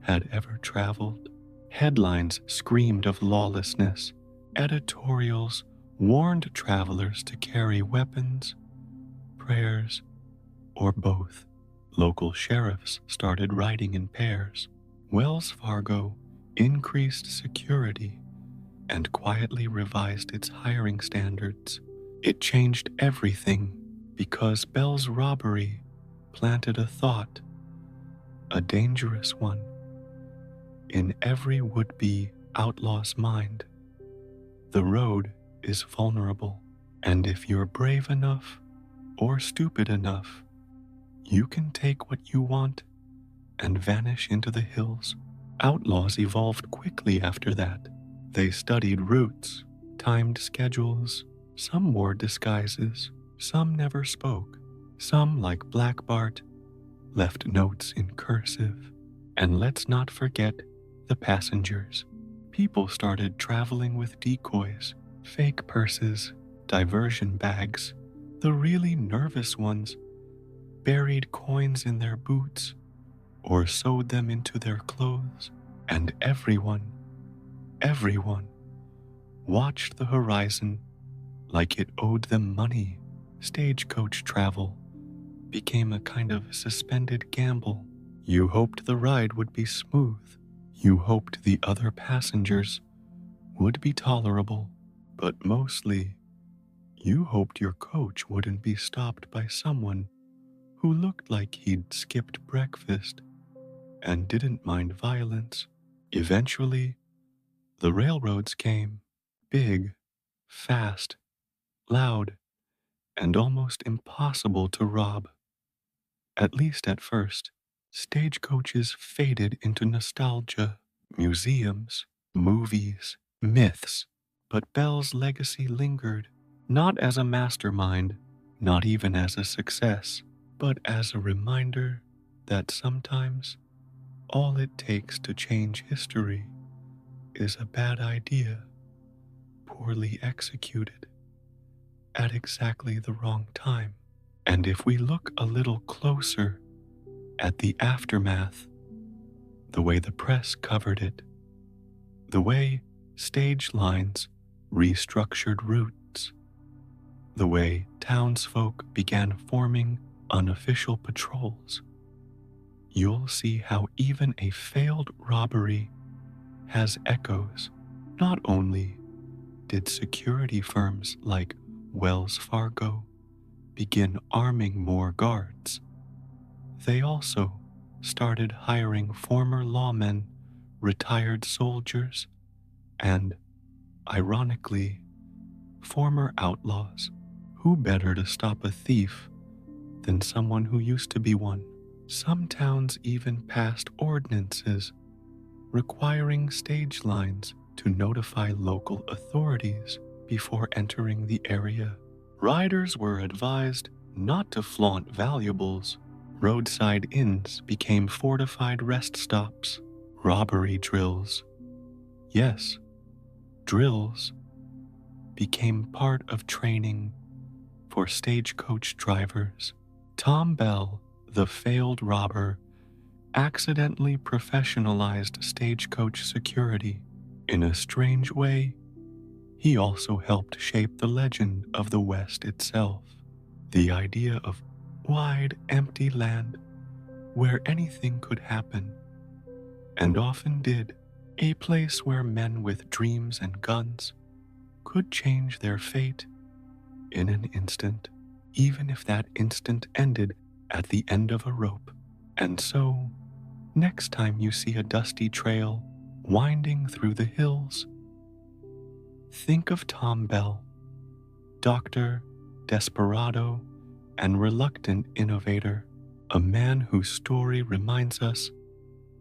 had ever traveled. Headlines screamed of lawlessness. Editorials warned travelers to carry weapons, prayers, or both. Local sheriffs started riding in pairs. Wells Fargo increased security and quietly revised its hiring standards. It changed everything because Bell's robbery planted a thought, a dangerous one, in every would-be outlaw's mind. The road is vulnerable, and if you're brave enough or stupid enough, you can take what you want and vanish into the hills. Outlaws evolved quickly after that. They studied routes, timed schedules. Some wore disguises, some never spoke. Some, like Black Bart, left notes in cursive. And let's not forget the passengers. People started traveling with decoys, fake purses, diversion bags. The really nervous ones buried coins in their boots or sewed them into their clothes. And everyone watched the horizon like it owed them money. Stagecoach travel became a kind of suspended gamble. You hoped the ride would be smooth. You hoped the other passengers would be tolerable. But mostly, You hoped your coach wouldn't be stopped by someone who looked like he'd skipped breakfast and didn't mind violence. Eventually, the railroads came, big, fast, loud, and almost impossible to rob. At least at first, stagecoaches faded into nostalgia, museums, movies, myths. But Bell's legacy lingered, not as a mastermind, not even as a success, but as a reminder that sometimes all it takes to change history is a bad idea, poorly executed, at exactly the wrong time. And if we look a little closer at the aftermath, the way the press covered it, the way stage lines restructured routes, the way townsfolk began forming unofficial patrols, you'll see how even a failed robbery has echoes. Not only did security firms like Wells Fargo begin arming more guards, they also started hiring former lawmen, retired soldiers, and, ironically, former outlaws. Who better to stop a thief than someone who used to be one? Some towns even passed ordinances requiring stage lines to notify local authorities before entering the area. Riders were advised not to flaunt valuables. Roadside inns became fortified rest stops. Robbery drills, yes, drills, became part of training for stagecoach drivers. Tom Bell, the failed robber, accidentally professionalized stagecoach security. In a strange way, he also helped shape the legend of the West itself. The idea of wide, empty land where anything could happen, and often did, a place where men with dreams and guns could change their fate in an instant, even if that instant ended at the end of a rope. And so, next time you see a dusty trail winding through the hills, think of Tom Bell, doctor, desperado, and reluctant innovator, a man whose story reminds us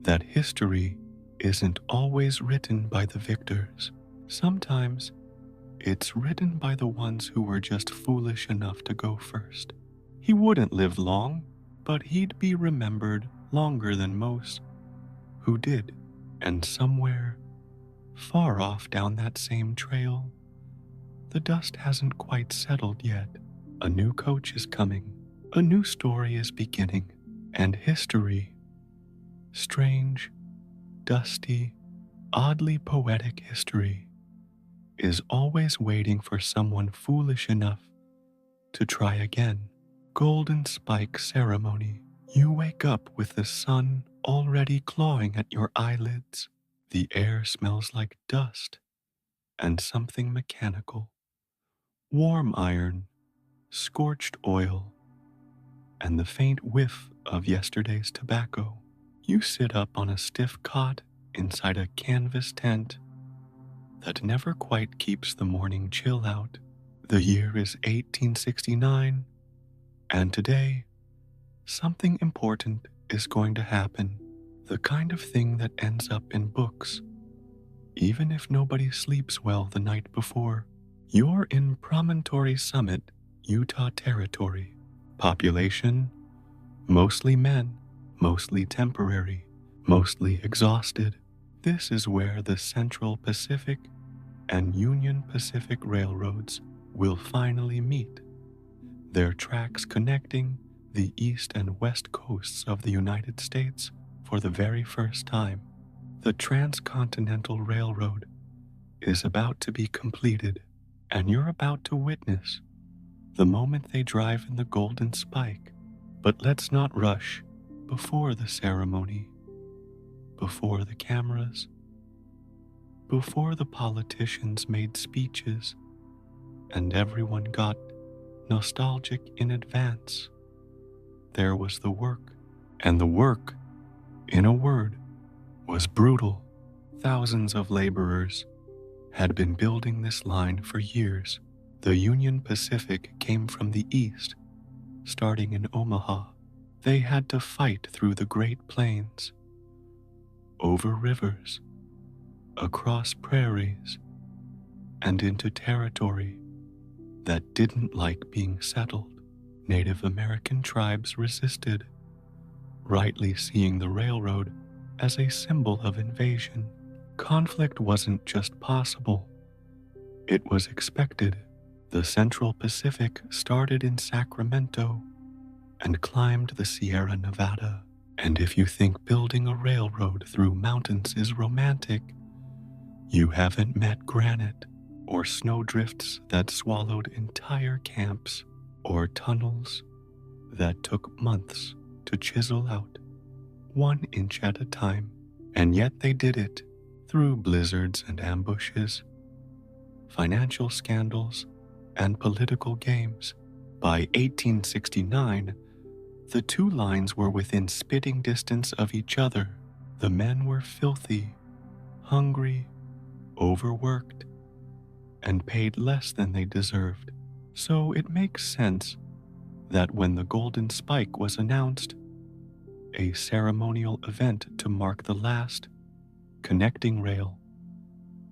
that history isn't always written by the victors. Sometimes it's written by the ones who were just foolish enough to go first. He wouldn't live long, but he'd be remembered longer than most who did. And somewhere, far off down that same trail, the dust hasn't quite settled yet. A new coach is coming, a new story is beginning, and history, strange, dusty, oddly poetic history, is always waiting for someone foolish enough to try again. Golden Spike Ceremony. You wake up with the sun already clawing at your eyelids. The air smells like dust and something mechanical. Warm iron, scorched oil, and the faint whiff of yesterday's tobacco. You sit up on a stiff cot inside a canvas tent that never quite keeps the morning chill out. The year is 1869, and today, something important is going to happen. The kind of thing that ends up in books, even if nobody sleeps well the night before. You're in Promontory Summit, Utah Territory. Population, mostly men, mostly temporary, mostly exhausted. This is where the Central Pacific and Union Pacific Railroads will finally meet, their tracks connecting the east and west coasts of the United States for the very first time. The Transcontinental Railroad is about to be completed, and you're about to witness the moment they drive in the Golden Spike. But let's not rush before the ceremony, before the cameras, before the politicians made speeches, and everyone got nostalgic in advance. There was the work, and the work, in a word, was brutal. Thousands of laborers had been building this line for years. The Union Pacific came from the east, starting in Omaha. They had to fight through the Great Plains, over rivers, across prairies, and into territory that didn't like being settled. Native American tribes resisted, rightly seeing the railroad as a symbol of invasion. Conflict wasn't just possible, it was expected. The Central Pacific started in Sacramento and climbed the Sierra Nevada. And if you think building a railroad through mountains is romantic, you haven't met granite, or snowdrifts that swallowed entire camps, or tunnels that took months to chisel out, 1 inch at a time. And yet they did it through blizzards and ambushes, financial scandals, and political games. By 1869, the two lines were within spitting distance of each other. The men were filthy, hungry, overworked, and paid less than they deserved. So it makes sense that when the Golden Spike was announced, a ceremonial event to mark the last connecting rail,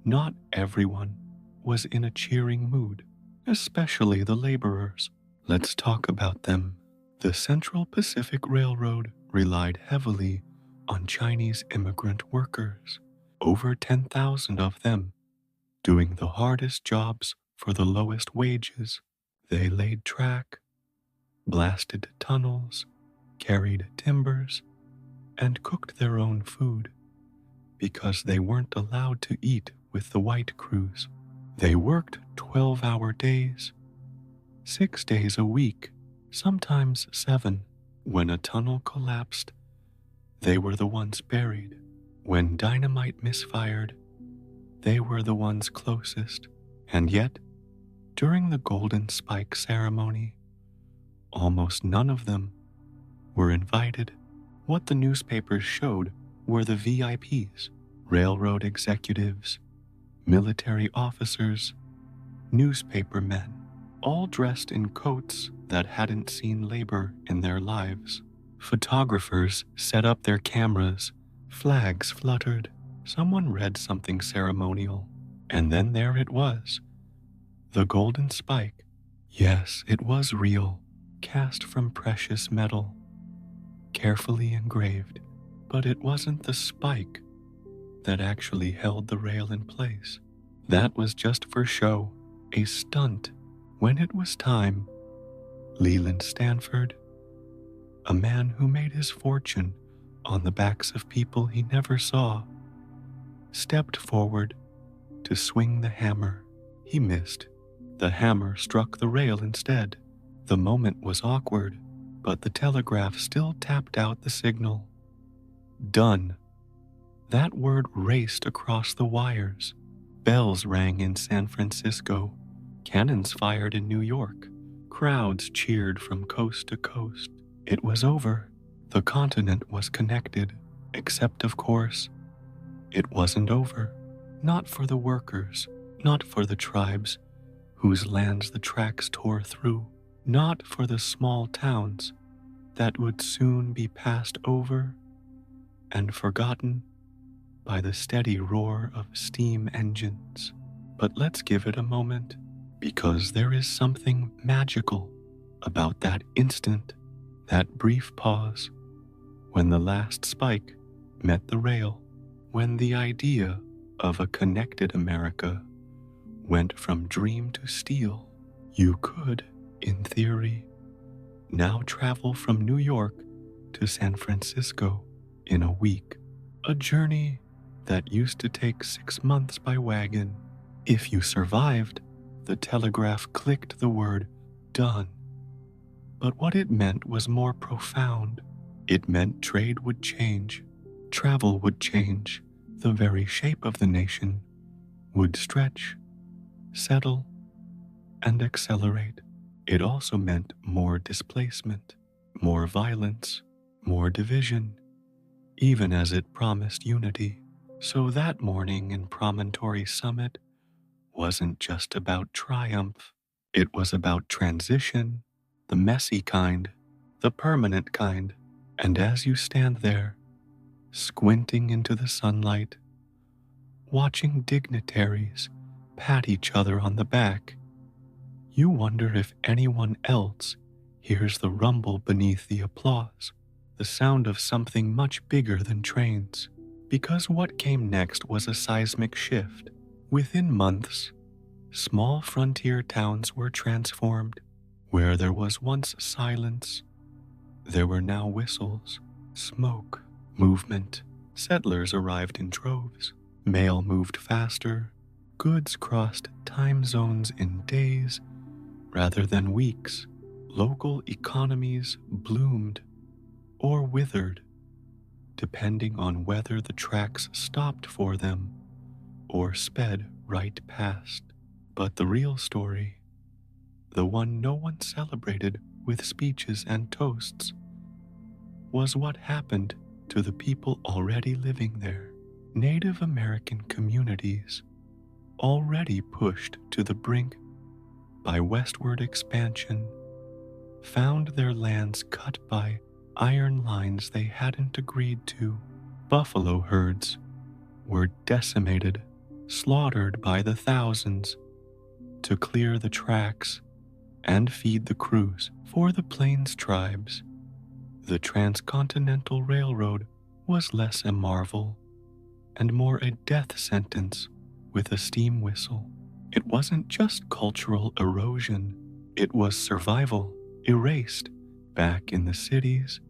not everyone was in a cheering mood, especially the laborers. Let's talk about them. The Central Pacific Railroad relied heavily on Chinese immigrant workers, over 10,000 of them, doing the hardest jobs for the lowest wages. They laid track, blasted tunnels, carried timbers, and cooked their own food because they weren't allowed to eat with the white crews. They worked 12-hour days, 6 days a week, sometimes 7. When a tunnel collapsed, they were the ones buried. When dynamite misfired, they were the ones closest. And yet, during the Golden Spike ceremony, almost none of them were invited. What the newspapers showed were the VIPs, railroad executives, military officers, newspaper men, all dressed in coats that hadn't seen labor in their lives. Photographers set up their cameras, flags fluttered, someone read something ceremonial, and then there it was, the Golden Spike. Yes, it was real, cast from precious metal, carefully engraved, but it wasn't the spike that actually held the rail in place. That was just for show, a stunt. When it was time, Leland Stanford, a man who made his fortune on the backs of people he never saw, stepped forward to swing the hammer. He missed. The hammer struck the rail instead. The moment was awkward, but the telegraph still tapped out the signal. Done. That word raced across the wires. Bells rang in San Francisco. Cannons fired in New York. Crowds cheered from coast to coast. It was over. The continent was connected. Except, of course, it wasn't over. Not for the workers, not for the tribes whose lands the tracks tore through, not for the small towns that would soon be passed over and forgotten by the steady roar of steam engines. But let's give it a moment, because there is something magical about that instant, that brief pause, when the last spike met the rail, when the idea of a connected America went from dream to steel. You could, in theory, now travel from New York to San Francisco in a week, a journey that used to take 6 months by wagon. If you survived, the telegraph clicked the word done. But what it meant was more profound. It meant trade would change, travel would change, the very shape of the nation would stretch, settle, and accelerate. It also meant more displacement, more violence, more division, even as it promised unity. So that morning in Promontory Summit wasn't just about triumph, it was about transition, the messy kind, the permanent kind. And as you stand there, squinting into the sunlight, watching dignitaries pat each other on the back, you wonder if anyone else hears the rumble beneath the applause, the sound of something much bigger than trains. Because what came next was a seismic shift. Within months, small frontier towns were transformed. Where there was once silence, there were now whistles, smoke, movement. Settlers arrived in droves. Mail moved faster. Goods crossed time zones in days rather than weeks. Local economies bloomed or withered, depending on whether the tracks stopped for them or sped right past. But the real story, the one no one celebrated with speeches and toasts, was what happened to the people already living there. Native American communities, already pushed to the brink by westward expansion, found their lands cut by iron lines they hadn't agreed to. Buffalo herds were decimated, slaughtered by the thousands to clear the tracks and feed the crews. For the Plains tribes, the Transcontinental Railroad was less a marvel and more a death sentence with a steam whistle. It wasn't just cultural erosion, it was survival, erased. Back in the cities,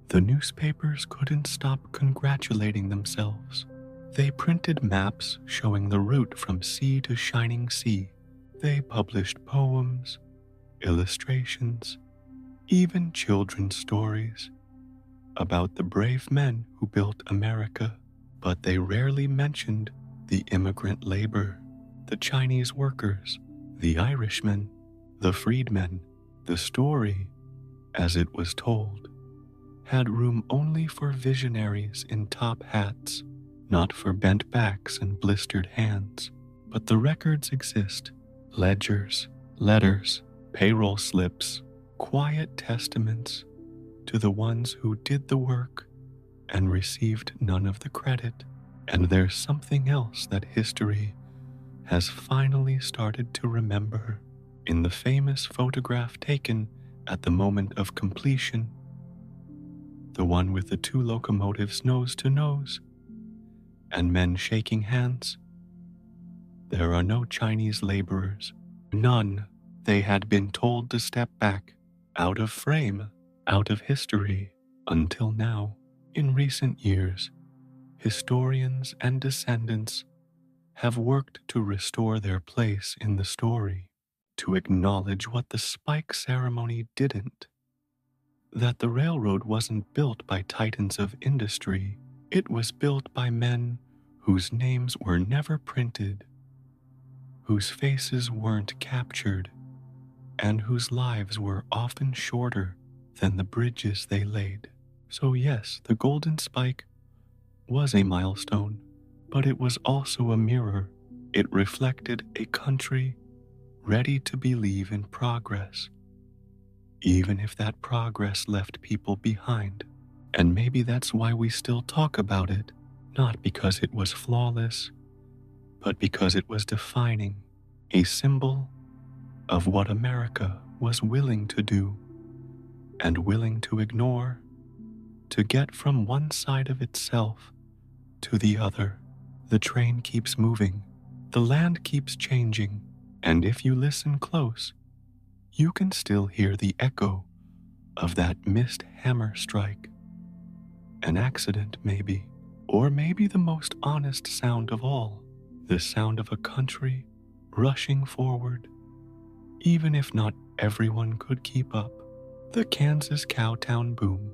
the newspapers couldn't stop congratulating themselves. They printed maps showing the route from sea to shining sea. They published poems, illustrations, even children's stories about the brave men who built America. But they rarely mentioned the immigrant labor, the Chinese workers, the Irishmen, the freedmen. The story, as it was told, had room only for visionaries in top hats, not for bent backs and blistered hands. But the records exist: ledgers, letters, payroll slips, quiet testaments to the ones who did the work and received none of the credit. And there's something else that history has finally started to remember. In the famous photograph taken at the moment of completion, the one with the two locomotives nose to nose and men shaking hands, there are no Chinese laborers. None. They had been told to step back, out of frame, out of history, until now. In recent years, historians and descendants have worked to restore their place in the story, to acknowledge what the spike ceremony didn't, that the railroad wasn't built by titans of industry, it was built by men whose names were never printed, whose faces weren't captured, and whose lives were often shorter than the bridges they laid. So yes, the Golden Spike was a milestone, but it was also a mirror. It reflected a country ready to believe in progress, even if that progress left people behind. And maybe that's why we still talk about it, not because it was flawless, but because it was defining, a symbol of what America was willing to do and willing to ignore to get from one side of itself to the other. The train keeps moving, the land keeps changing, and if you listen close, you can still hear the echo of that missed hammer strike. An accident, maybe, or maybe the most honest sound of all, the sound of a country rushing forward, even if not everyone could keep up. The Kansas Cowtown boom.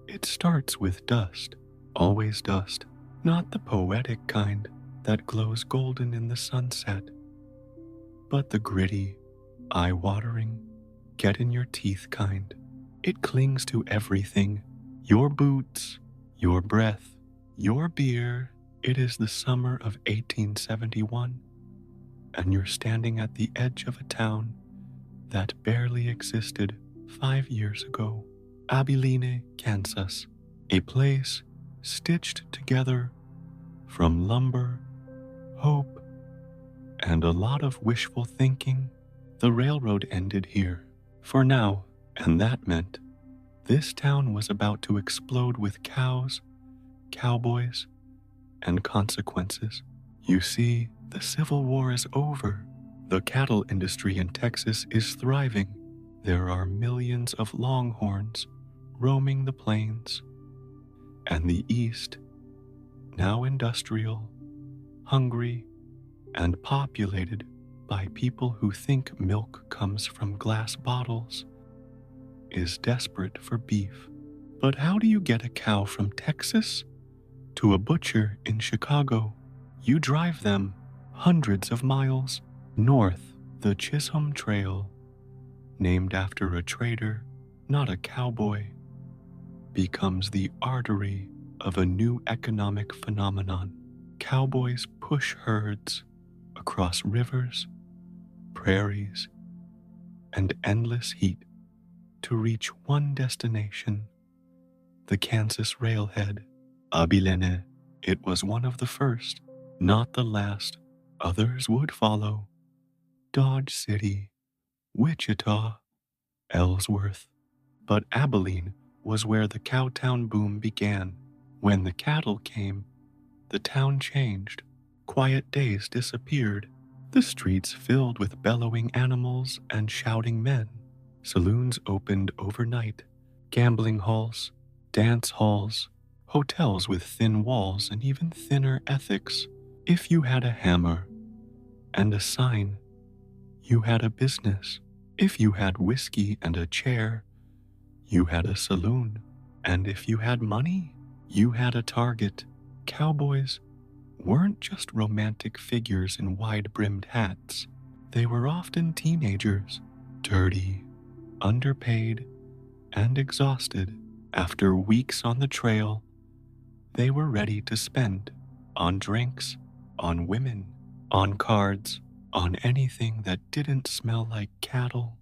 It starts with dust, always dust, not the poetic kind that glows golden in the sunset, but the gritty, eye-watering, get-in-your-teeth kind. It clings to everything. Your boots, your breath, your beer. It is the summer of 1871, and you're standing at the edge of a town that barely existed 5 years ago. Abilene, Kansas, a place stitched together from lumber, hope, and a lot of wishful thinking. The railroad ended here, for now, and that meant this town was about to explode with cows, cowboys, and consequences. You see, the Civil War is over. The cattle industry in Texas is thriving. There are millions of longhorns roaming the plains, and the East, now industrial, hungry, and populated by people who think milk comes from glass bottles, is desperate for beef. But how do you get a cow from Texas to a butcher in Chicago? You drive them hundreds of miles north. The Chisholm Trail, named after a trader, not a cowboy, becomes the artery of a new economic phenomenon. Cowboys push herds across rivers, prairies, and endless heat to reach one destination, the Kansas railhead, Abilene. It was one of the first, not the last. Others would follow. Dodge City, Wichita, Ellsworth. But Abilene was where the cowtown boom began. When the cattle came, the town changed. Quiet days disappeared. The streets filled with bellowing animals and shouting men. Saloons opened overnight. Gambling halls, dance halls, hotels with thin walls and even thinner ethics. If you had a hammer and a sign, you had a business. If you had whiskey and a chair, you had a saloon. And if you had money, you had a target. Cowboys weren't just romantic figures in wide-brimmed hats. They were often teenagers, dirty, underpaid, and exhausted. After weeks on the trail, they were ready to spend on drinks, on women, on cards, on anything that didn't smell like cattle.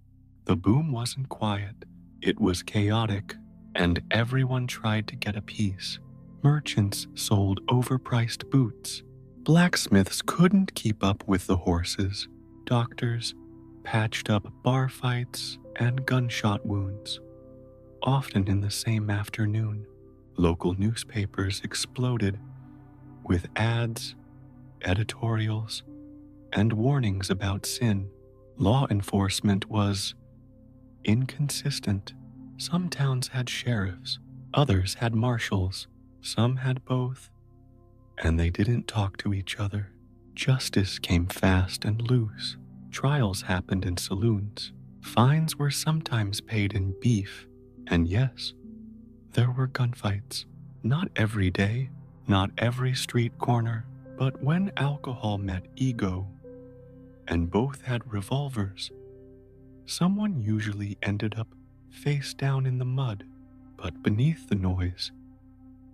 The boom wasn't quiet. It was chaotic, and everyone tried to get a piece. Merchants sold overpriced boots. Blacksmiths couldn't keep up with the horses. Doctors patched up bar fights and gunshot wounds, often in the same afternoon. Local newspapers exploded with ads, editorials, and warnings about sin. Law enforcement was inconsistent. Some towns had sheriffs, others had marshals, some had both, and they didn't talk to each other. Justice came fast and loose. Trials happened in saloons. Fines were sometimes paid in beef, and yes, there were gunfights. Not every day, not every street corner, but when alcohol met ego, and both had revolvers, someone usually ended up face down in the mud. But beneath the noise,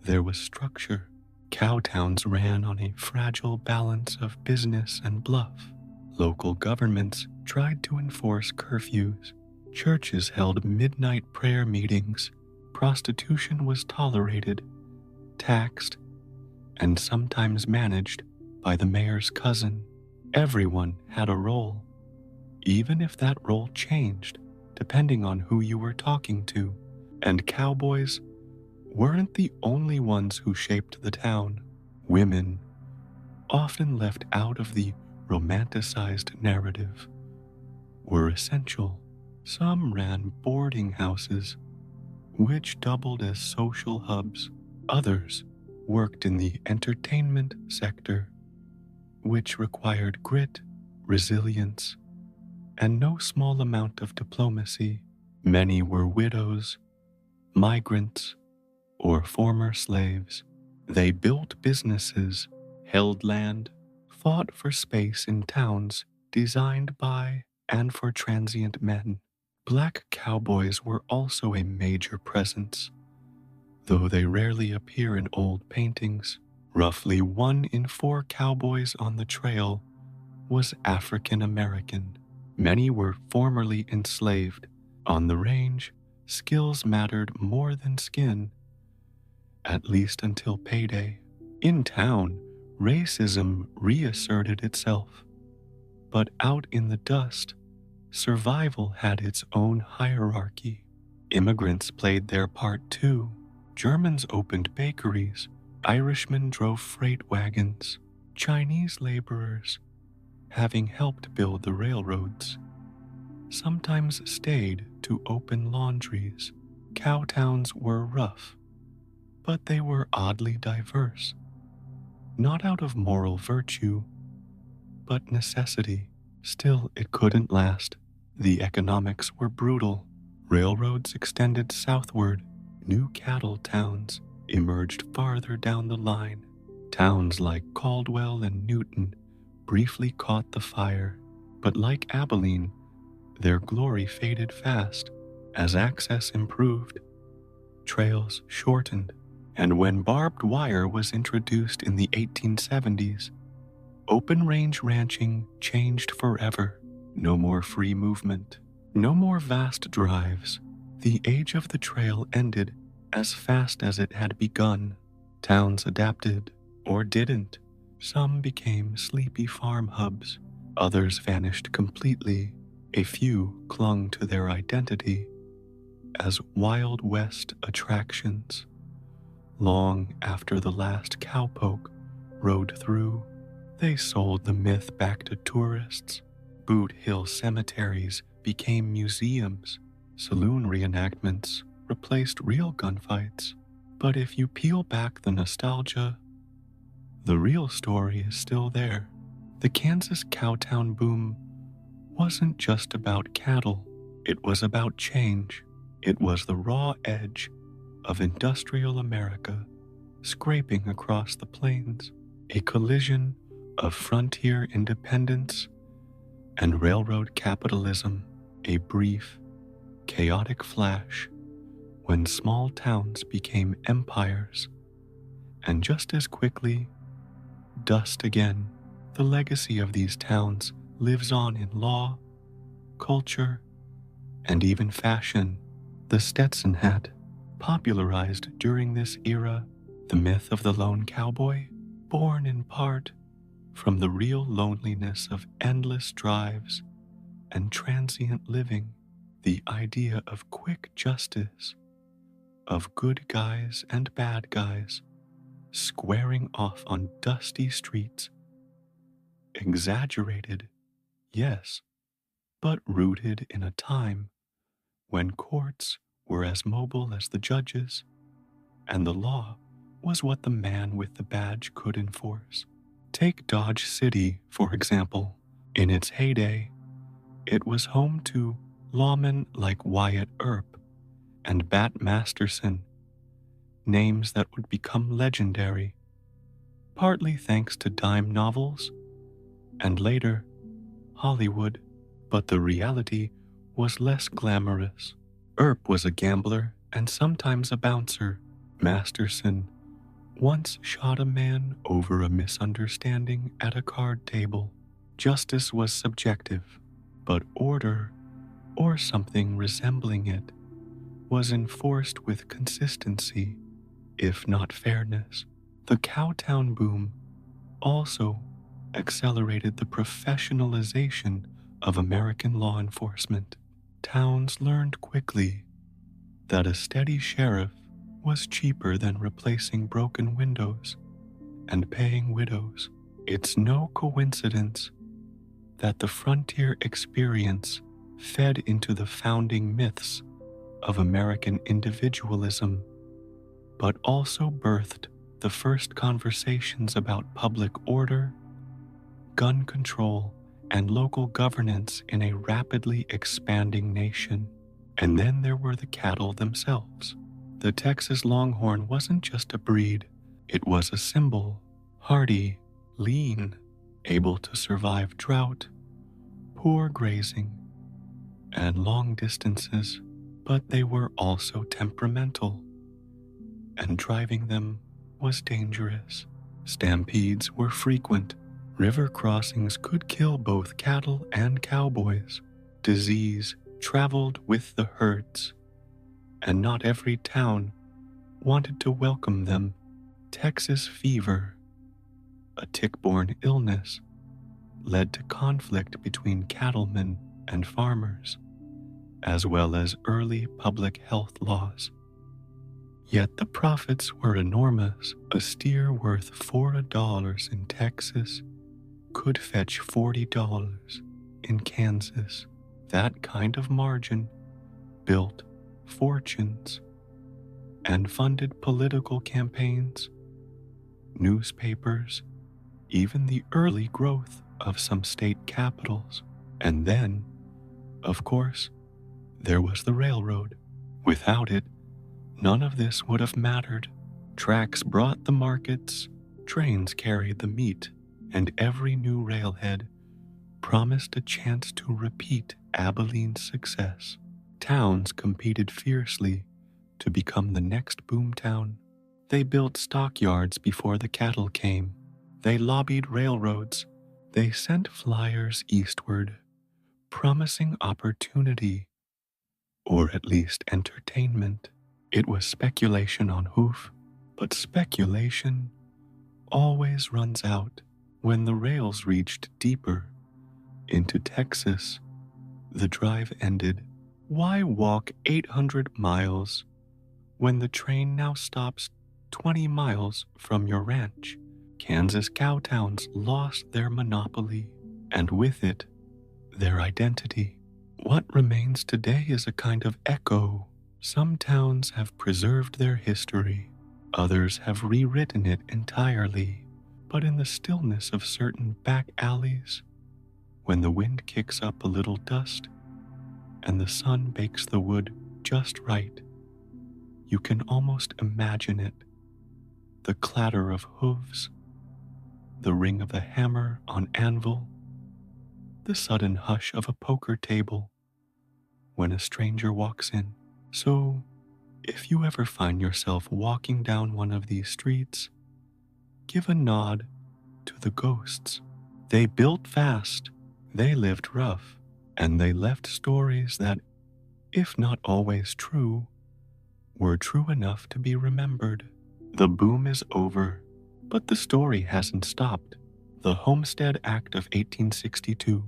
there was structure. Cowtowns ran on a fragile balance of business and bluff. Local governments tried to enforce curfews. Churches held midnight prayer meetings. Prostitution was tolerated, taxed, and sometimes managed by the mayor's cousin. Everyone had a role, even if that role changed depending on who you were talking to. And cowboys weren't the only ones who shaped the town. Women, often left out of the romanticized narrative, were essential. Some ran boarding houses, which doubled as social hubs. Others worked in the entertainment sector, which required grit, resilience, and no small amount of diplomacy. Many were widows, migrants, or former slaves. They built businesses, held land, fought for space in towns designed by and for transient men. Black cowboys were also a major presence, though they rarely appear in old paintings. Roughly 1 in 4 cowboys on the trail was African American. Many were formerly enslaved. On the range, skills mattered more than skin, at least until payday. In town, racism reasserted itself, but out in the dust, survival had its own hierarchy. Immigrants played their part too. Germans opened bakeries, Irishmen drove freight wagons, Chinese laborers, having helped build the railroads, sometimes stayed to open laundries. Cowtowns were rough, but they were oddly diverse, not out of moral virtue, but necessity. Still, it couldn't last. The economics were brutal. Railroads extended southward. New cattle towns emerged farther down the line. Towns like Caldwell and Newton briefly caught the fire, but like Abilene, their glory faded fast as access improved. Trails shortened, and when barbed wire was introduced in the 1870s, open range ranching changed forever. No more free movement, no more vast drives. The age of the trail ended as fast as it had begun. Towns adapted, or didn't. Some became sleepy farm hubs, others vanished completely. A few clung to their identity as Wild West attractions. Long after the last cowpoke rode through, they sold the myth back to tourists. Boot Hill cemeteries became museums. Saloon reenactments replaced real gunfights. But if you peel back the nostalgia, the real story is still there. The Kansas cowtown boom wasn't just about cattle. It was about change. It was the raw edge of industrial America scraping across the plains, a collision of frontier independence and railroad capitalism, a brief, chaotic flash when small towns became empires, and just as quickly, dust again. The legacy of these towns lives on in law, culture, and even fashion. The Stetson hat, popularized during this era, the myth of the lone cowboy, born in part from the real loneliness of endless drives and transient living, the idea of quick justice, of good guys and bad guys squaring off on dusty streets. Exaggerated, yes, but rooted in a time when courts were as mobile as the judges, and the law was what the man with the badge could enforce. Take Dodge City, for example. In its heyday, it was home to lawmen like Wyatt Earp and Bat Masterson, names that would become legendary, partly thanks to dime novels and later Hollywood. But the reality was less glamorous. Earp was a gambler and sometimes a bouncer. Masterson once shot a man over a misunderstanding at a card table. Justice was subjective, but order, or something resembling it, was enforced with consistency, if not fairness. The cowtown boom also accelerated the professionalization of American law enforcement. Towns learned quickly that a steady sheriff was cheaper than replacing broken windows and paying widows. It's no coincidence that the frontier experience fed into the founding myths of American individualism, but also birthed the first conversations about public order, gun control, and local governance in a rapidly expanding nation. And then there were the cattle themselves. The Texas Longhorn wasn't just a breed, it was a symbol. Hardy, lean, able to survive drought, poor grazing, and long distances, but they were also temperamental, and driving them was dangerous. Stampedes were frequent. River crossings could kill both cattle and cowboys. Disease traveled with the herds, and not every town wanted to welcome them. Texas fever, a tick-borne illness, led to conflict between cattlemen and farmers, as well as early public health laws. Yet the profits were enormous. A steer worth $4 in Texas could fetch $40 in Kansas. That kind of margin built fortunes and funded political campaigns, newspapers, even the early growth of some state capitals. And then, of course, there was the railroad. Without it, none of this would have mattered. Tracks brought the markets, trains carried the meat, and every new railhead promised a chance to repeat Abilene's success. Towns competed fiercely to become the next boomtown. They built stockyards before the cattle came. They lobbied railroads. They sent flyers eastward, promising opportunity, or at least entertainment. It was speculation on hoof, but speculation always runs out. When the rails reached deeper into Texas, the drive ended. Why walk 800 miles when the train now stops 20 miles from your ranch? Kansas cow towns lost their monopoly, and with it, their identity. What remains today is a kind of echo. Some towns have preserved their history, others have rewritten it entirely. But in the stillness of certain back alleys, when the wind kicks up a little dust and the sun bakes the wood just right, you can almost imagine it. The clatter of hooves, the ring of the hammer on anvil, the sudden hush of a poker table when a stranger walks in. So, if you ever find yourself walking down one of these streets, give a nod to the ghosts. They built fast, they lived rough, and they left stories that, if not always true, were true enough to be remembered. The boom is over, but the story hasn't stopped. The Homestead Act of 1862.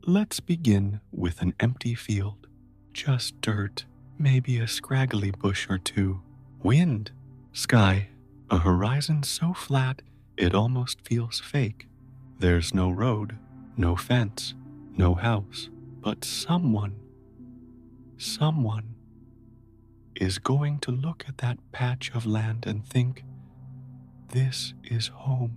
Let's begin with an empty field. Just dirt, maybe a scraggly bush or two. Wind, sky, a horizon so flat it almost feels fake. There's no road, no fence, no house, but someone is going to look at that patch of land and think, this is home.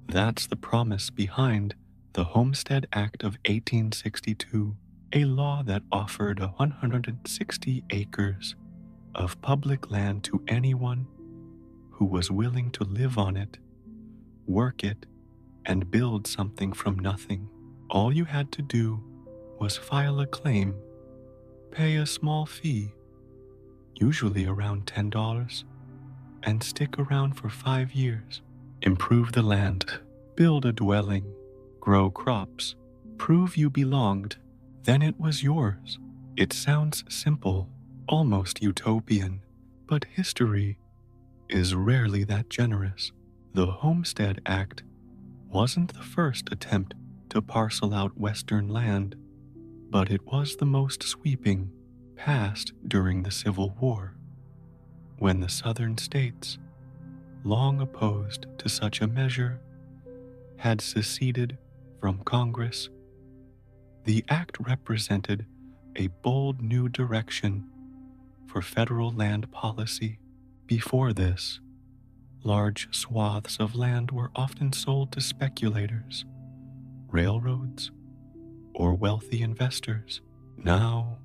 That's the promise behind the Homestead Act of 1862, a law that offered 160 acres of public land to anyone who was willing to live on it, work it, and build something from nothing. All you had to do was file a claim, pay a small fee, usually around $10, and stick around for 5 years. Improve the land, build a dwelling, grow crops, prove you belonged, then it was yours. It sounds simple, almost utopian, but history is rarely that generous. The Homestead Act wasn't the first attempt to parcel out Western land, but it was the most sweeping, passed during the Civil War, when the Southern states, long opposed to such a measure, had seceded from Congress. The act represented a bold new direction for federal land policy. Before this, large swaths of land were often sold to speculators, railroads, or wealthy investors. Now,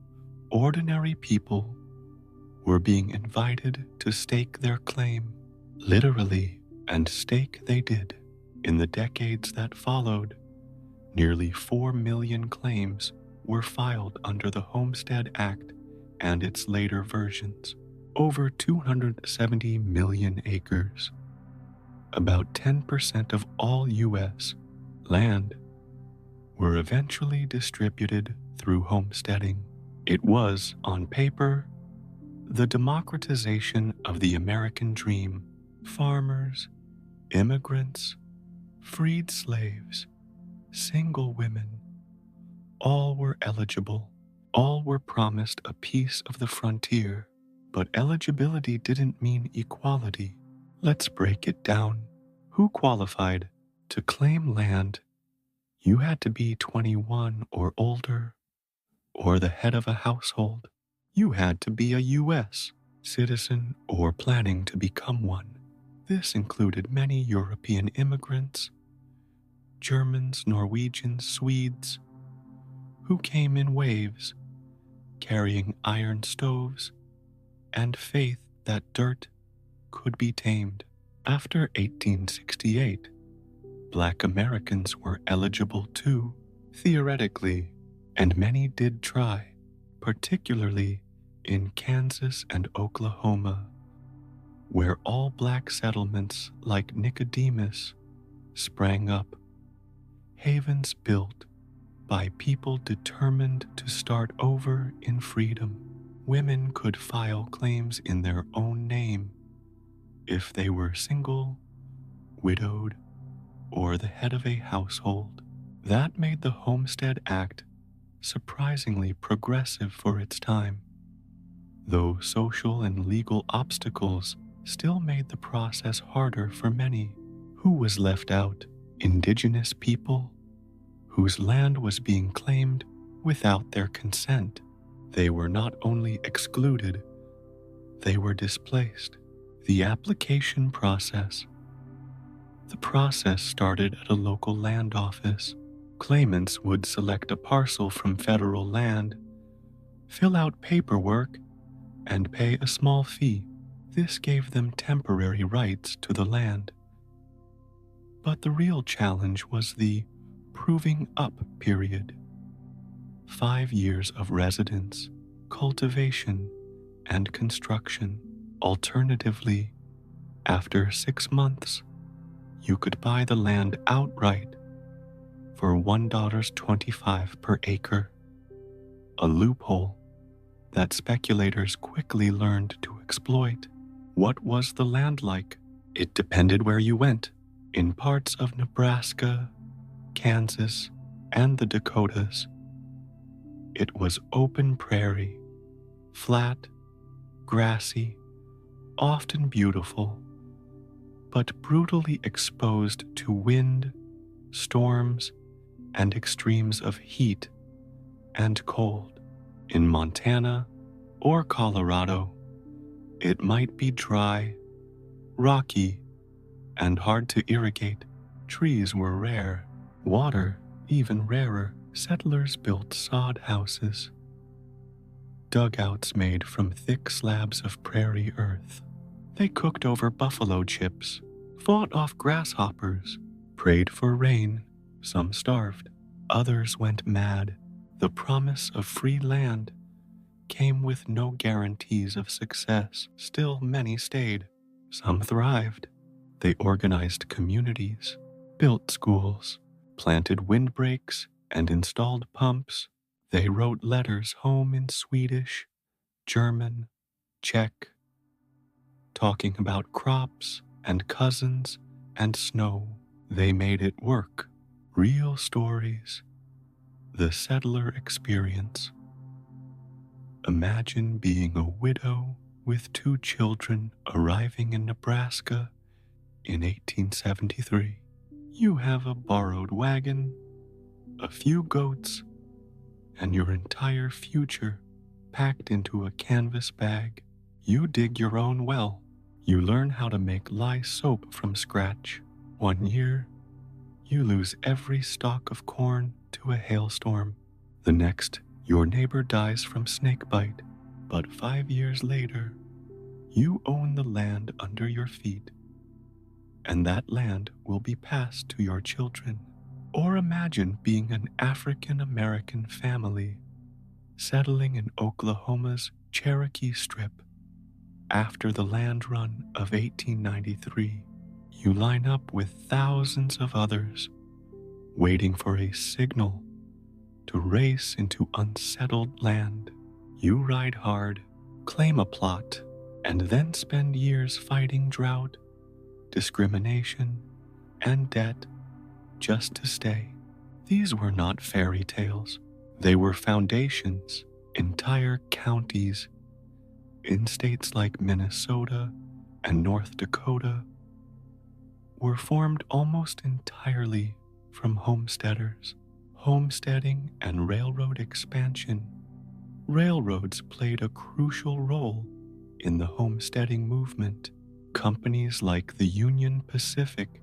ordinary people were being invited to stake their claim, literally, and stake they did. In the decades that followed, nearly 4 million claims were filed under the Homestead Act and its later versions. Over 270 million acres, about 10% of all U.S. land, were eventually distributed through homesteading. It was, on paper, the democratization of the American dream. Farmers, immigrants, freed slaves, single women, all were eligible. All were promised a piece of the frontier. But eligibility didn't mean equality. Let's break it down. Who qualified to claim land? You had to be 21 or older, or the head of a household. You had to be a U.S. citizen or planning to become one. This included many European immigrants, Germans, Norwegians, Swedes, who came in waves, carrying iron stoves and faith that dirt could be tamed. After 1868, Black Americans were eligible too, theoretically, and many did try, particularly in Kansas and Oklahoma, where all black settlements like Nicodemus sprang up, havens built by people determined to start over in freedom. Women could file claims in their own name if they were single, widowed, or the head of a household. That made the Homestead Act surprisingly progressive for its time, though social and legal obstacles still made the process harder for many. Who was left out? Indigenous people, whose land was being claimed without their consent. They were not only excluded, they were displaced. The application process. The process started at a local land office. Claimants would select a parcel from federal land, fill out paperwork, and pay a small fee. This gave them temporary rights to the land. But the real challenge was the proving up period. 5 years of residence, cultivation, and construction. Alternatively, after 6 months, you could buy the land outright for $1.25 per acre, a loophole that speculators quickly learned to exploit. What was the land like? It depended where you went. In parts of Nebraska, Kansas, and the Dakotas, it was open prairie, flat, grassy, often beautiful, but brutally exposed to wind, storms, and extremes of heat and cold. In Montana or Colorado, it might be dry, rocky, and hard to irrigate. Trees were rare, water even rarer. Settlers built sod houses, dugouts made from thick slabs of prairie earth. They cooked over buffalo chips, fought off grasshoppers, prayed for rain. Some starved, others went mad. The promise of free land came with no guarantees of success. Still, many stayed. Some thrived. They organized communities, built schools, planted windbreaks, and installed pumps. They wrote letters home in Swedish, German, Czech, talking about crops and cousins and snow. They made it work. Real stories. The settler experience. Imagine being a widow with 2 children arriving in Nebraska in 1873. You have a borrowed wagon, a few goats, and your entire future packed into a canvas bag. You dig your own well. You learn how to make lye soap from scratch. 1 year, you lose every stalk of corn to a hailstorm. The next, your neighbor dies from snakebite. But 5 years later, you own the land under your feet, and that land will be passed to your children. Or imagine being an African American family settling in Oklahoma's Cherokee Strip after the land run of 1893. You line up with thousands of others waiting for a signal to race into unsettled land. You ride hard, claim a plot, and then spend years fighting drought, discrimination, and debt just to stay. These were not fairy tales. They were foundations. Entire counties in states like Minnesota and North Dakota were formed almost entirely from homesteaders. Homesteading and railroad expansion. Railroads played a crucial role in the homesteading movement. Companies like the Union Pacific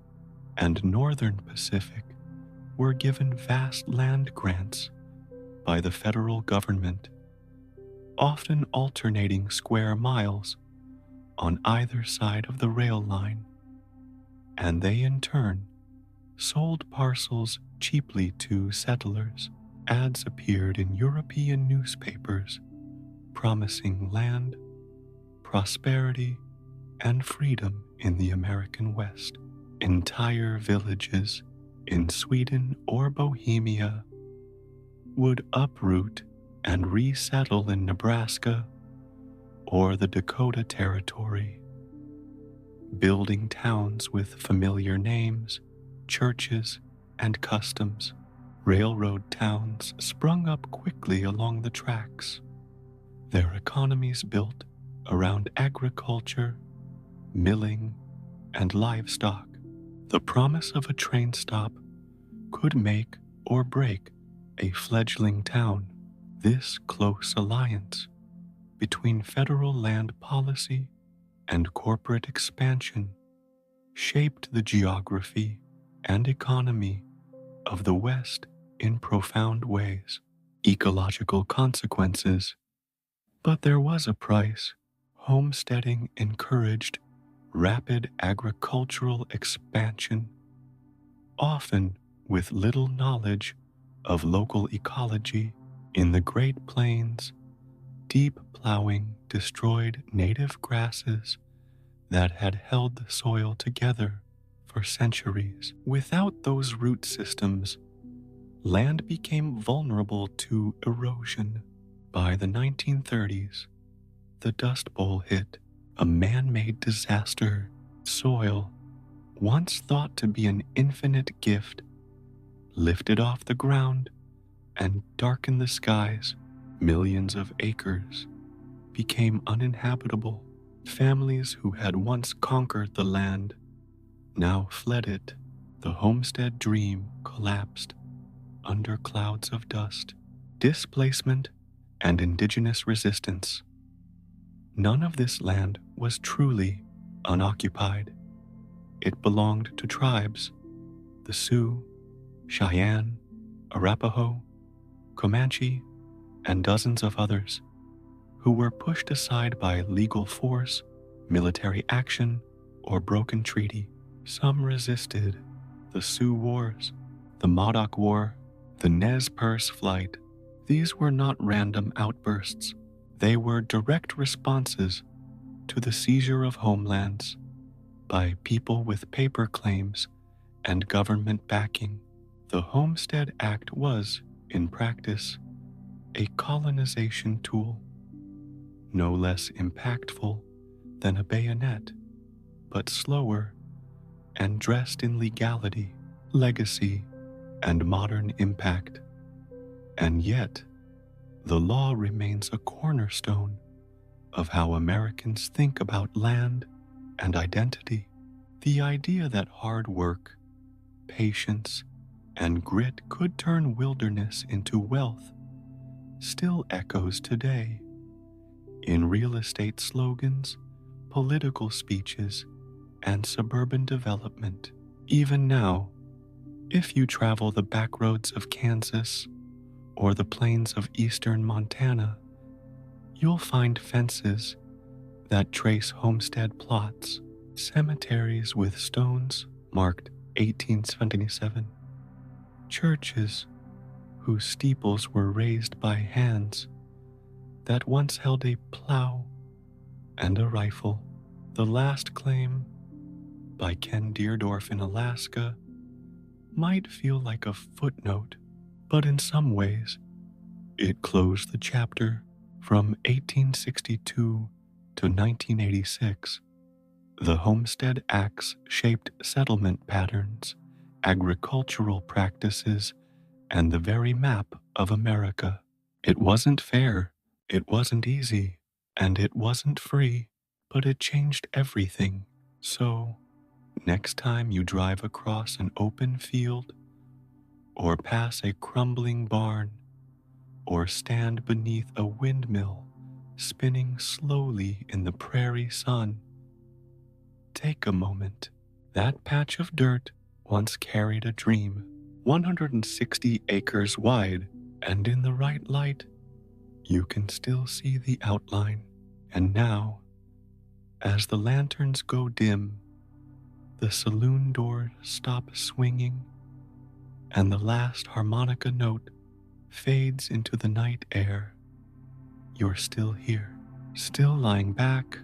and Northern Pacific were given vast land grants by the federal government, often alternating square miles on either side of the rail line, and they in turn sold parcels cheaply to settlers. Ads appeared in European newspapers promising land, prosperity, and freedom in the American West. Entire villages in Sweden or Bohemia would uproot and resettle in Nebraska or the Dakota Territory, building towns with familiar names, churches, and customs. Railroad towns sprung up quickly along the tracks, their economies built around agriculture, milling, and livestock. The promise of a train stop could make or break a fledgling town. This close alliance between federal land policy and corporate expansion shaped the geography and economy of the West in profound ways. Ecological consequences. But there was a price. Homesteading encouraged rapid agricultural expansion, often with little knowledge of local ecology. In the Great Plains, deep plowing destroyed native grasses that had held the soil together for centuries. Without those root systems, land became vulnerable to erosion. By the 1930s, the Dust Bowl hit, a man-made disaster. Soil, once thought to be an infinite gift, lifted off the ground and darkened the skies. Millions of acres became uninhabitable. Families who had once conquered the land now fled it. The homestead dream collapsed under clouds of dust. Displacement and indigenous resistance. None of this land was truly unoccupied. It belonged to tribes, the Sioux, Cheyenne, Arapaho, Comanche, and dozens of others, who were pushed aside by legal force, military action, or broken treaty. Some resisted the Sioux Wars, the Modoc War, the Nez Perce Flight. These were not random outbursts. They were direct responses to the seizure of homelands by people with paper claims and government backing. The Homestead Act was, in practice, a colonization tool, no less impactful than a bayonet, but slower and dressed in legality, legacy, and modern impact. And yet, the law remains a cornerstone of how Americans think about land and identity. The idea that hard work, patience, and grit could turn wilderness into wealth still echoes today in real estate slogans, political speeches, and suburban development. Even now, if you travel the backroads of Kansas or the plains of eastern Montana, you'll find fences that trace homestead plots, cemeteries with stones marked 1877, churches whose steeples were raised by hands that once held a plow and a rifle. The last claim, by Ken Deerdorf in Alaska, might feel like a footnote, but in some ways, it closed the chapter from 1862 to 1986. The Homestead Acts shaped settlement patterns, agricultural practices, and the very map of America. It wasn't fair, it wasn't easy, and it wasn't free, but it changed everything. So, next time you drive across an open field, or pass a crumbling barn, or stand beneath a windmill spinning slowly in the prairie sun, take a moment. That patch of dirt once carried a dream, 160 acres wide, and in the right light, you can still see the outline. And now, as the lanterns go dim, the saloon doors stop swinging, and the last harmonica note fades into the night air, you're still here, still lying back,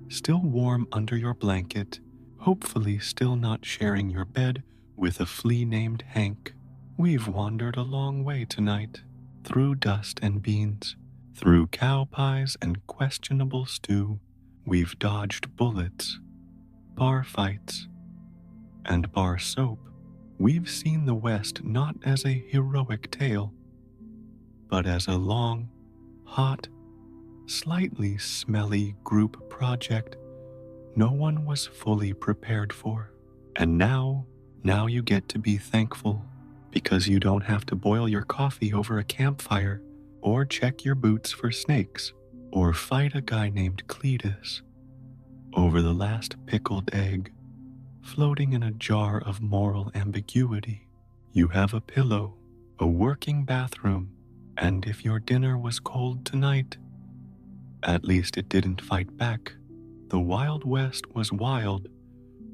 still warm under your blanket, hopefully still not sharing your bed with a flea named Hank. We've wandered a long way tonight, through dust and beans, through cow pies and questionable stew. We've dodged bullets, bar fights, and bar soap. We've seen the West not as a heroic tale, but as a long, hot, slightly smelly group project no one was fully prepared for. And now you get to be thankful because you don't have to boil your coffee over a campfire or check your boots for snakes or fight a guy named Cletus over the last pickled egg floating in a jar of moral ambiguity. You have a pillow, a working bathroom, and if your dinner was cold tonight, at least it didn't fight back. The Wild West was wild,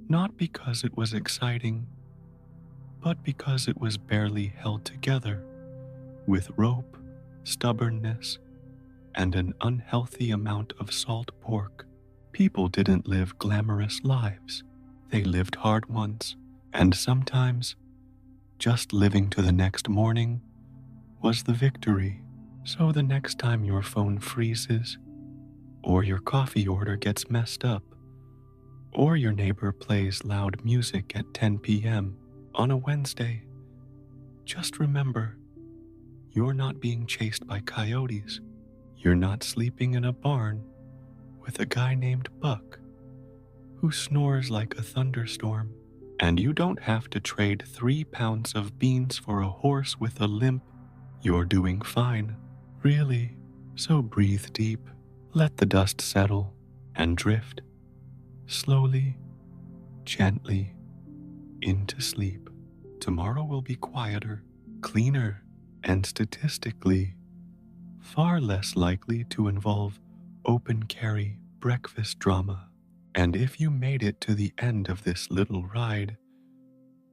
not because it was exciting, but because it was barely held together with rope, stubbornness, and an unhealthy amount of salt pork. People didn't live glamorous lives. They lived hard ones, and sometimes just living to the next morning was the victory. So the next time your phone freezes, or your coffee order gets messed up, or your neighbor plays loud music at 10 p.m. on a Wednesday, just remember, you're not being chased by coyotes. You're not sleeping in a barn with a guy named Buck who snores like a thunderstorm. And you don't have to trade 3 pounds of beans for a horse with a limp. You're doing fine, really. So breathe deep, let the dust settle, and drift slowly, gently into sleep. Tomorrow will be quieter, cleaner, and statistically far less likely to involve open carry breakfast drama. And if you made it to the end of this little ride,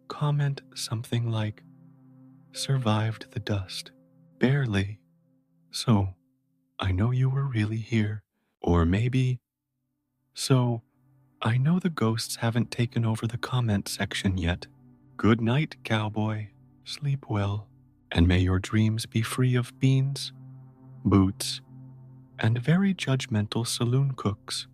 comment something like, survived the dust, barely. So, I know you were really here. Or maybe, so, I know the ghosts haven't taken over the comment section yet. Good night, cowboy. Sleep well, and may your dreams be free of beans, boots, and very judgmental saloon cooks.